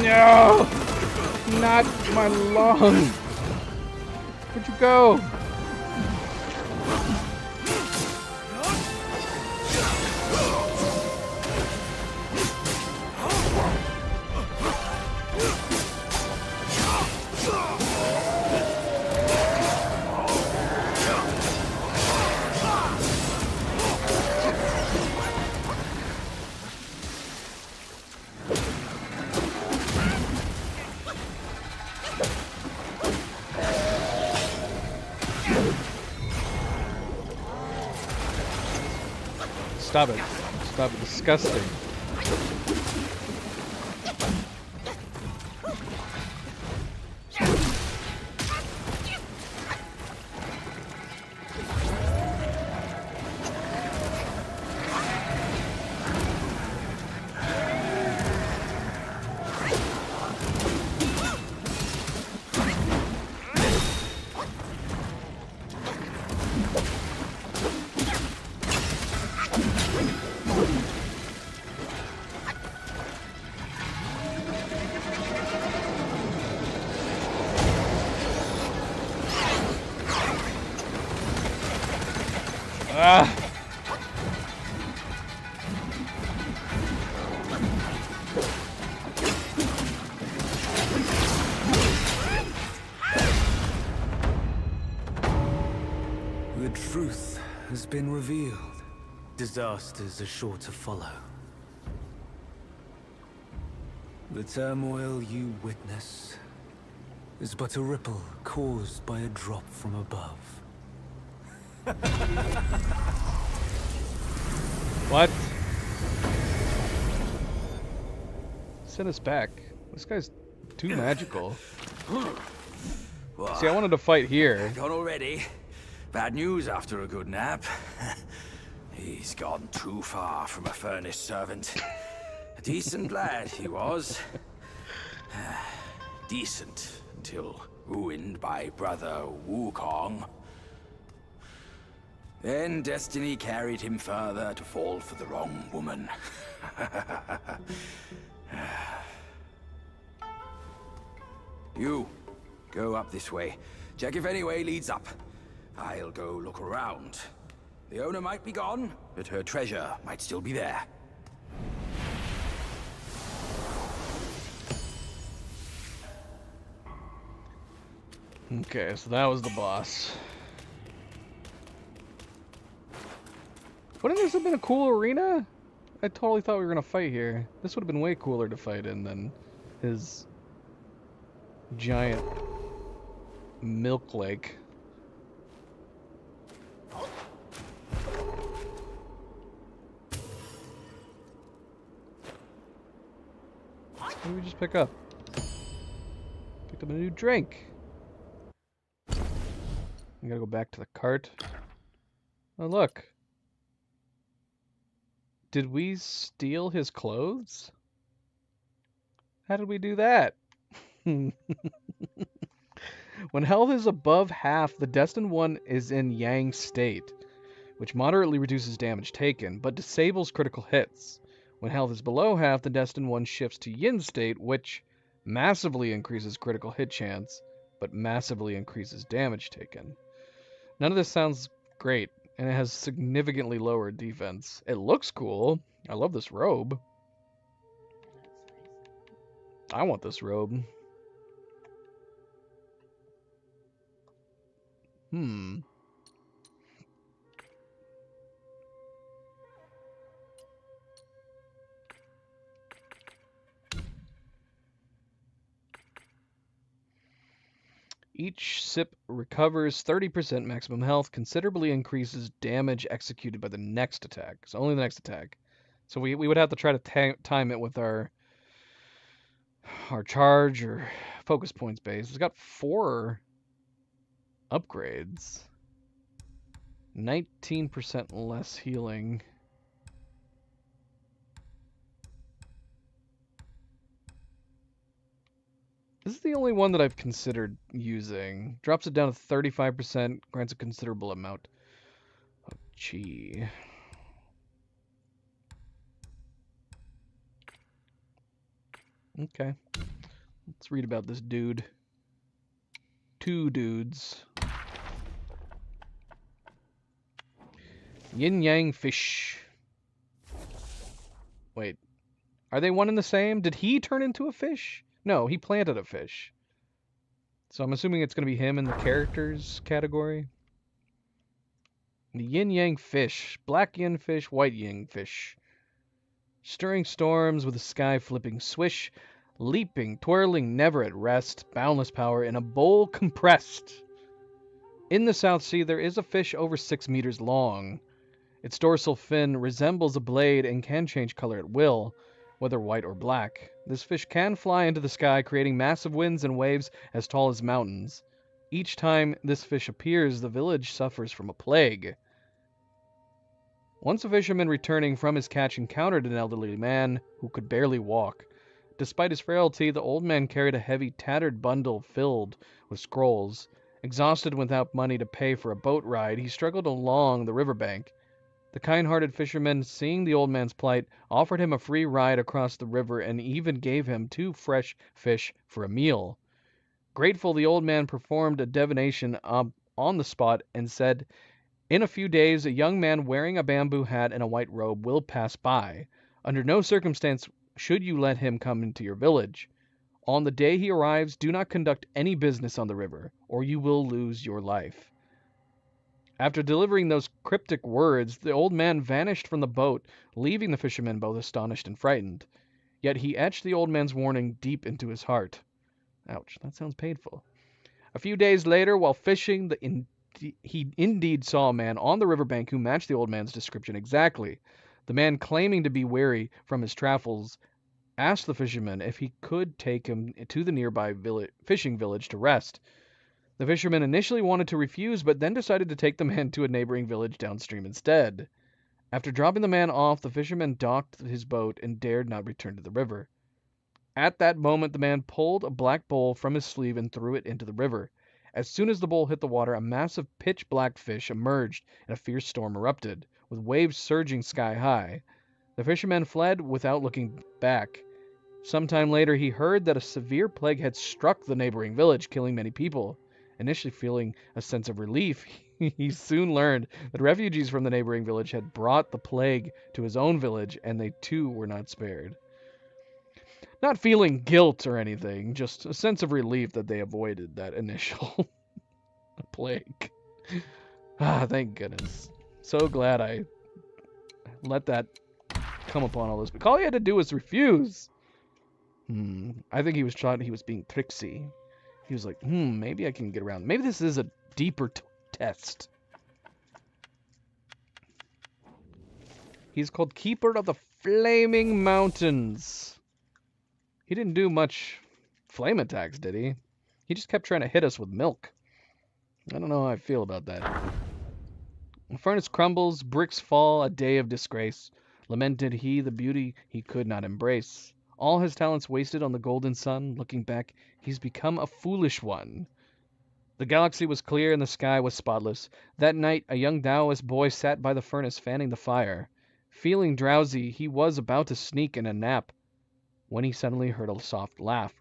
S1: No! Not my lung! Where'd you go? Stop it. Stop it. Disgusting. Ah!
S8: The truth has been revealed. Disasters are sure to follow. The turmoil you witness is but a ripple caused by a drop from above.
S1: What? Send us back. This guy's too magical. See, I wanted to fight here.
S9: Gone already? Bad news after a good nap. He's gone too far from a furnace servant. A decent lad he was. Decent until ruined by brother Wukong. Then destiny carried him further to fall for the wrong woman. You, go up this way. Check if any way leads up. I'll go look around. The owner might be gone, but her treasure might still be there.
S1: Okay, so that was the boss. Wouldn't this have been a cool arena? I totally thought we were gonna fight here. This would have been way cooler to fight in than his giant milk lake. What did we just pick up? Picked up a new drink. I gotta go back to the cart. Oh, look. Did we steal his clothes? How did we do that? When health is above half, the Destined One is in Yang state, which moderately reduces damage taken, but disables critical hits. When health is below half, the Destined One shifts to Yin state, which massively increases critical hit chance, but massively increases damage taken. None of this sounds great, and it has significantly lower defense. It looks cool. I love this robe. I want this robe. Each sip recovers 30% maximum health, considerably increases damage executed by the next attack. So only the next attack. So we would have to try to time it with our charge or focus points base. It's got 4 upgrades. 19% less healing. This is the only one that I've considered using. Drops it down to 35%, grants a considerable amount of chi. Okay. Let's read about this dude. 2 dudes. Yin Yang fish. Wait. Are they one and the same? Did he turn into a fish? No, he planted a fish. So I'm assuming it's going to be him in the characters category. The Yin Yang fish. Black yin fish, white yin fish. Stirring storms with a sky flipping swish. Leaping, twirling, never at rest. Boundless power in a bowl compressed. In the South Sea, there is a fish over 6 meters long. Its dorsal fin resembles a blade and can change color at will, whether white or black. This fish can fly into the sky, creating massive winds and waves as tall as mountains. Each time this fish appears, the village suffers from a plague. Once a fisherman returning from his catch encountered an elderly man who could barely walk. Despite his frailty, the old man carried a heavy, tattered bundle filled with scrolls. Exhausted without money to pay for a boat ride, he struggled along the riverbank. The kind-hearted fisherman, seeing the old man's plight, offered him a free ride across the river and even gave him 2 fresh fish for a meal. Grateful, the old man performed a divination on the spot and said, "In a few days, a young man wearing a bamboo hat and a white robe will pass by. Under no circumstance should you let him come into your village. On the day he arrives, do not conduct any business on the river, or you will lose your life." After delivering those cryptic words, the old man vanished from the boat, leaving the fishermen both astonished and frightened. Yet he etched the old man's warning deep into his heart. Ouch, that sounds painful. A few days later, while fishing, he indeed saw a man on the riverbank who matched the old man's description exactly. The man, claiming to be weary from his travels, asked the fisherman if he could take him to the nearby fishing village to rest. The fisherman initially wanted to refuse, but then decided to take the man to a neighboring village downstream instead. After dropping the man off, the fisherman docked his boat and dared not return to the river. At that moment, the man pulled a black bowl from his sleeve and threw it into the river. As soon as the bowl hit the water, a massive pitch-black fish emerged and a fierce storm erupted, with waves surging sky-high. The fisherman fled without looking back. Sometime later, he heard that a severe plague had struck the neighboring village, killing many people. Initially feeling a sense of relief, he soon learned that refugees from the neighboring village had brought the plague to his own village, and they too were not spared. Not feeling guilt or anything, just a sense of relief that they avoided that initial plague. Thank goodness. So glad I let that come upon all this. But all he had to do was refuse. I think he was being tricksy. He was like, maybe I can get around. Maybe this is a deeper test. He's called Keeper of the Flaming Mountains. He didn't do much flame attacks, did he? He just kept trying to hit us with milk. I don't know how I feel about that. The furnace crumbles, bricks fall, a day of disgrace. Lamented he the beauty he could not embrace. All his talents wasted on the golden sun. Looking back, he's become a foolish one. The galaxy was clear and the sky was spotless. That night, a young Taoist boy sat by the furnace fanning the fire. Feeling drowsy, he was about to sneak in a nap when he suddenly heard a soft laugh.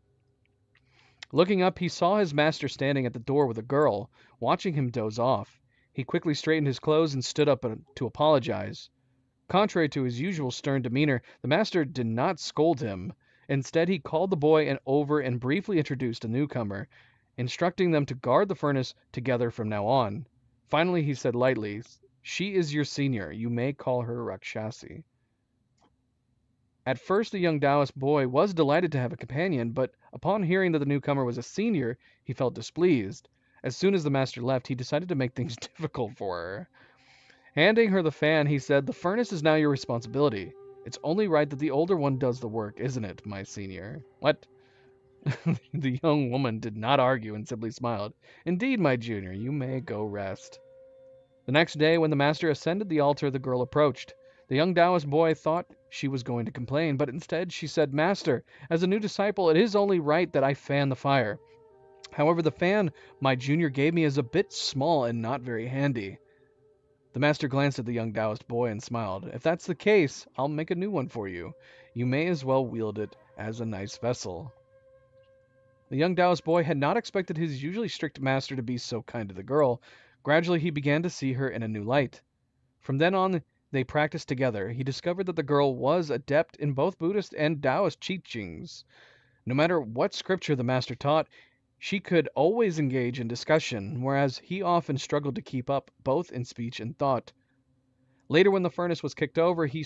S1: Looking up, he saw his master standing at the door with a girl, watching him doze off. He quickly straightened his clothes and stood up to apologize. Contrary to his usual stern demeanor, the master did not scold him. Instead, he called the boy over and briefly introduced a newcomer, instructing them to guard the furnace together from now on. Finally, he said lightly, "She is your senior. You may call her Rakshasi." At first, the young Taoist boy was delighted to have a companion, but upon hearing that the newcomer was a senior, he felt displeased. As soon as the master left, he decided to make things difficult for her. Handing her the fan, he said, "The furnace is now your responsibility. It's only right that the older one does the work, isn't it, my senior?" What? The young woman did not argue and simply smiled. "Indeed, my junior, you may go rest." The next day, when the master ascended the altar, the girl approached. The young Taoist boy thought she was going to complain, but instead she said, "Master, as a new disciple, it is only right that I fan the fire. However, the fan my junior gave me is a bit small and not very handy." The master glanced at the young Taoist boy and smiled. "If that's the case, I'll make a new one for you. You may as well wield it as a nice vessel." The young Taoist boy had not expected his usually strict master to be so kind to the girl. Gradually, he began to see her in a new light. From then on, they practiced together. He discovered that the girl was adept in both Buddhist and Taoist teachings. No matter what scripture the master taught, she could always engage in discussion, whereas he often struggled to keep up both in speech and thought. Later, when the furnace was kicked over, he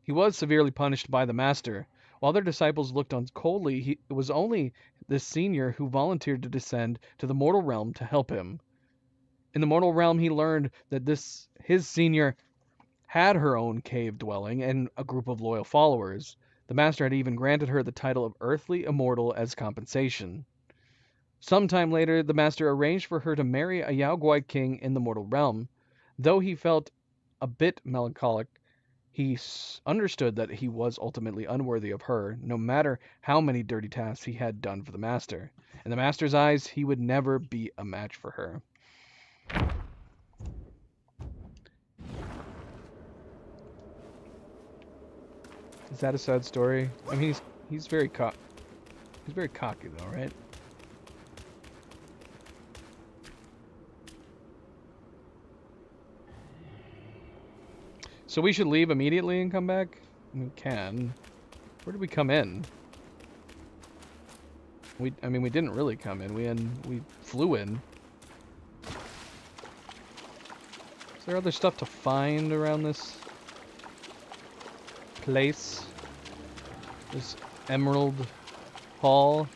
S1: was severely punished by the master. While their disciples looked on coldly, it was only this senior who volunteered to descend to the mortal realm to help him. In the mortal realm, he learned that his senior had her own cave dwelling and a group of loyal followers. The Master had even granted her the title of Earthly Immortal as compensation. Sometime later, the Master arranged for her to marry a Yaoguai king in the mortal realm. Though he felt a bit melancholic, he understood that he was ultimately unworthy of her, no matter how many dirty tasks he had done for the Master. In the Master's eyes, he would never be a match for her. Is that a sad story? I mean, he's very cocky though, right? So we should leave immediately and come back? We can. Where did we come in? I mean, we didn't really come in. We flew in. Is there other stuff to find around this place? This Emerald Hall?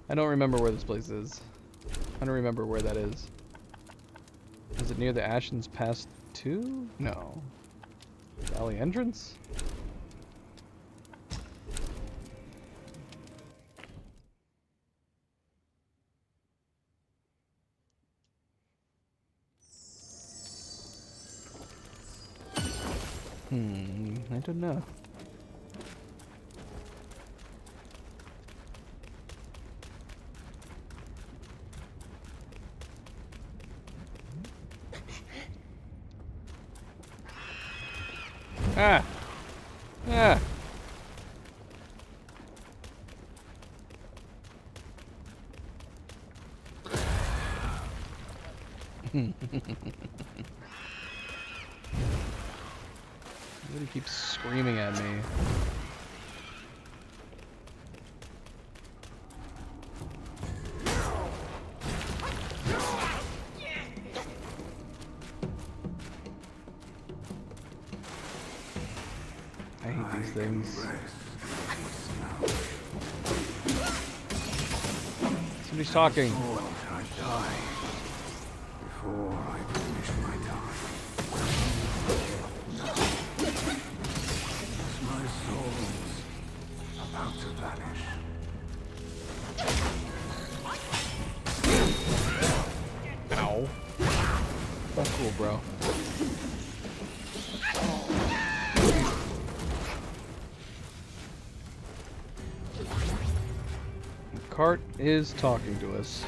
S1: I don't remember where this place is. I don't remember where that is. Is it near the Ashen's Pass 2? No. Valley entrance? I don't know. Ah! Ah! Somebody keeps screaming at me. I hate these things. Somebody's talking.
S5: Before I finish my time. My soul's about to vanish.
S1: Ow. That's cool, bro. The cart is talking to us.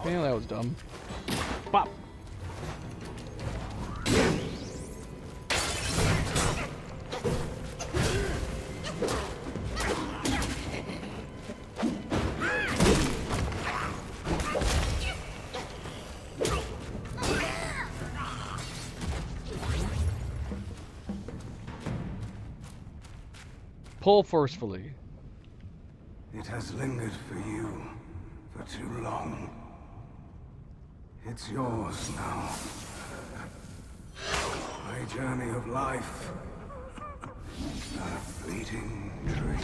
S1: Yeah, that was dumb. Bop! Pull forcefully.
S5: It has lingered for you for too long. It's yours now. My journey of life. A fleeting dream.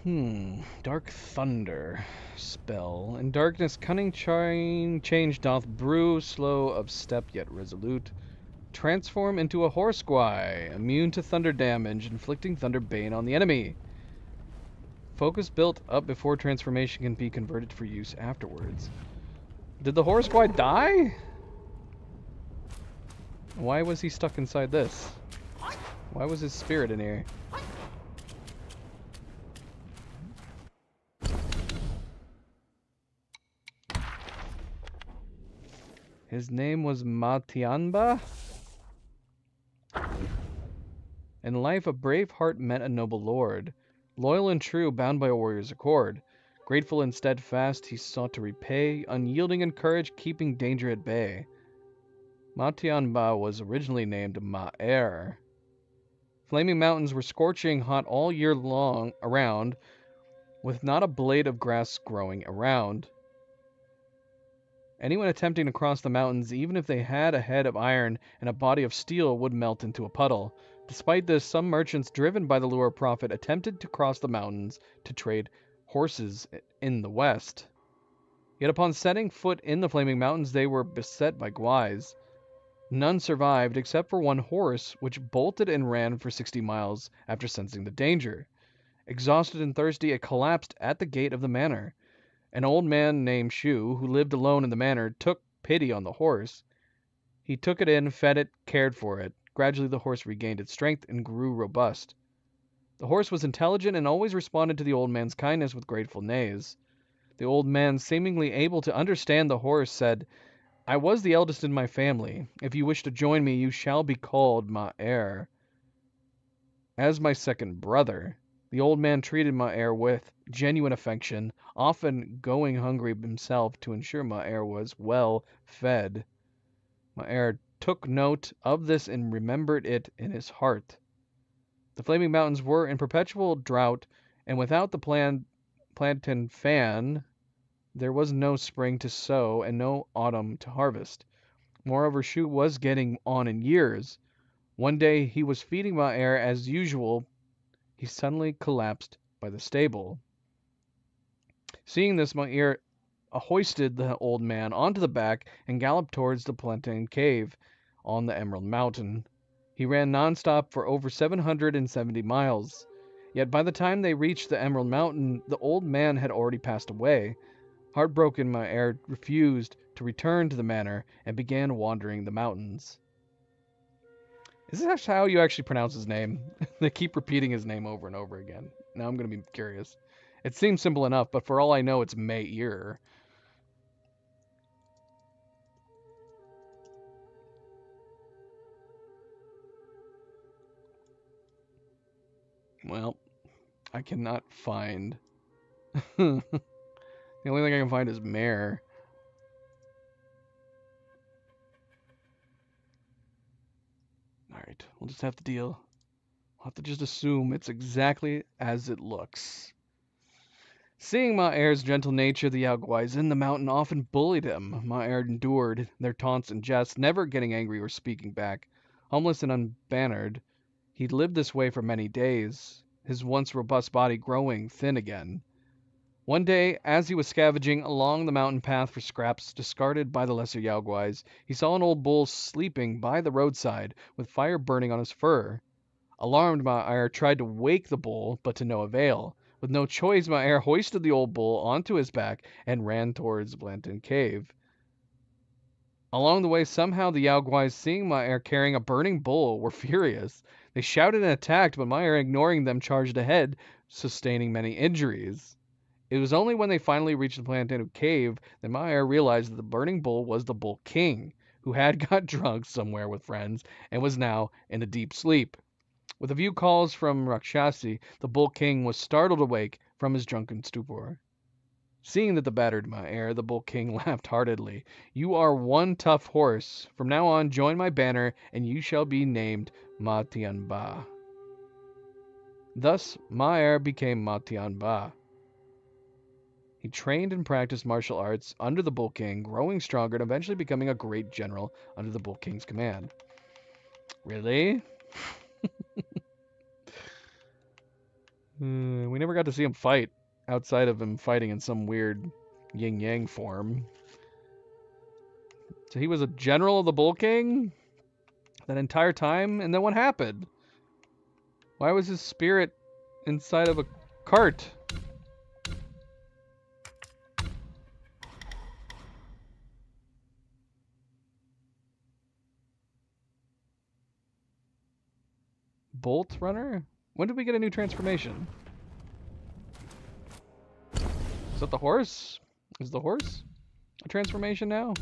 S1: Dark Thunder spell. In darkness, cunning change doth brew, slow of step yet resolute. Transform into a Horsquai, immune to thunder damage, inflicting thunder bane on the enemy. Focus built up before transformation can be converted for use afterwards. Did the Horsquai die? Why was he stuck inside this? Why was his spirit in here? His name was Matianba? In life, a brave heart met a noble lord. Loyal and true, bound by a warrior's accord. Grateful and steadfast, he sought to repay, unyielding in courage, keeping danger at bay. Matianba was originally named Ma'er. Flaming mountains were scorching hot all year long around, with not a blade of grass growing around. Anyone attempting to cross the mountains, even if they had a head of iron and a body of steel, would melt into a puddle. Despite this, some merchants driven by the lure of profit attempted to cross the mountains to trade horses in the west. Yet upon setting foot in the Flaming Mountains, they were beset by Gwais. None survived except for one horse, which bolted and ran for 60 miles after sensing the danger. Exhausted and thirsty, it collapsed at the gate of the manor. An old man named Shu, who lived alone in the manor, took pity on the horse. He took it in, fed it, cared for it. Gradually the horse regained its strength and grew robust. The horse was intelligent and always responded to the old man's kindness with grateful neighs. The old man, seemingly able to understand the horse, said, "I was the eldest in my family. If you wish to join me, you shall be called Ma'er. As my second brother." The old man treated Ma'er with genuine affection, often going hungry himself to ensure Ma'er was well fed. Ma'er took note of this and remembered it in his heart. The Flaming Mountains were in perpetual drought, and without the plantain fan, there was no spring to sow and no autumn to harvest. Moreover, Shu was getting on in years. One day he was feeding Ma'er as usual. He suddenly collapsed by the stable. Seeing this, Ma'er hoisted the old man onto the back and galloped towards the plantain cave on the Emerald Mountain. He ran non-stop for over 770 miles. Yet by the time they reached the Emerald Mountain, the old man had already passed away. Heartbroken, Ma'er refused to return to the manor and began wandering the mountains. Is this how you actually pronounce his name? They keep repeating his name over and over again. Now I'm going to be curious. It seems simple enough, but for all I know, it's Ma'er. Well, I cannot find... The only thing I can find is Mare. Alright, we'll just have to deal. We'll have to just assume it's exactly as it looks. Seeing Ma'er's gentle nature, the Yao Guais in the mountain often bullied him. Ma'er endured their taunts and jests, never getting angry or speaking back. Homeless and unbannered, he lived this way for many days, his once robust body growing thin again. One day, as he was scavenging along the mountain path for scraps discarded by the lesser Yao Guais, he saw an old bull sleeping by the roadside with fire burning on his fur. Alarmed, Ma'er tried to wake the bull, but to no avail. With no choice, Ma'er hoisted the old bull onto his back and ran towards Blanton Cave. Along the way, somehow the Yao Guais, seeing Ma'er carrying a burning bull, were furious. They shouted and attacked, but Ma'er, ignoring them, charged ahead, sustaining many injuries. It was only when they finally reached the Plantain Cave that Ma'er realized that the burning bull was the Bull King, who had got drunk somewhere with friends and was now in a deep sleep. With a few calls from Rakshasi, the Bull King was startled awake from his drunken stupor. Seeing that the battered Ma'er, the Bull King laughed heartedly. "You are one tough horse. From now on, join my banner, and you shall be named Matianba." Thus, Ma'er became Matianba. He trained and practiced martial arts under the Bull King, growing stronger and eventually becoming a great general under the Bull King's command. Really? We never got to see him fight outside of him fighting in some weird yin-yang form. So he was a general of the Bull King that entire time? And then what happened? Why was his spirit inside of a cart? Bolt Runner? When did we get a new transformation? Is that the horse? Is the horse a transformation now?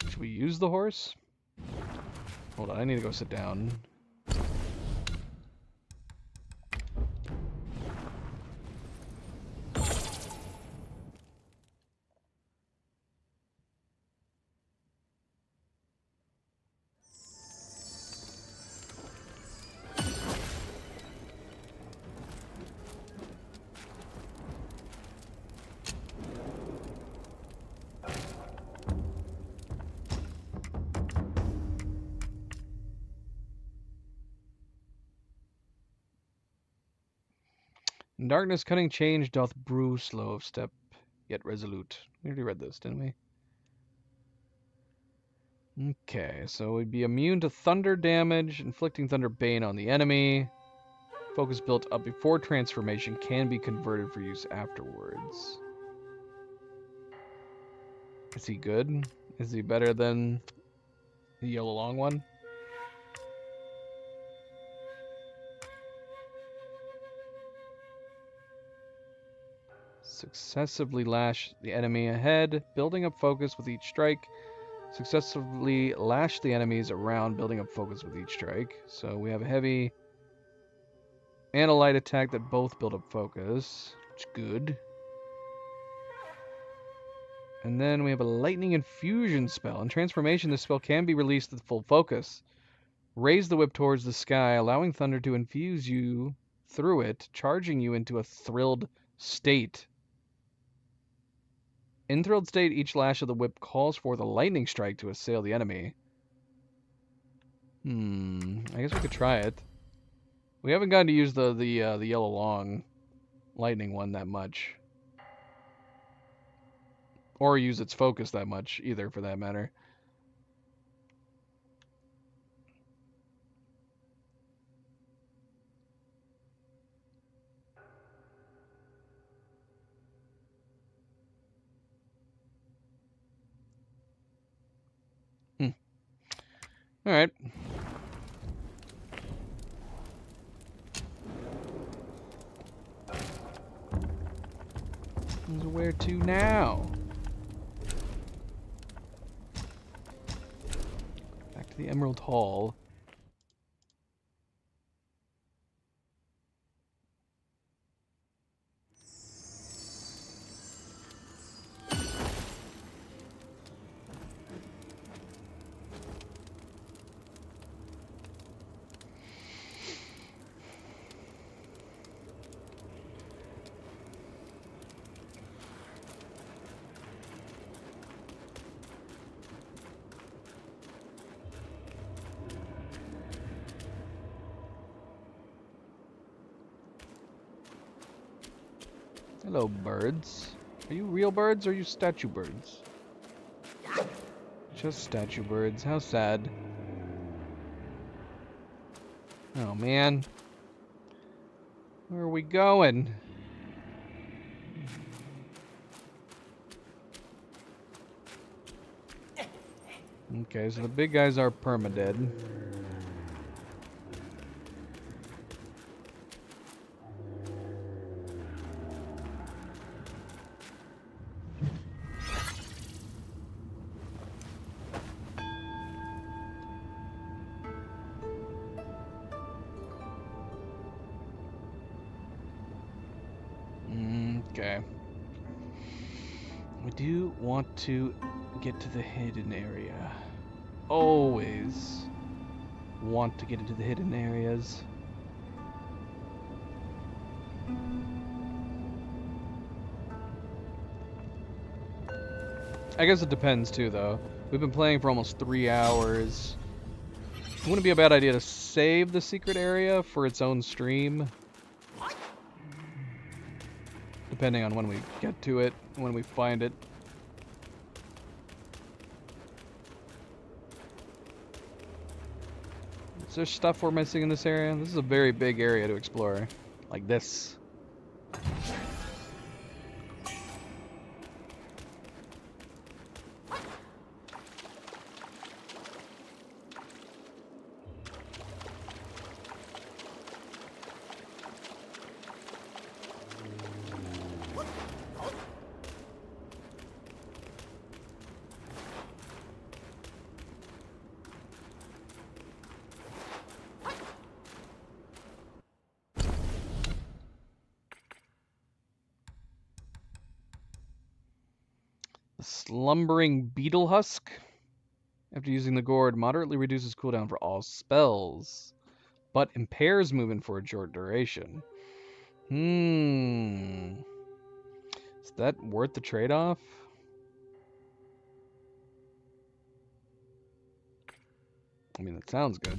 S1: Should we use the horse? Hold on, I need to go sit down. In darkness, cunning change doth brew, slow of step, yet resolute. We already read this, didn't we? Okay, so we'd be immune to thunder damage, inflicting thunder bane on the enemy. Focus built up before transformation can be converted for use afterwards. Is he good? Is he better than the yellow long one? Successively lash the enemy ahead, building up focus with each strike. Successively lash the enemies around, building up focus with each strike. So we have a heavy and a light attack that both build up focus, which is good. And then we have a lightning infusion spell. In transformation, this spell can be released with full focus. Raise the whip towards the sky, allowing thunder to infuse you through it, charging you into a thrilled state. In thrilled state, each lash of the whip calls for the lightning strike to assail the enemy. I guess we could try it. We haven't gotten to use the yellow long lightning one that much. Or use its focus that much, either, for that matter. Alright. So where to now? Back to the Emerald Hall. Hello, birds. Are you real birds or are you statue birds? Just statue birds. How sad. Oh, man. Where are we going? Okay, so the big guys are permadead. Okay. We do want to get to the hidden area. Always want to get into the hidden areas. I guess it depends too, though. We've been playing for almost 3 hours. wouldn't be a bad idea to save the secret area for its own stream. Depending on when we get to it, when we find it. Is there stuff we're missing in this area? This is a very big area to explore. Like this. Slumbering Beetle Husk. After using the gourd, moderately reduces cooldown for all spells, but impairs movement for a short duration. Is that worth the trade-off? I mean, that sounds good.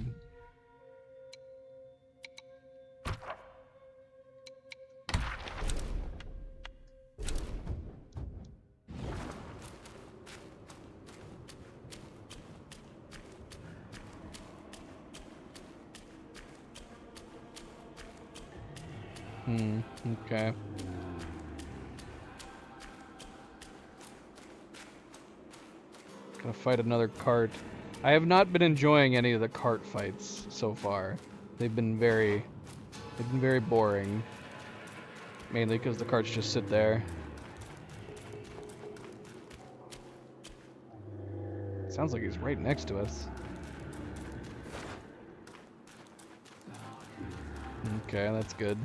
S1: Okay. Gotta fight another cart. I have not been enjoying any of the cart fights so far. They've been very boring. Mainly because the carts just sit there. Sounds like he's right next to us. Okay, that's good.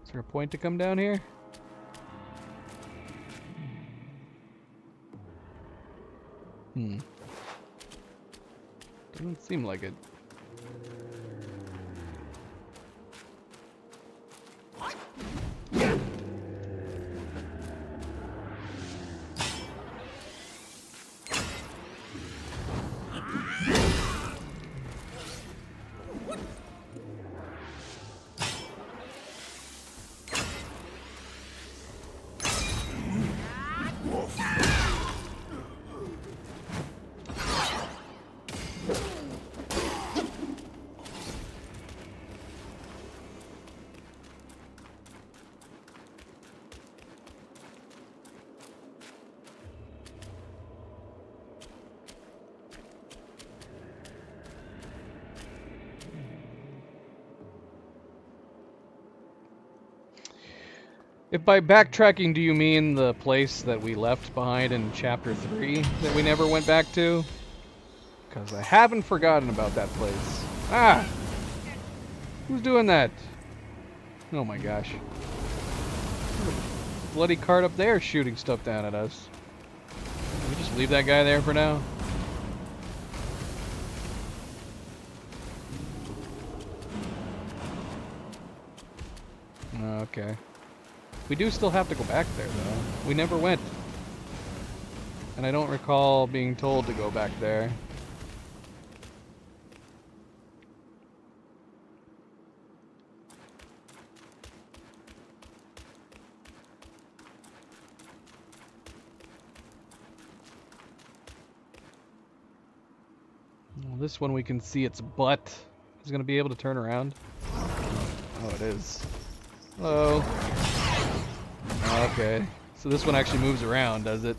S1: Is there a point to come down here? Doesn't seem like it. If by backtracking do you mean the place that we left behind in Chapter 3 that we never went back to? Because I haven't forgotten about that place. Ah! Who's doing that? Oh my gosh. Bloody cart up there shooting stuff down at us. Can we just leave that guy there for now? Okay. We do still have to go back there, though. We never went. And I don't recall being told to go back there. Well, this one we can see its butt. Is it going to be able to turn around? Oh, it is. Hello. Okay, so this one actually moves around, does it?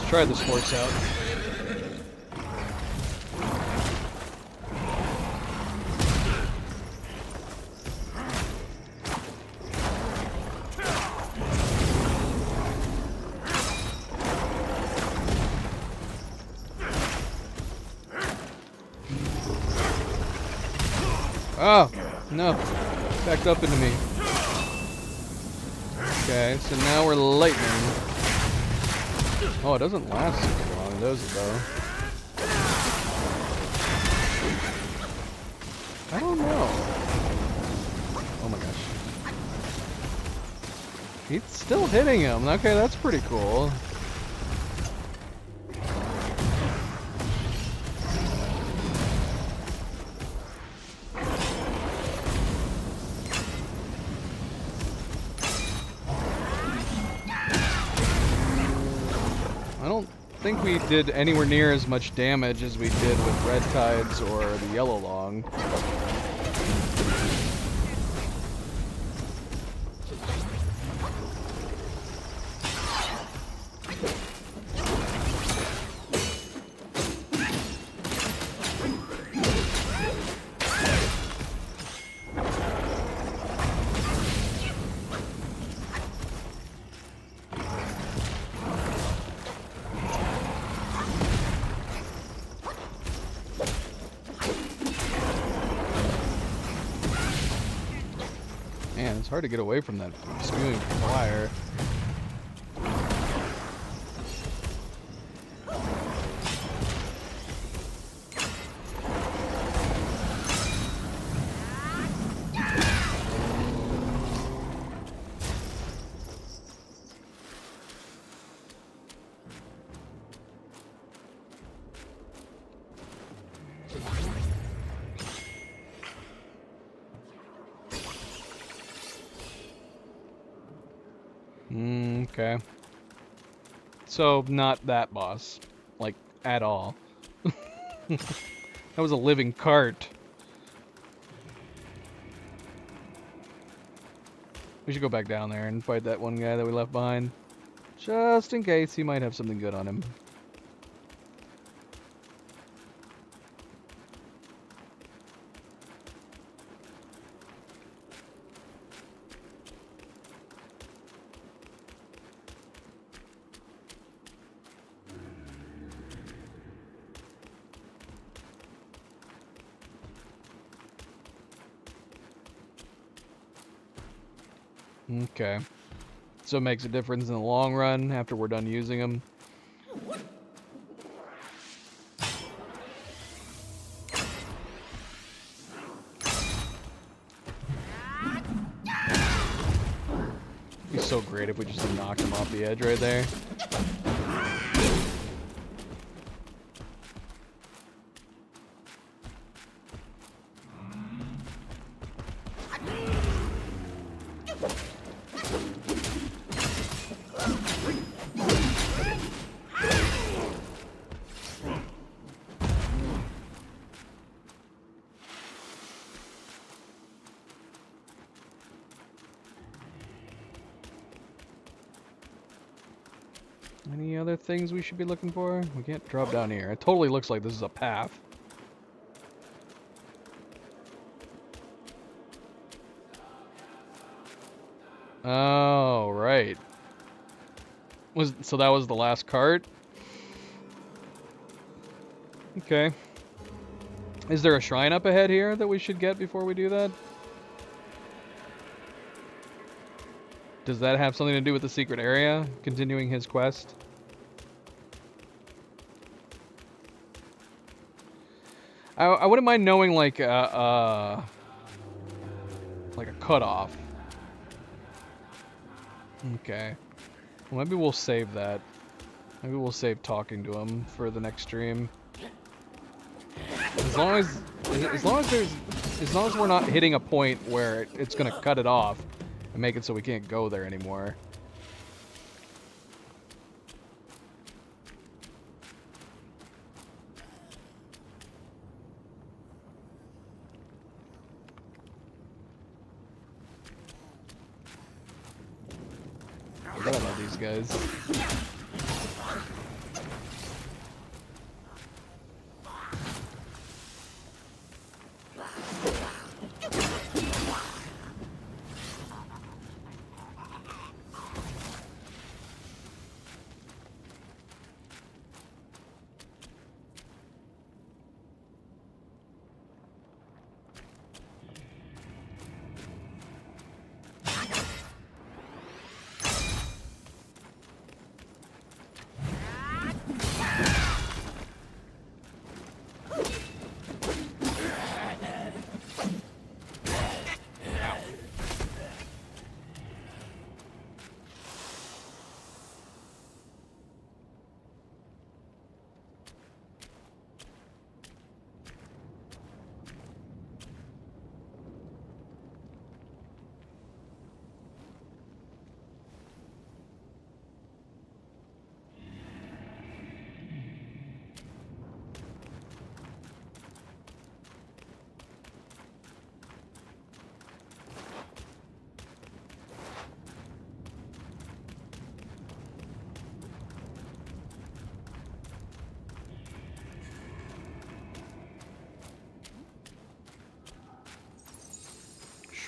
S1: try this horse out.
S6: Oh, no. Backed up into me. Okay, so now we're lightning. Oh, it doesn't last super long, does it, though? I don't know. Oh my gosh. He's still hitting him. Okay, that's pretty cool. I don't think we did anywhere near as much damage as we did with Red Tides or the Yellow Long. Man, it's hard to get away from that spewing fire. Okay. So, not that boss. Like, at all. That was a living cart. We should go back down there and fight that one guy that we left behind. Just in case he might have something good on him. Okay. So it makes a difference in the long run after we're done using them. It'd be so great if we just knocked him off the edge right there. Any other things we should be looking for? We can't drop down here. It totally looks like this is a path. Oh, right. So that was the last cart? Okay. Is there a shrine up ahead here that we should get before we do that? Does that have something to do with the secret area? Continuing his quest? I wouldn't mind knowing like a cutoff. Okay. Well, maybe we'll save that. Maybe we'll save talking to him for the next stream. As long as we're not hitting a point where it's gonna cut it off and make it so we can't go there anymore. I love these guys.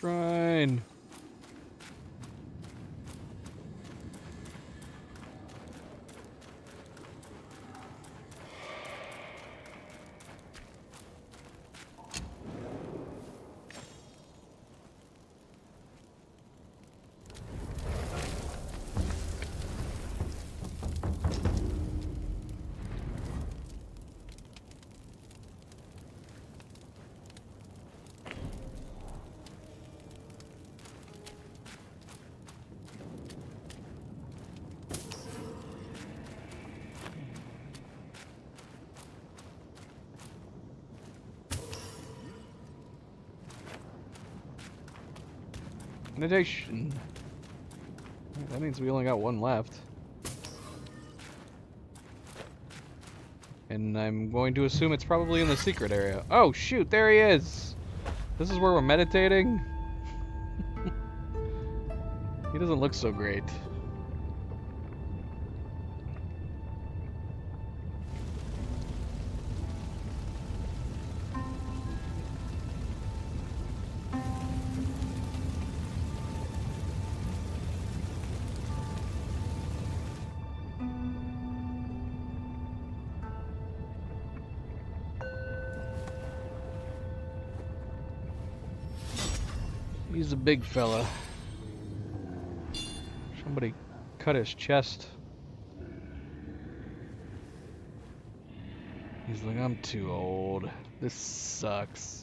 S1: Shrine. Meditation. That means we only got one left. And I'm going to assume it's probably in the secret area. Oh shoot, there he is! This is where we're meditating? He doesn't look so great. He's a big fella. Somebody cut his chest. He's like, I'm too old. This sucks.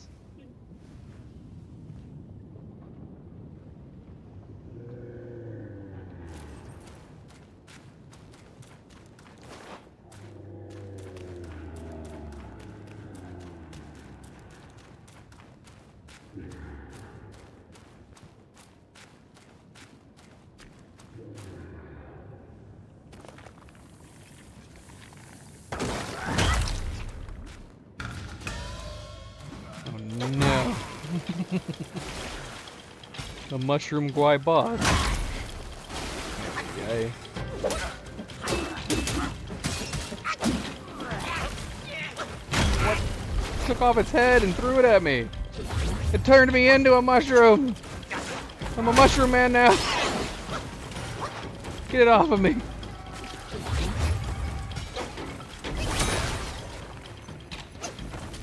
S1: No. The mushroom guy boss. Okay. What? Took off its head and threw it at me. It turned me into a mushroom. I'm a mushroom man now. Get it off of me.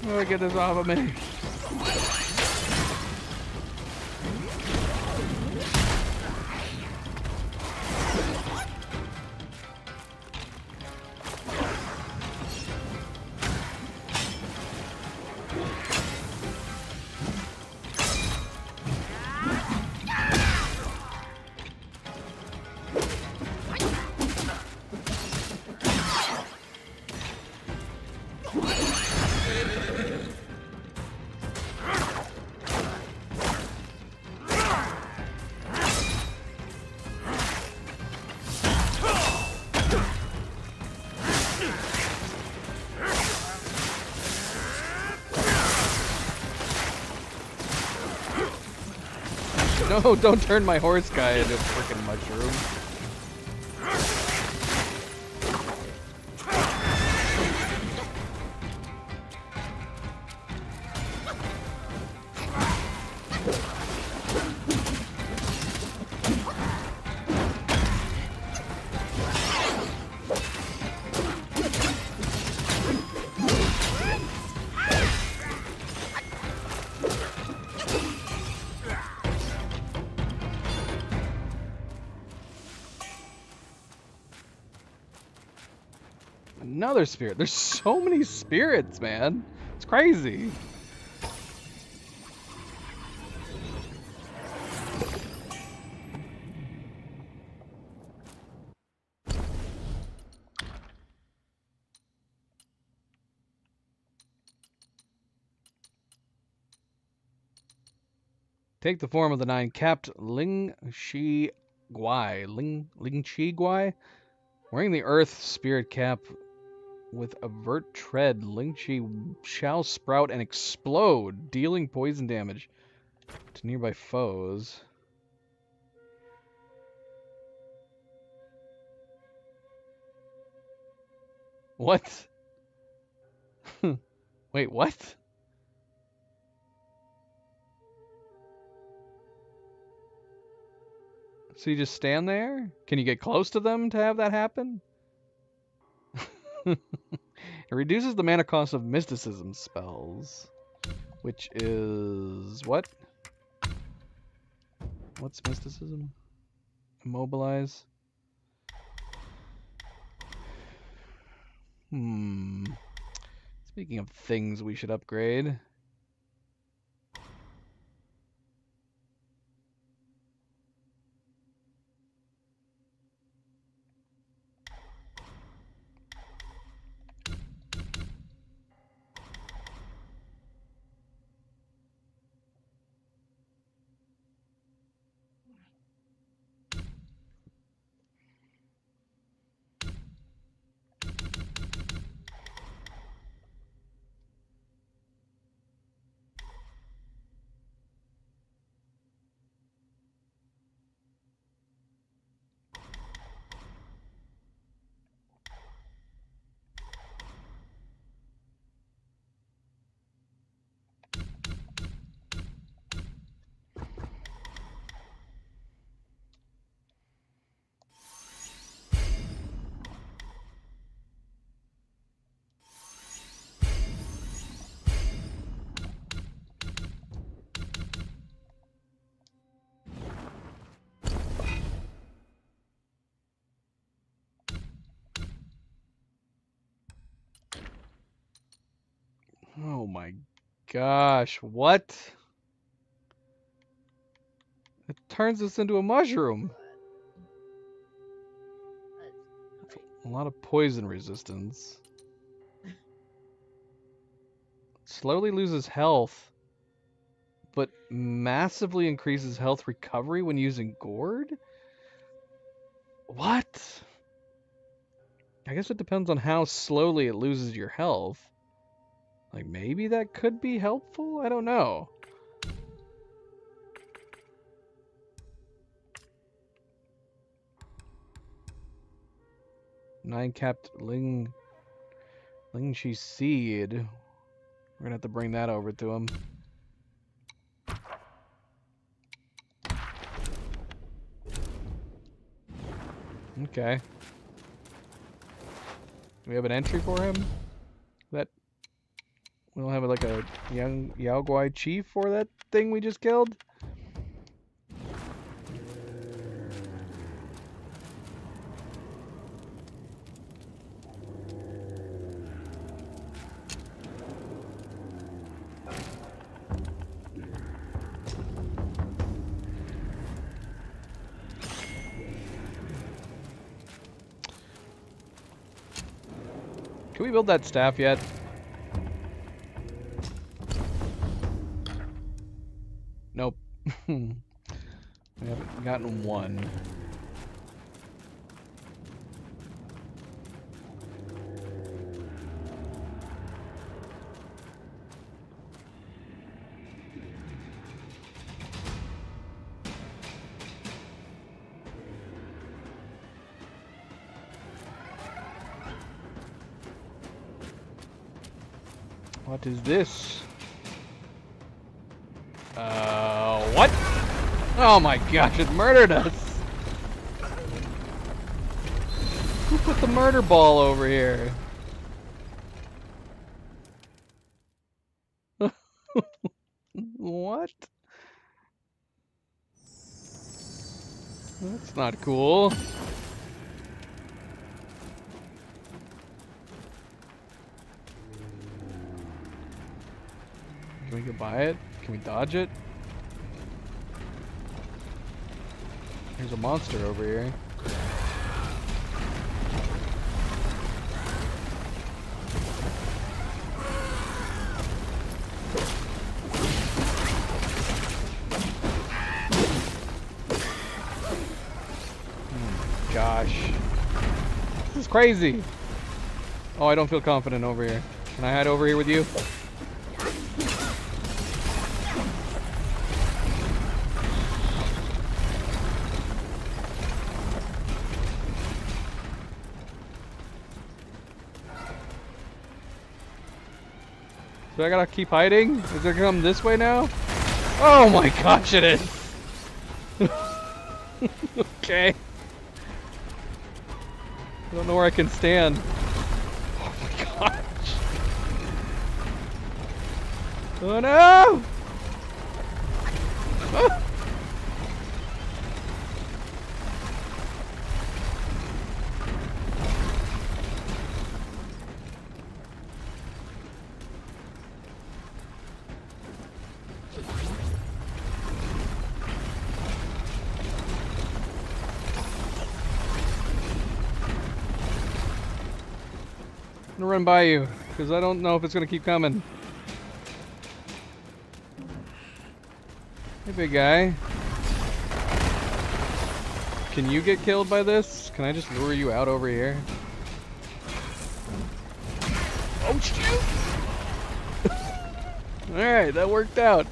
S1: Oh, get this off of me. No, don't turn my horse guy into a freaking mushroom. Another spirit. There's so many spirits, man. It's crazy. Take the form of the nine-capped Ling Shi Guai. Ling Chi Guai? Wearing the earth spirit cap with avert tread, Ling Chi shall sprout and explode, dealing poison damage to nearby foes. What? Wait, what? So you just stand there? Can you get close to them to have that happen? It reduces the mana cost of mysticism spells, which is what? What's mysticism? Immobilize. Speaking of things we should upgrade. Oh my gosh, what? It turns us into a mushroom. That's a lot of poison resistance. Slowly loses health, but massively increases health recovery when using Gourd? What? I guess it depends on how slowly it loses your health. Like, maybe that could be helpful? I don't know. Nine-capped Lingshi Seed. We're gonna have to bring that over to him. Okay. Do we have an entry for him? That we don't have like a young Yao Guai chief for that thing we just killed? Can we build that staff yet? Nope. We haven't gotten one. What is this? What? Oh my gosh, it murdered us! Who put the murder ball over here? What? That's not cool. Can we go buy it? Can we dodge it? There's a monster over here. Oh gosh. This is crazy. Oh, I don't feel confident over here. Can I hide over here with you? Do I gotta keep hiding? Is it gonna come this way now? Oh my gosh, it is! Okay. I don't know where I can stand. Oh my gosh. Oh no! Ah! I'm gonna run by you, because I don't know if it's gonna keep coming. Hey, big guy. Can you get killed by this? Can I just lure you out over here? Oh, shoot! Alright, that worked out.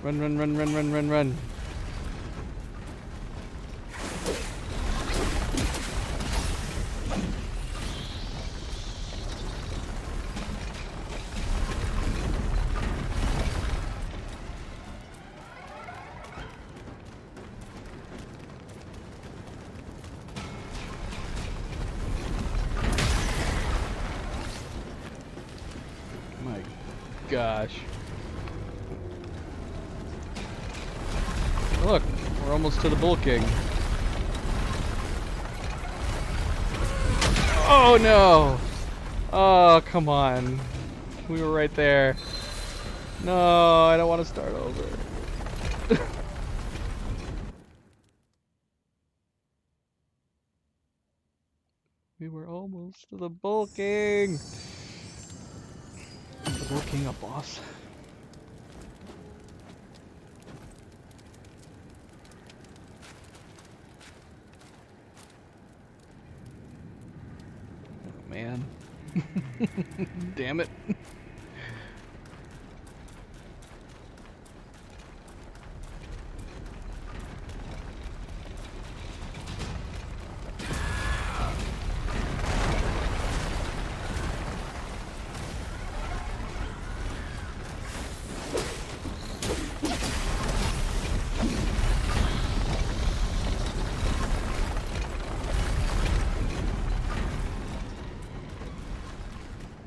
S1: Run, run, run, run, run, run, run. My gosh. Look, we're almost to the Bull King. Oh no! Oh, come on. We were right there. No, I don't want to start over. We were almost to the Bull King. Is the Bull King a boss? Man. Damn it.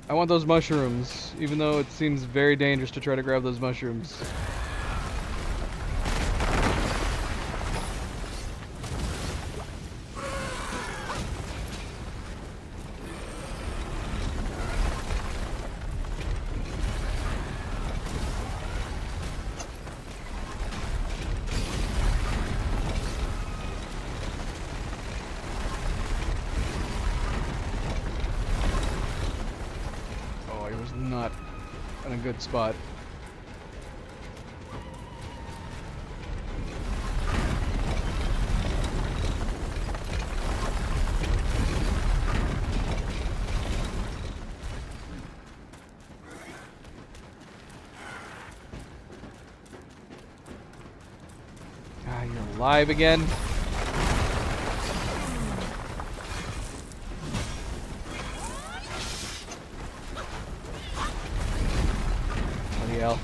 S1: I want those mushrooms, even though it seems very dangerous to try to grab those mushrooms. Not in a good spot. Ah, you're alive again? Hell.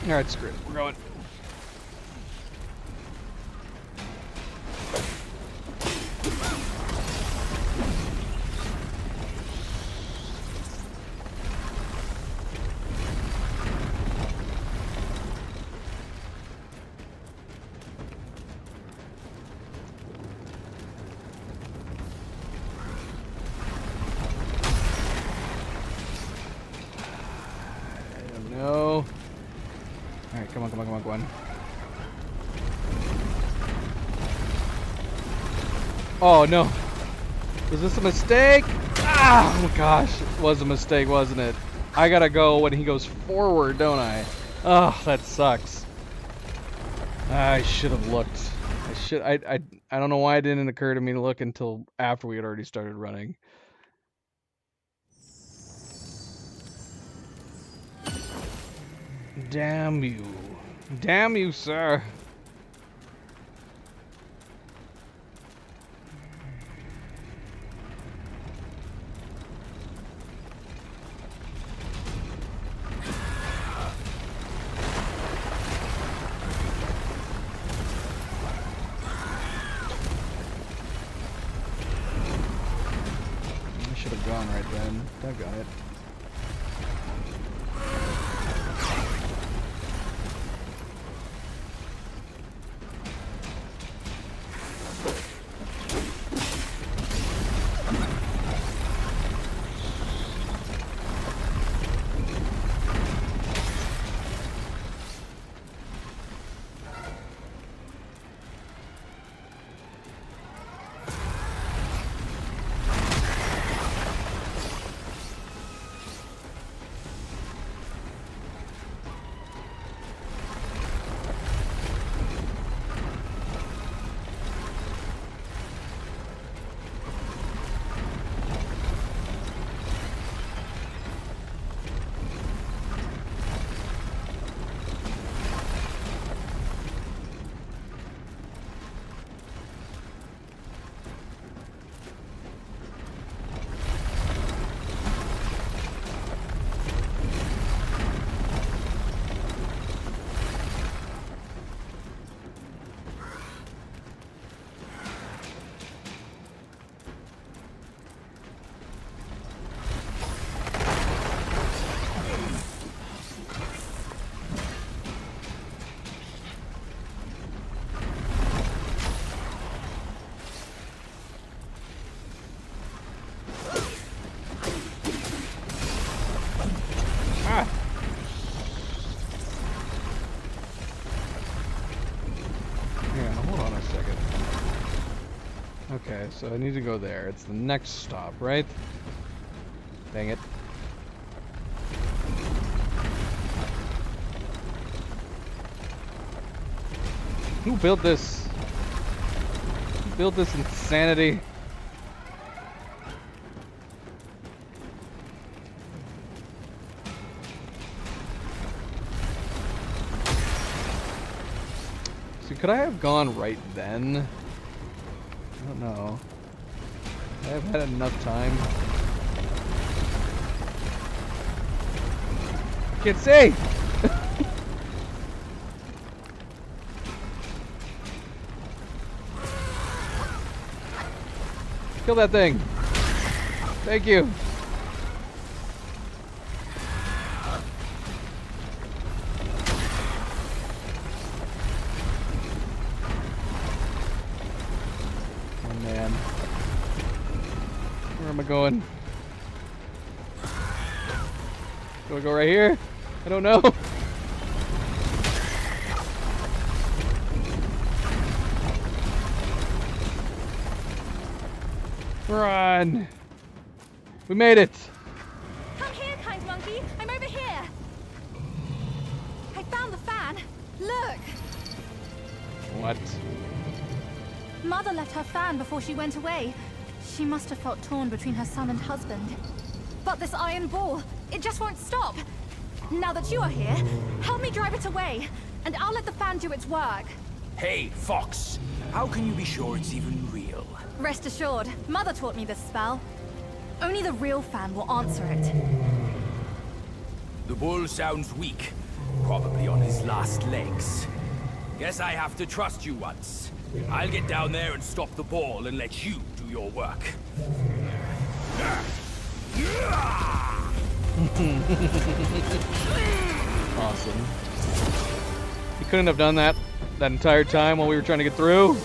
S1: Alright, screw it. We're going. No. Alright, come on, come on, come on, Gwen. Oh no. Was this a mistake? Ah, oh gosh. It was a mistake, wasn't it? I gotta go when he goes forward, don't I? Oh, that sucks. I should have looked. I don't know why it didn't occur to me to look until after we had already started running. Damn you. Damn you, sir. I should have gone right then. Doggone it. Okay, so I need to go there. It's the next stop, right? Dang it. Who built this? Who built this insanity? See, could I have gone right then? I don't know. I have had enough time. I can't see! Kill that thing! Thank you! Going? Do I go right here? I don't know. Run! We made it!
S6: Come here, kind monkey! I'm over here! I found the fan! Look!
S1: What?
S6: Mother left her fan before she went away. She must have felt torn between her son and husband. But this iron ball, it just won't stop. Now that you are here, help me drive it away, and I'll let the fan do its work.
S9: Hey, Fox! How can you be sure it's even real?
S6: Rest assured, Mother taught me this spell. Only the real fan will answer it.
S9: The bull sounds weak. Probably on his last legs. Guess I have to trust you once. I'll get down there and stop the ball and let you do your work.
S1: Awesome. You couldn't have done that entire time while we were trying to get through?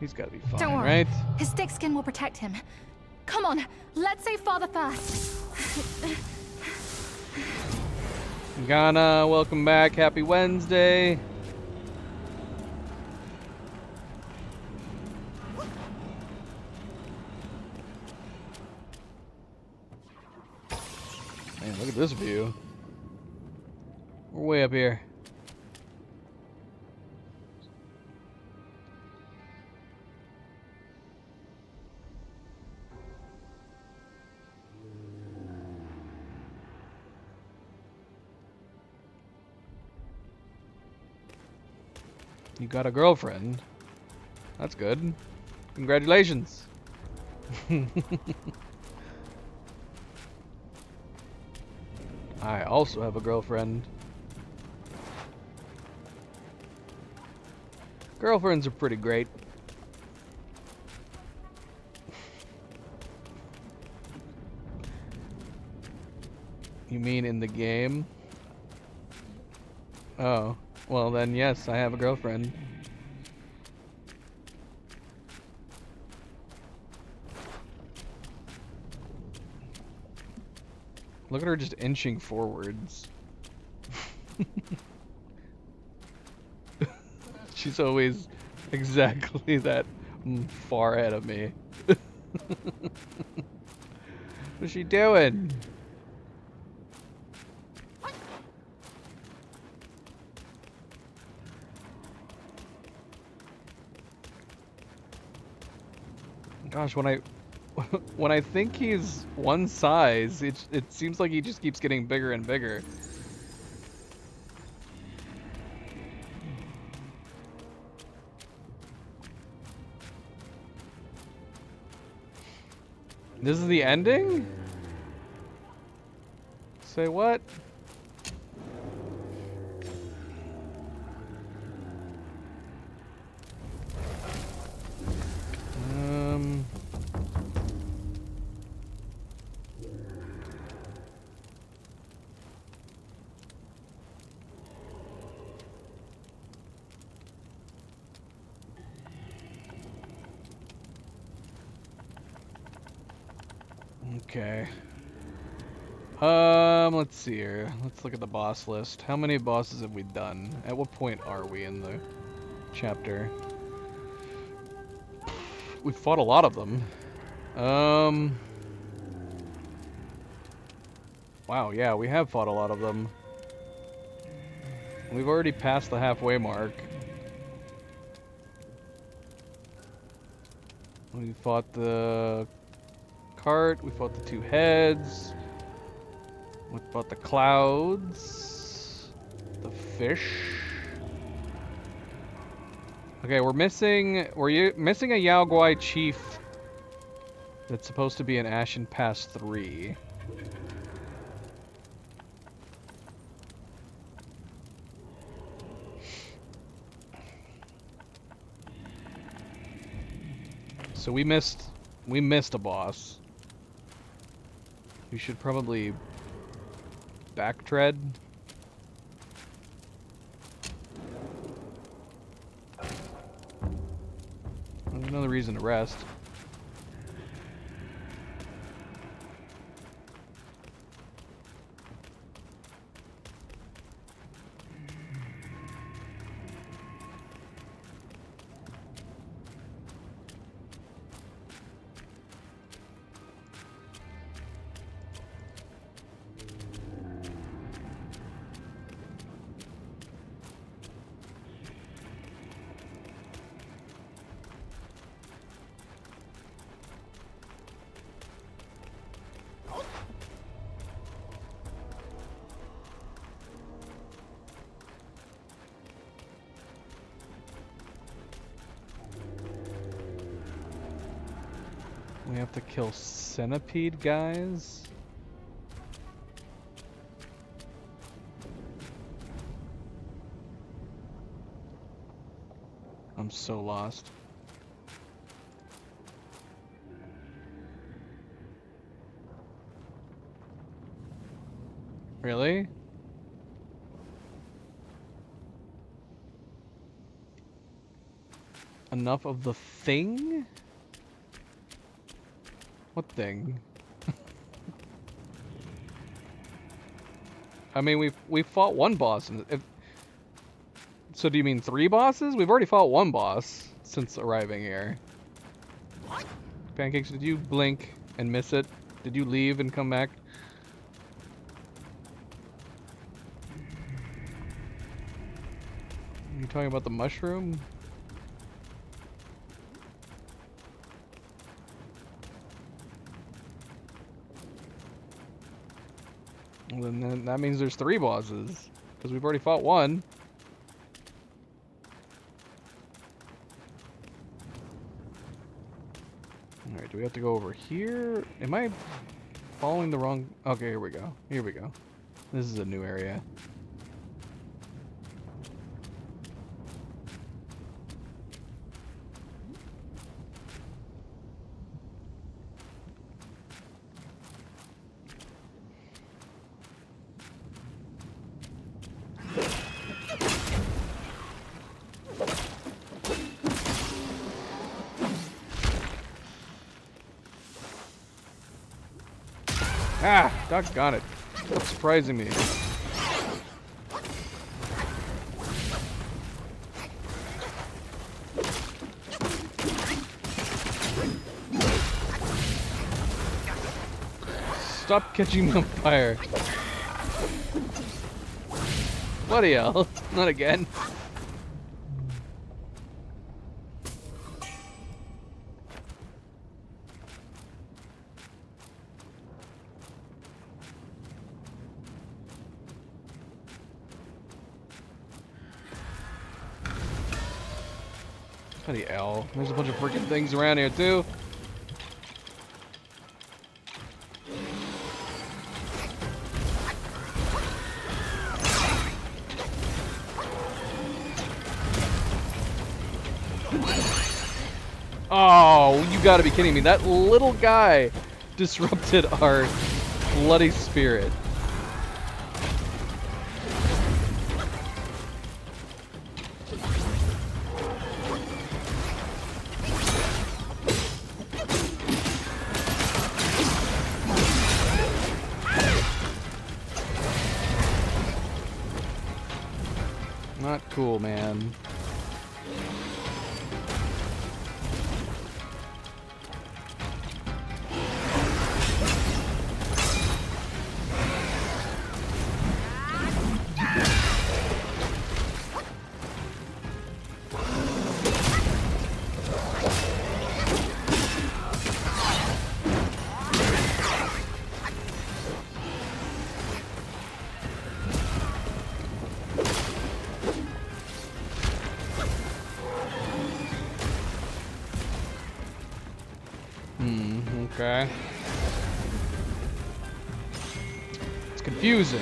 S1: He's gotta be fine,
S6: Don't worry.
S1: right?
S6: His thick skin will protect him. Come on, let's save Father first.
S1: Ghana, welcome back. Happy Wednesday. Man, look at this view. We're way up here. You got a girlfriend. That's good. Congratulations. I also have a girlfriend. Girlfriends are pretty great. You mean in the game? Oh, well then yes, I have a girlfriend. Look at her just inching forwards. She's always exactly that far ahead of me. What's she doing? Gosh, when I think he's one size, it seems like he just keeps getting bigger and bigger. This is the ending? Say what? Okay. Let's see here. Let's look at the boss list. How many bosses have we done? At what point are we in the chapter? We've fought a lot of them. Wow, yeah, we have fought a lot of them. We've already passed the halfway mark. We fought the cart, we fought the two heads, we fought the clouds, the fish. Okay, we're missing a Yao Guai chief that's supposed to be in Ashen Pass 3. So we missed a boss. We should probably backtread. There's another reason to rest. We have to kill centipede guys. I'm so lost. Really? enough of the thing? What thing? I mean, we fought one boss. So do you mean 3 bosses? We've already fought one boss since arriving here. Pancakes, did you blink and miss it? Did you leave and come back? Are you talking about the mushroom? Well, then that means there's 3 bosses, because we've already fought one. Alright, do we have to go over here? Am I following the wrong... Okay, here we go. Here we go. This is a new area. Ah, doggone it. Stop surprising me. Stop catching me on fire. Bloody hell. Not again. Bloody hell. There's a bunch of freaking things around here too. Oh, you gotta be kidding me. That little guy disrupted our bloody spirit. Not cool, man. Okay. It's confusing.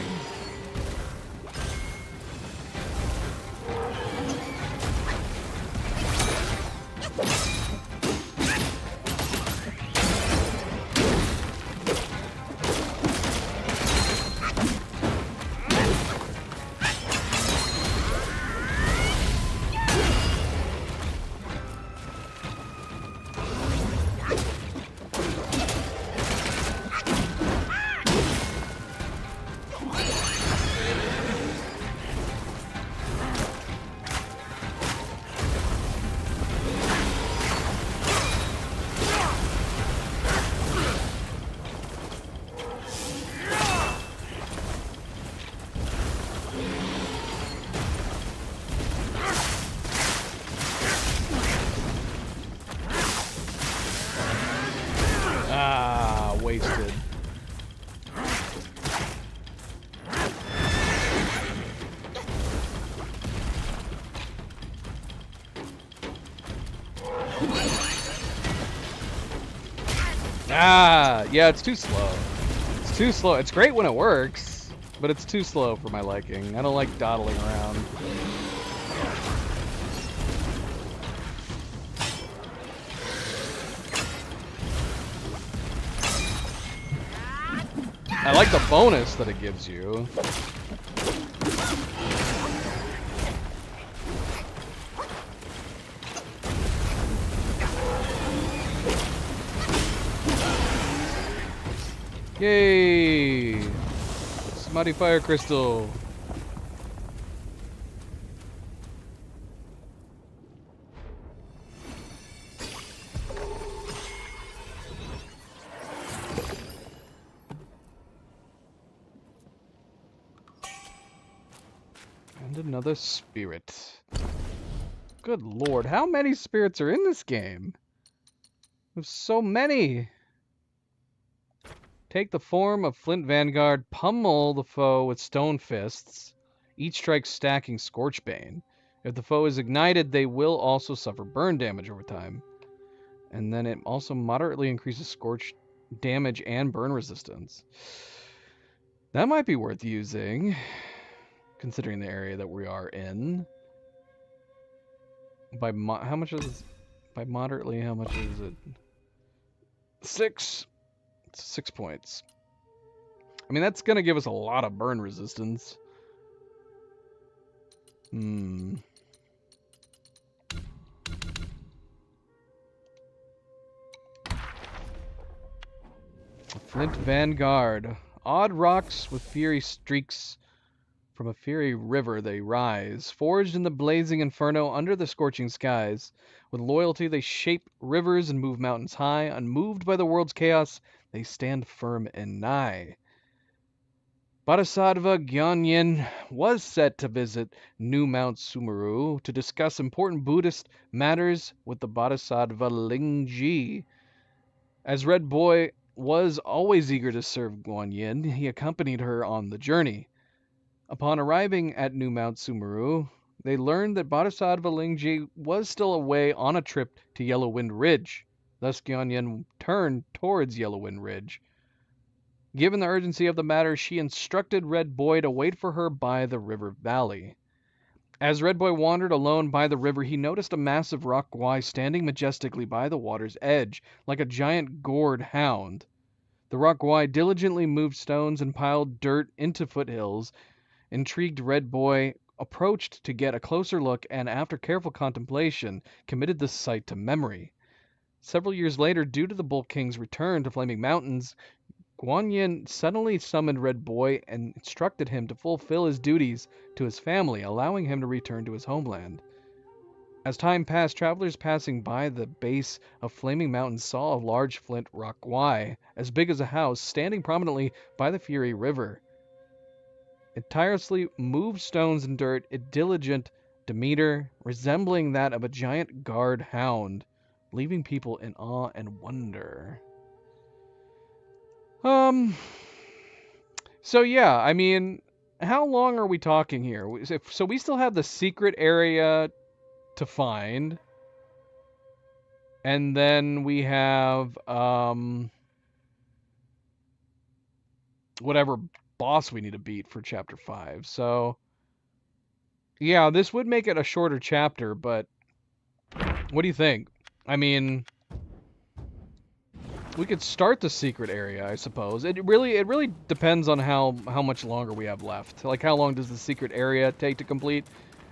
S1: Wasted. Ah, yeah, it's too slow. It's too slow. It's great when it works, but it's too slow for my liking. I don't like dawdling around. I like the bonus that it gives you. Yay! Smutty fire crystal. And another spirit. Good lord, how many spirits are in this game? There's so many. Take the form of Flint Vanguard, pummel the foe with stone fists. Each strike stacking Scorchbane. If the foe is ignited, they will also suffer burn damage over time. And then it also moderately increases scorch damage and burn resistance. That might be worth using, considering the area that we are in. By how much is by moderately? How much is it? 6. 6 points. I mean, that's gonna give us a lot of burn resistance. Flint Vanguard. Odd rocks with fiery streaks. From a fiery river they rise, forged in the blazing inferno under the scorching skies. With loyalty they shape rivers and move mountains high. Unmoved by the world's chaos, they stand firm and nigh. Bodhisattva Gyeongnyen was set to visit New Mount Sumeru to discuss important Buddhist matters with the Bodhisattva Lingji. As Red Boy was always eager to serve Gyeongnyen, he accompanied her on the journey. Upon arriving at New Mount Sumeru, they learned that Bodhisattva Lingji was still away on a trip to Yellowwind Ridge. Thus Gyeongnyen turned towards Yellowwind Ridge. Given the urgency of the matter, she instructed Red Boy to wait for her by the river valley. As Red Boy wandered alone by the river, he noticed a massive rock gwai standing majestically by the water's edge, like a giant gored hound. The rock gwai diligently moved stones and piled dirt into foothills. Intrigued Red Boy approached to get a closer look and, after careful contemplation, committed the sight to memory. Several years later, due to the Bull King's return to Flaming Mountains, Gyeongnyen suddenly summoned Red Boy and instructed him to fulfill his duties to his family, allowing him to return to his homeland. As time passed, travelers passing by the base of Flaming Mountains saw a large flint rock gwai, as big as a house, standing prominently by the Fury River. It tirelessly moved stones and dirt, a diligent demeanor resembling that of a giant guard hound, leaving people in awe and wonder. So yeah, I mean, how long are we talking here? So we still have the secret area to find. And then we have, whatever boss we need to beat for chapter 5. So, yeah, this would make it a shorter chapter, but what do you think? I mean, we could start the secret area, I suppose. It really depends on how much longer we have left. Like, how long does the secret area take to complete,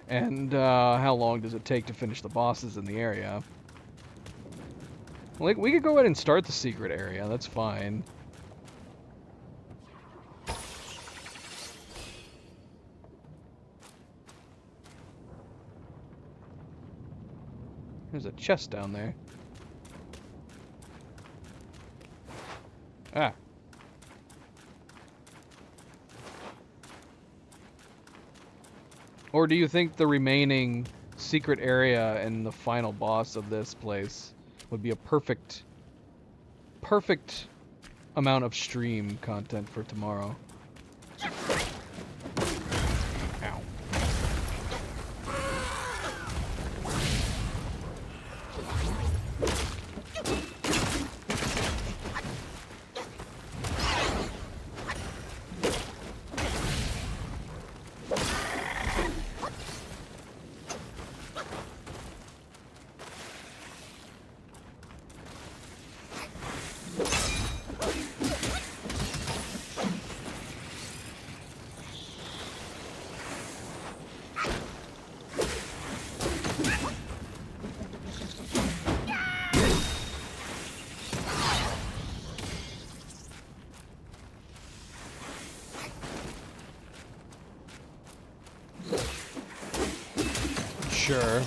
S1: and how long does it take to finish the bosses in the area? Like, we could go ahead and start the secret area. That's fine. There's a chest down there. Ah. Or do you think the remaining secret area and the final boss of this place would be a perfect amount of stream content for tomorrow? Ow. Sure.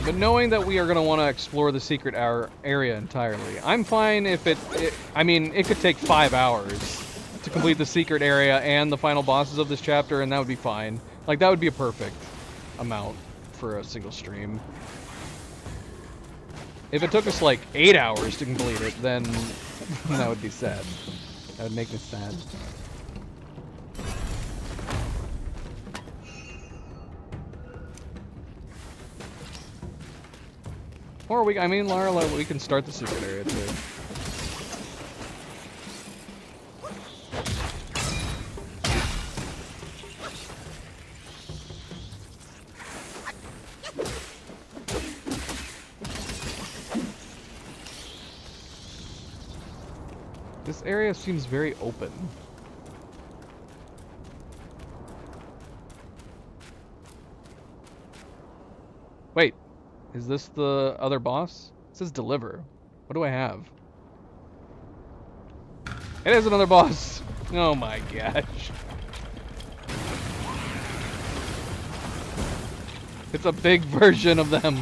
S1: But knowing that we are going to want to explore the secret area entirely, I'm fine if I mean, it could take 5 hours to complete the secret area and the final bosses of this chapter, and that would be fine. Like, that would be a perfect amount for a single stream. If it took us like 8 hours to complete it, then that would be sad. That would make me sad. Or I mean, Lara, we can start the secret area too. This area seems very open. Wait. Is this the other boss? It says deliver. What do I have? It is another boss. Oh my gosh. It's a big version of them.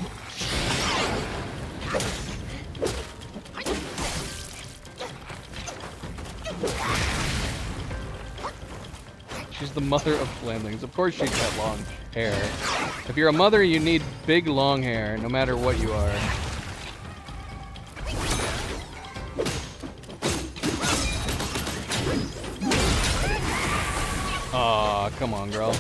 S1: She's the mother of flamlings. Of course she's got long hair. If you're a mother, you need big long hair, no matter what you are. Aw, come on, girl.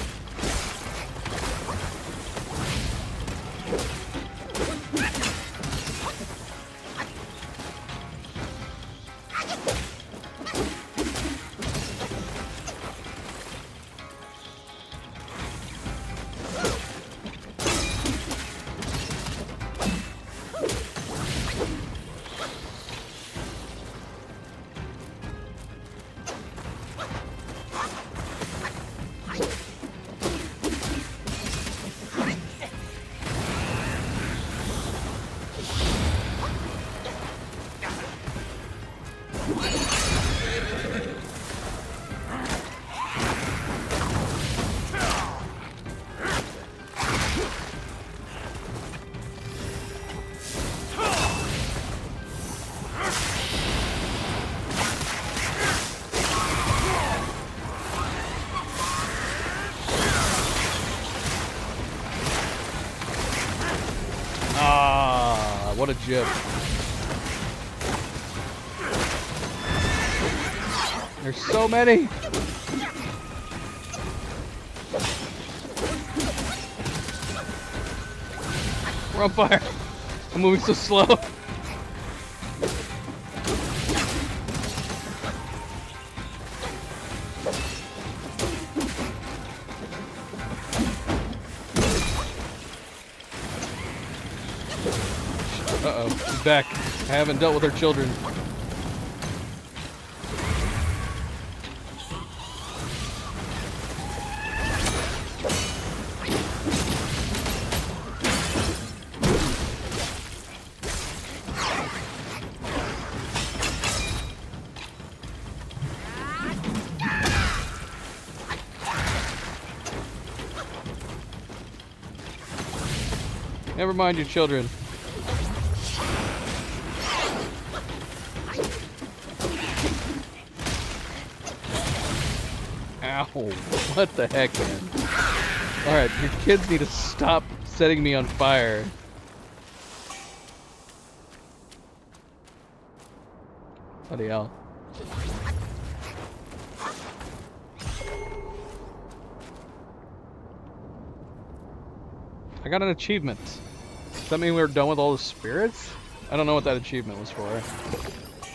S1: What a jib. There's so many. We're on fire. I'm moving so slow. Uh-oh, she's back. I haven't dealt with her children. Never mind your children. Ow, what the heck, man? Alright, your kids need to stop setting me on fire. Bloody hell. I got an achievement. Does that mean we're done with all the spirits? I don't know what that achievement was for.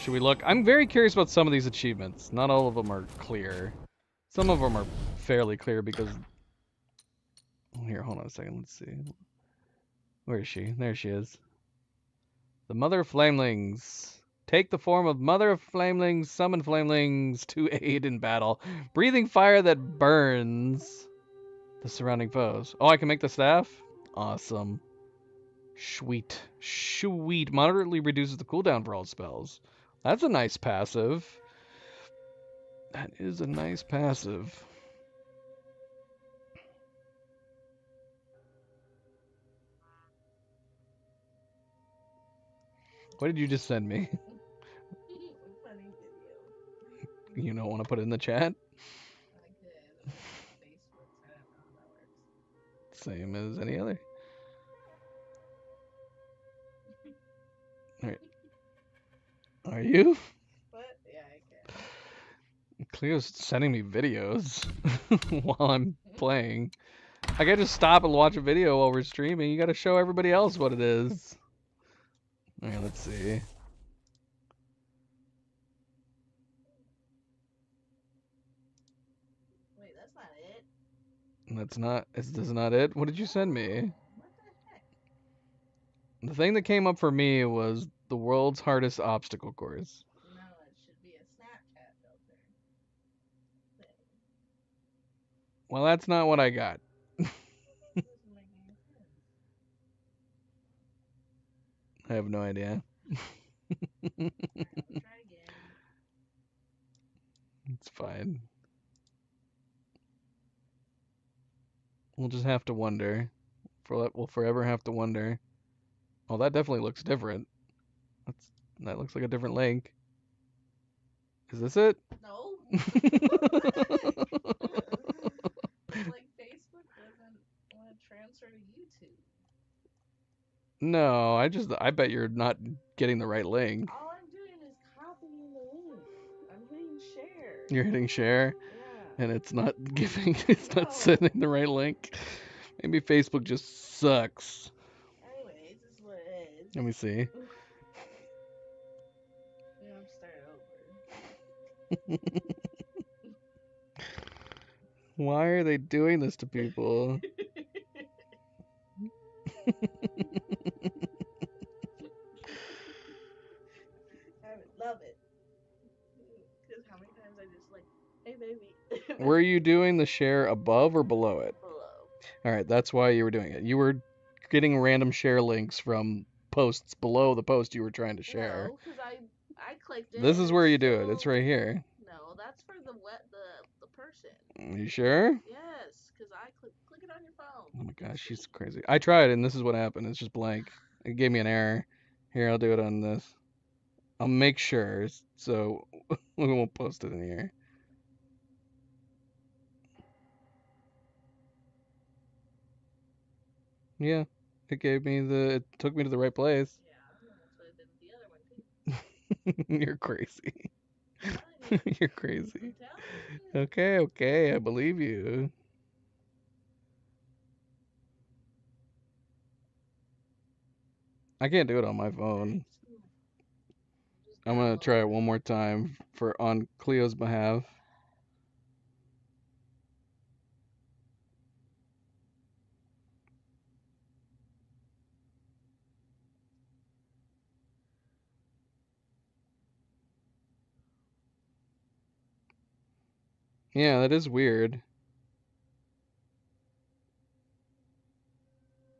S1: Should we look? I'm very curious about some of these achievements. Not all of them are clear. Some of them are fairly clear because... Here, hold on a second. Let's see. Where is she? There she is. The Mother of Flamelings. Take the form of Mother of Flamelings. Summon Flamelings to aid in battle. Breathing fire that burns the surrounding foes. Oh, I can make the staff? Awesome. Sweet. Sweet. Moderately reduces the cooldown for all spells. That's a nice passive. That is a nice passive. What did you just send me?
S10: A funny video.
S1: You don't want to put it in the chat?
S10: I could. Facebook. I don't know how that works.
S1: Same as any other. Alright. Are you?
S10: What? Yeah, I can.
S1: Cleo's sending me videos while I'm playing. I can't just stop and watch a video while we're streaming. You gotta show everybody else what it is. Alright, let's see.
S10: Wait, that's not it.
S1: That's not. Is this not it? What did you send me?
S10: What the heck?
S1: The thing that came up for me was the world's hardest obstacle course.
S10: No, it should be a Snapchat filter. Thing.
S1: Well, that's not what I got.
S10: Doesn't make any sense.
S1: I have no idea.
S10: Alright, let me try again.
S1: It's fine. We'll just have to wonder. We'll forever have to wonder. Oh, that definitely looks different. That looks like a different link. Is this it?
S10: No. Like Facebook doesn't want to transfer to YouTube.
S1: No, I bet you're not getting the right link.
S10: All I'm doing is copying the link. I'm hitting share.
S1: You're hitting share,
S10: Yeah.
S1: and it's not it's not sending the right link. Maybe Facebook just sucks.
S10: Anyways, this is what it is.
S1: Let me see.
S10: Yeah, I'm starting over.
S1: Why are they doing this to people?
S10: I would love it. Because how many times I just like, hey baby.
S1: Were you doing the share above or below it?
S10: Below.
S1: All right, that's why you were doing it. You were getting random share links from posts below the post you were trying to share.
S10: No, because I clicked it.
S1: This is
S10: and
S1: where
S10: it's
S1: you do it. It's
S10: still-
S1: right here.
S10: No, that's for the person.
S1: You sure?
S10: Yes, because I click it on your phone.
S1: Oh my gosh, she's crazy. I tried and this is what happened. It's just blank. It gave me an error. Here, I'll do it on this. I'll make sure so we won't post it in here. Yeah, it took me to the right place.
S10: Yeah, that's what I did with the other one too.
S1: You're crazy.
S10: I'm telling you.
S1: You're crazy.
S10: I'm telling you.
S1: Okay, I believe you. I can't do it on my phone. I'm gonna try it one more time on Cleo's behalf. Yeah, that is weird.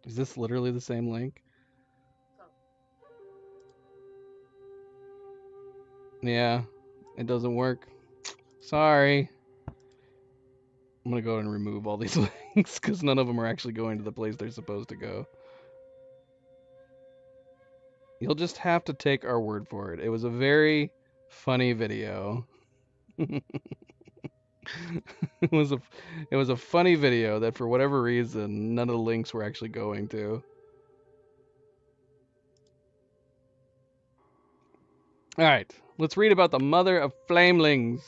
S1: Is this literally the same link? Yeah, it doesn't work. Sorry. I'm gonna go and remove all these links because none of them are actually going to the place they're supposed to go. You'll just have to take our word for it. It was a very funny video. It was a funny video that for whatever reason none of the links were actually going to. All right, let's read about the mother of flamelings.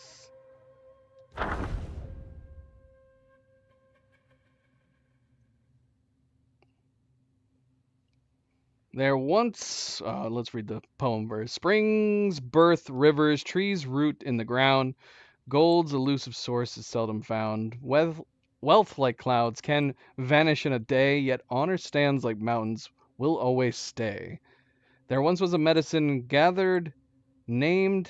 S1: There once, let's read the poem verse. Springs birth rivers, trees root in the ground. Gold's elusive source is seldom found. Wealth like clouds can vanish in a day, yet honor stands like mountains, will always stay. There once was a medicine gatherer named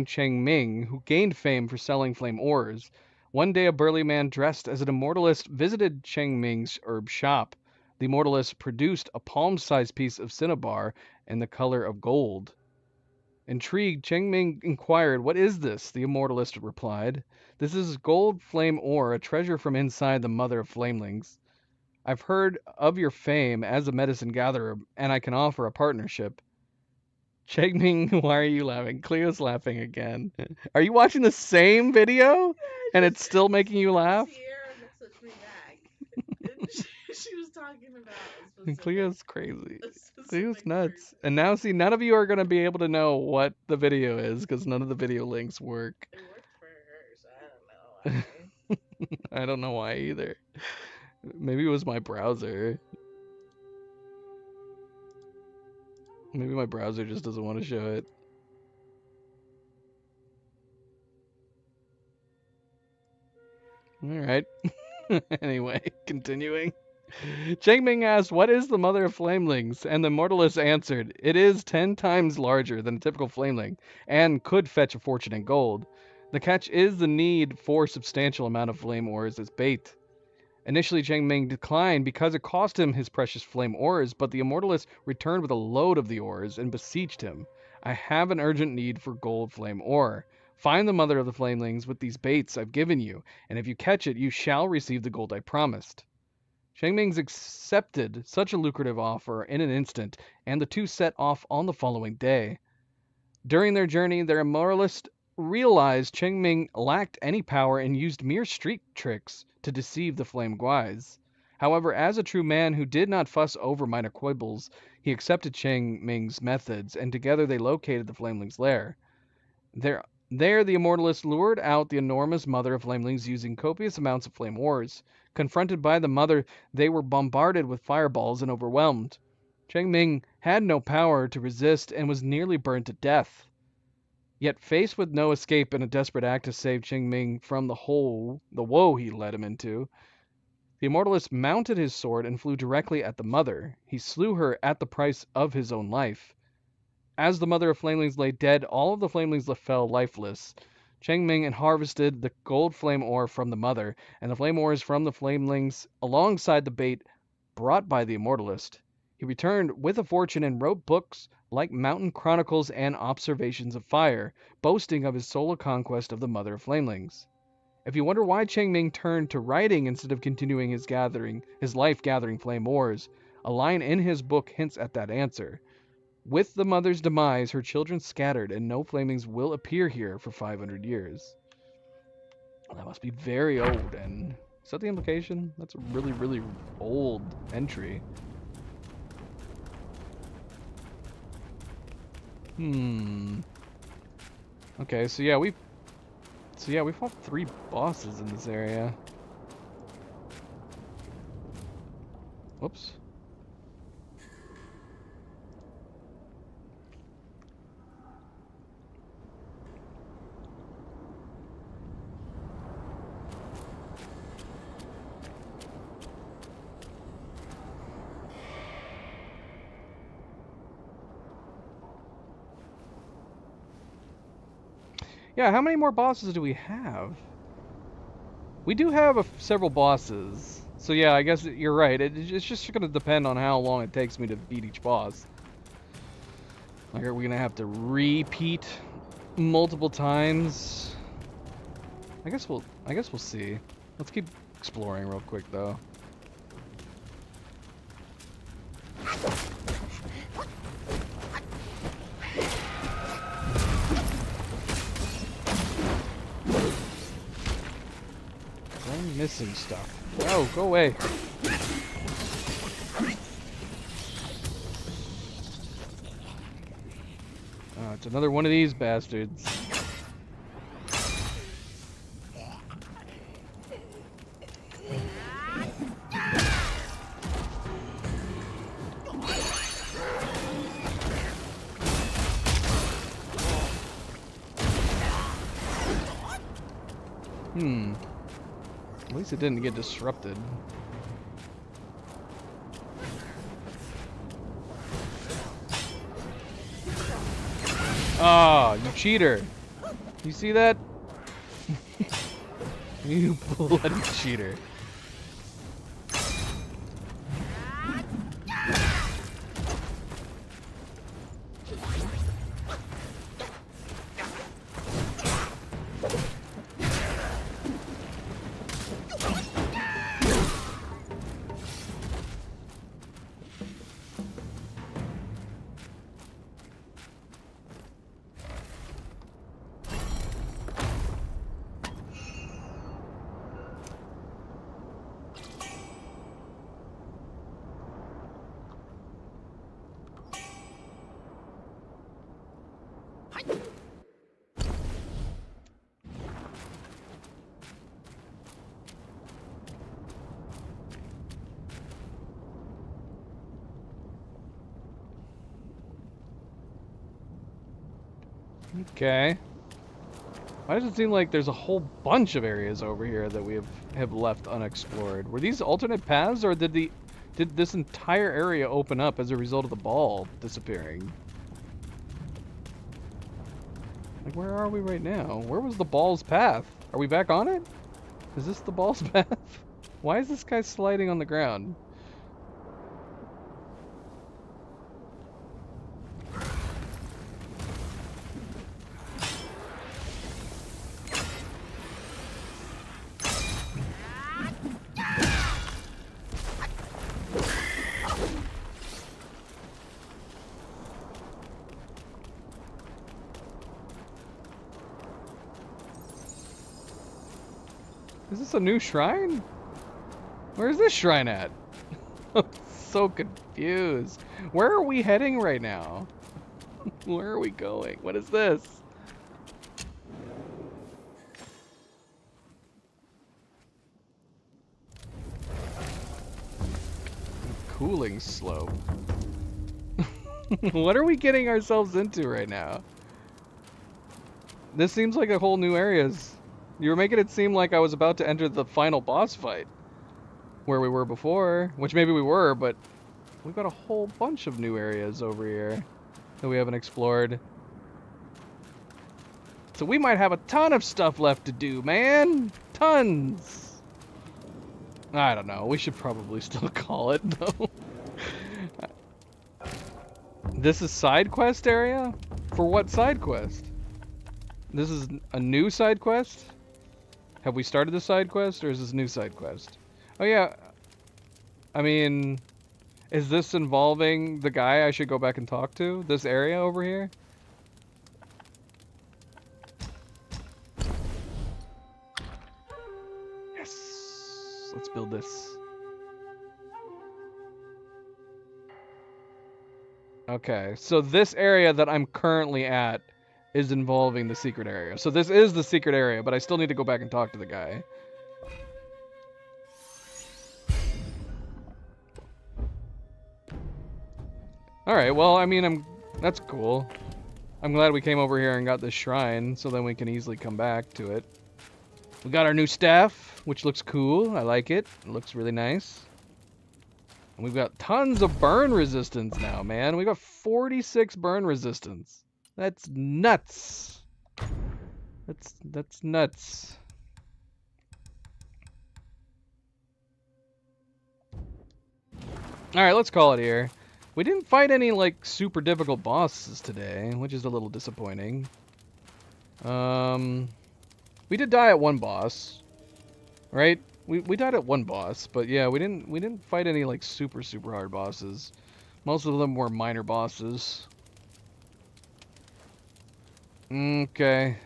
S1: Cheng Ming, who gained fame for selling flame ores. One day a burly man dressed as an immortalist visited Cheng Ming's herb shop. The immortalist produced a palm-sized piece of cinnabar in the color of gold. Intrigued, Cheng Ming inquired, "What is this?" The immortalist replied, "This is gold flame ore, a treasure from inside the mother of flamelings. I've heard of your fame as a medicine gatherer, and I can offer a partnership." Chegming, why are you laughing? Cleo's laughing again. Are you watching the same video? And it's still making you laugh?
S10: Sierra messaged me back. And she was talking about a
S1: And
S10: specific,
S1: Cleo's crazy.
S10: a specific
S1: Cleo's nuts.
S10: person.
S1: And now, see, none of you are going to be able to know what the video is because none of the video links work.
S10: It worked for her, so I don't know why.
S1: I don't know why either. Maybe it was my browser. Maybe my browser just doesn't want to show it. Alright. Anyway, continuing. Chengming asked, what is the mother of flamelings? And the Immortalist answered, it is 10 times larger than a typical flameling, and could fetch a fortune in gold. The catch is the need for substantial amount of flame ores as bait. Initially, Chengming declined because it cost him his precious flame ores, but the Immortalist returned with a load of the ores and beseeched him. I have an urgent need for gold flame ore. Find the mother of the flamelings with these baits I've given you, and if you catch it, you shall receive the gold I promised. Chengming accepted such a lucrative offer in an instant, and the two set off on the following day. During their journey, their Immortalist realized Chengming lacked any power and used mere street tricks to deceive the Flame Guise. However, as a true man who did not fuss over minor quibbles, he accepted Chengming's methods, and together they located the Flameling's lair. There, the Immortalist lured out the enormous mother of Flamelings using copious amounts of flame ores. Confronted by the mother, they were bombarded with fireballs and overwhelmed. Chengming had no power to resist and was nearly burned to death. Yet faced with no escape in a desperate act to save Chengming from the woe he led him into, the Immortalist mounted his sword and flew directly at the mother. He slew her at the price of his own life. As the mother of Flamelings lay dead, all of the Flamelings fell lifeless. Chengming harvested the gold flame ore from the mother, and the flame ores from the Flamelings alongside the bait brought by the Immortalist. He returned with a fortune and wrote books like Mountain Chronicles and Observations of Fire, boasting of his solo conquest of the Mother of Flamelings. If you wonder why Chengming turned to writing instead of continuing his life gathering flame ores, a line in his book hints at that answer. With the mother's demise, her children scattered, and no Flamings will appear here for 500 years. Well, that must be very old, and is that the implication? That's a really, really old entry. Okay, so yeah, we fought 3 bosses in this area. Whoops. Yeah, how many more bosses do we have? We do have several bosses. So yeah, I guess you're right. It's just going to depend on how long it takes me to beat each boss. Like, are we going to have to repeat multiple times? I guess we'll see. Let's keep exploring real quick though. I'm missing stuff. Oh, go away. Oh, it's another one of these bastards. At least it didn't get disrupted. Ah, you cheater. You see that? You bloody cheater. Okay. Why does it seem like there's a whole bunch of areas over here that we have left unexplored? Were these alternate paths, or did this entire area open up as a result of the ball disappearing? Like, where are we right now? Where was the ball's path? Are we back on it? Is this the ball's path? Why is this guy sliding on the ground? Is this a new shrine? Where is this shrine at? I'm so confused. Where are we heading right now? Where are we going? What is this? Cooling slope. What are we getting ourselves into right now? This seems like a whole new areas. You were making it seem like I was about to enter the final boss fight. Where we were before. Which maybe we were, but we've got a whole bunch of new areas over here that we haven't explored. So we might have a ton of stuff left to do, man! Tons! I don't know. We should probably still call it, though. This is side quest area? For what side quest? This is a new side quest? Have we started the side quest, or is this a new side quest? Oh yeah, I mean, is this involving the guy I should go back and talk to? This area over here? Yes! Let's build this. Okay, so this area that I'm currently at is involving the secret area. So this is the secret area, but I still need to go back and talk to the guy. Alright, well, I mean, that's cool. I'm glad we came over here and got this shrine, so then we can easily come back to it. We got our new staff, which looks cool. I like it. It looks really nice. And we've got tons of burn resistance now, man. We got 46 burn resistance. That's nuts. That's nuts. Alright, let's call it here. We didn't fight any, like, super difficult bosses today, which is a little disappointing. We did die at one boss, right? We died at one boss, but yeah, we didn't fight any, like, super hard bosses. Most of them were minor bosses. Okay.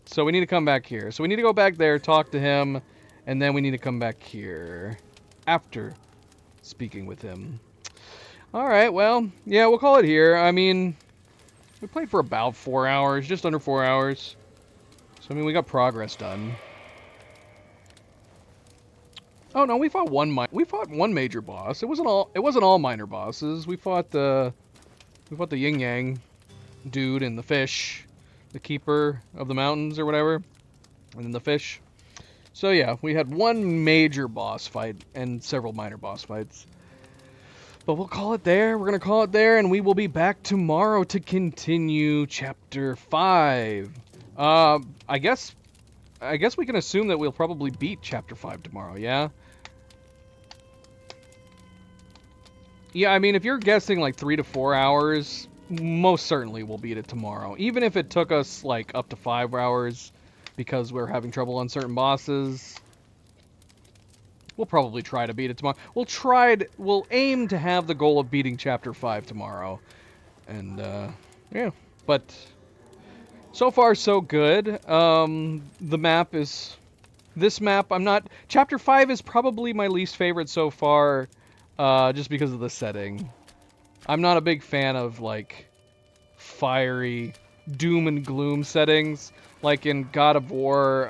S1: So we need to come back here. So we need to go back there, talk to him, and then we need to come back here after speaking with him. Alright, well, yeah, we'll call it here. I mean, we played for about 4 hours, just under 4 hours. So, I mean, we got progress done. Oh, no, we fought one major boss. It wasn't all minor bosses. We fought the yin yang dude and the fish, the keeper of the mountains or whatever, and then the fish. So yeah, we had one major boss fight and several minor boss fights. But we'll call it there. We're gonna call it there, and we will be back tomorrow to continue chapter 5. I guess we can assume that we'll probably beat chapter 5 tomorrow, yeah? Yeah, I mean, if you're guessing like 3 to 4 hours, most certainly we'll beat it tomorrow. Even if it took us like up to 5 hours because we're having trouble on certain bosses, we'll probably try to beat it tomorrow. We'll aim to have the goal of beating chapter 5 tomorrow. And yeah, but so far so good. The map is chapter 5 is probably my least favorite so far, just because of the setting. I'm not a big fan of, like, fiery doom and gloom settings. Like in God of War,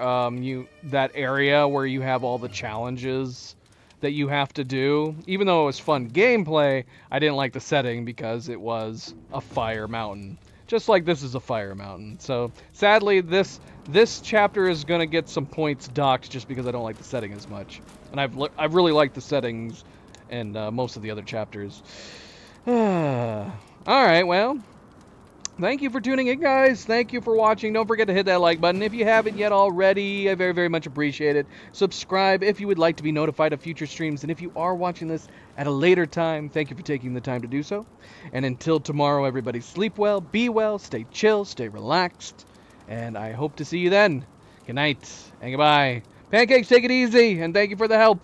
S1: that area where you have all the challenges that you have to do. Even though it was fun gameplay, I didn't like the setting because it was a fire mountain. just like this is a fire mountain. So sadly, this chapter is gonna get some points docked just because I don't like the setting as much, and I've really liked the settings and most of the other chapters. All right, well. Thank you for tuning in, guys. Thank you for watching. Don't forget to hit that like button if you haven't yet already. I very, very much appreciate it. Subscribe if you would like to be notified of future streams. And if you are watching this at a later time, thank you for taking the time to do so. And until tomorrow, everybody sleep well, be well, stay chill, stay relaxed. And I hope to see you then. Good night and goodbye. Pancakes, take it easy. And thank you for the help.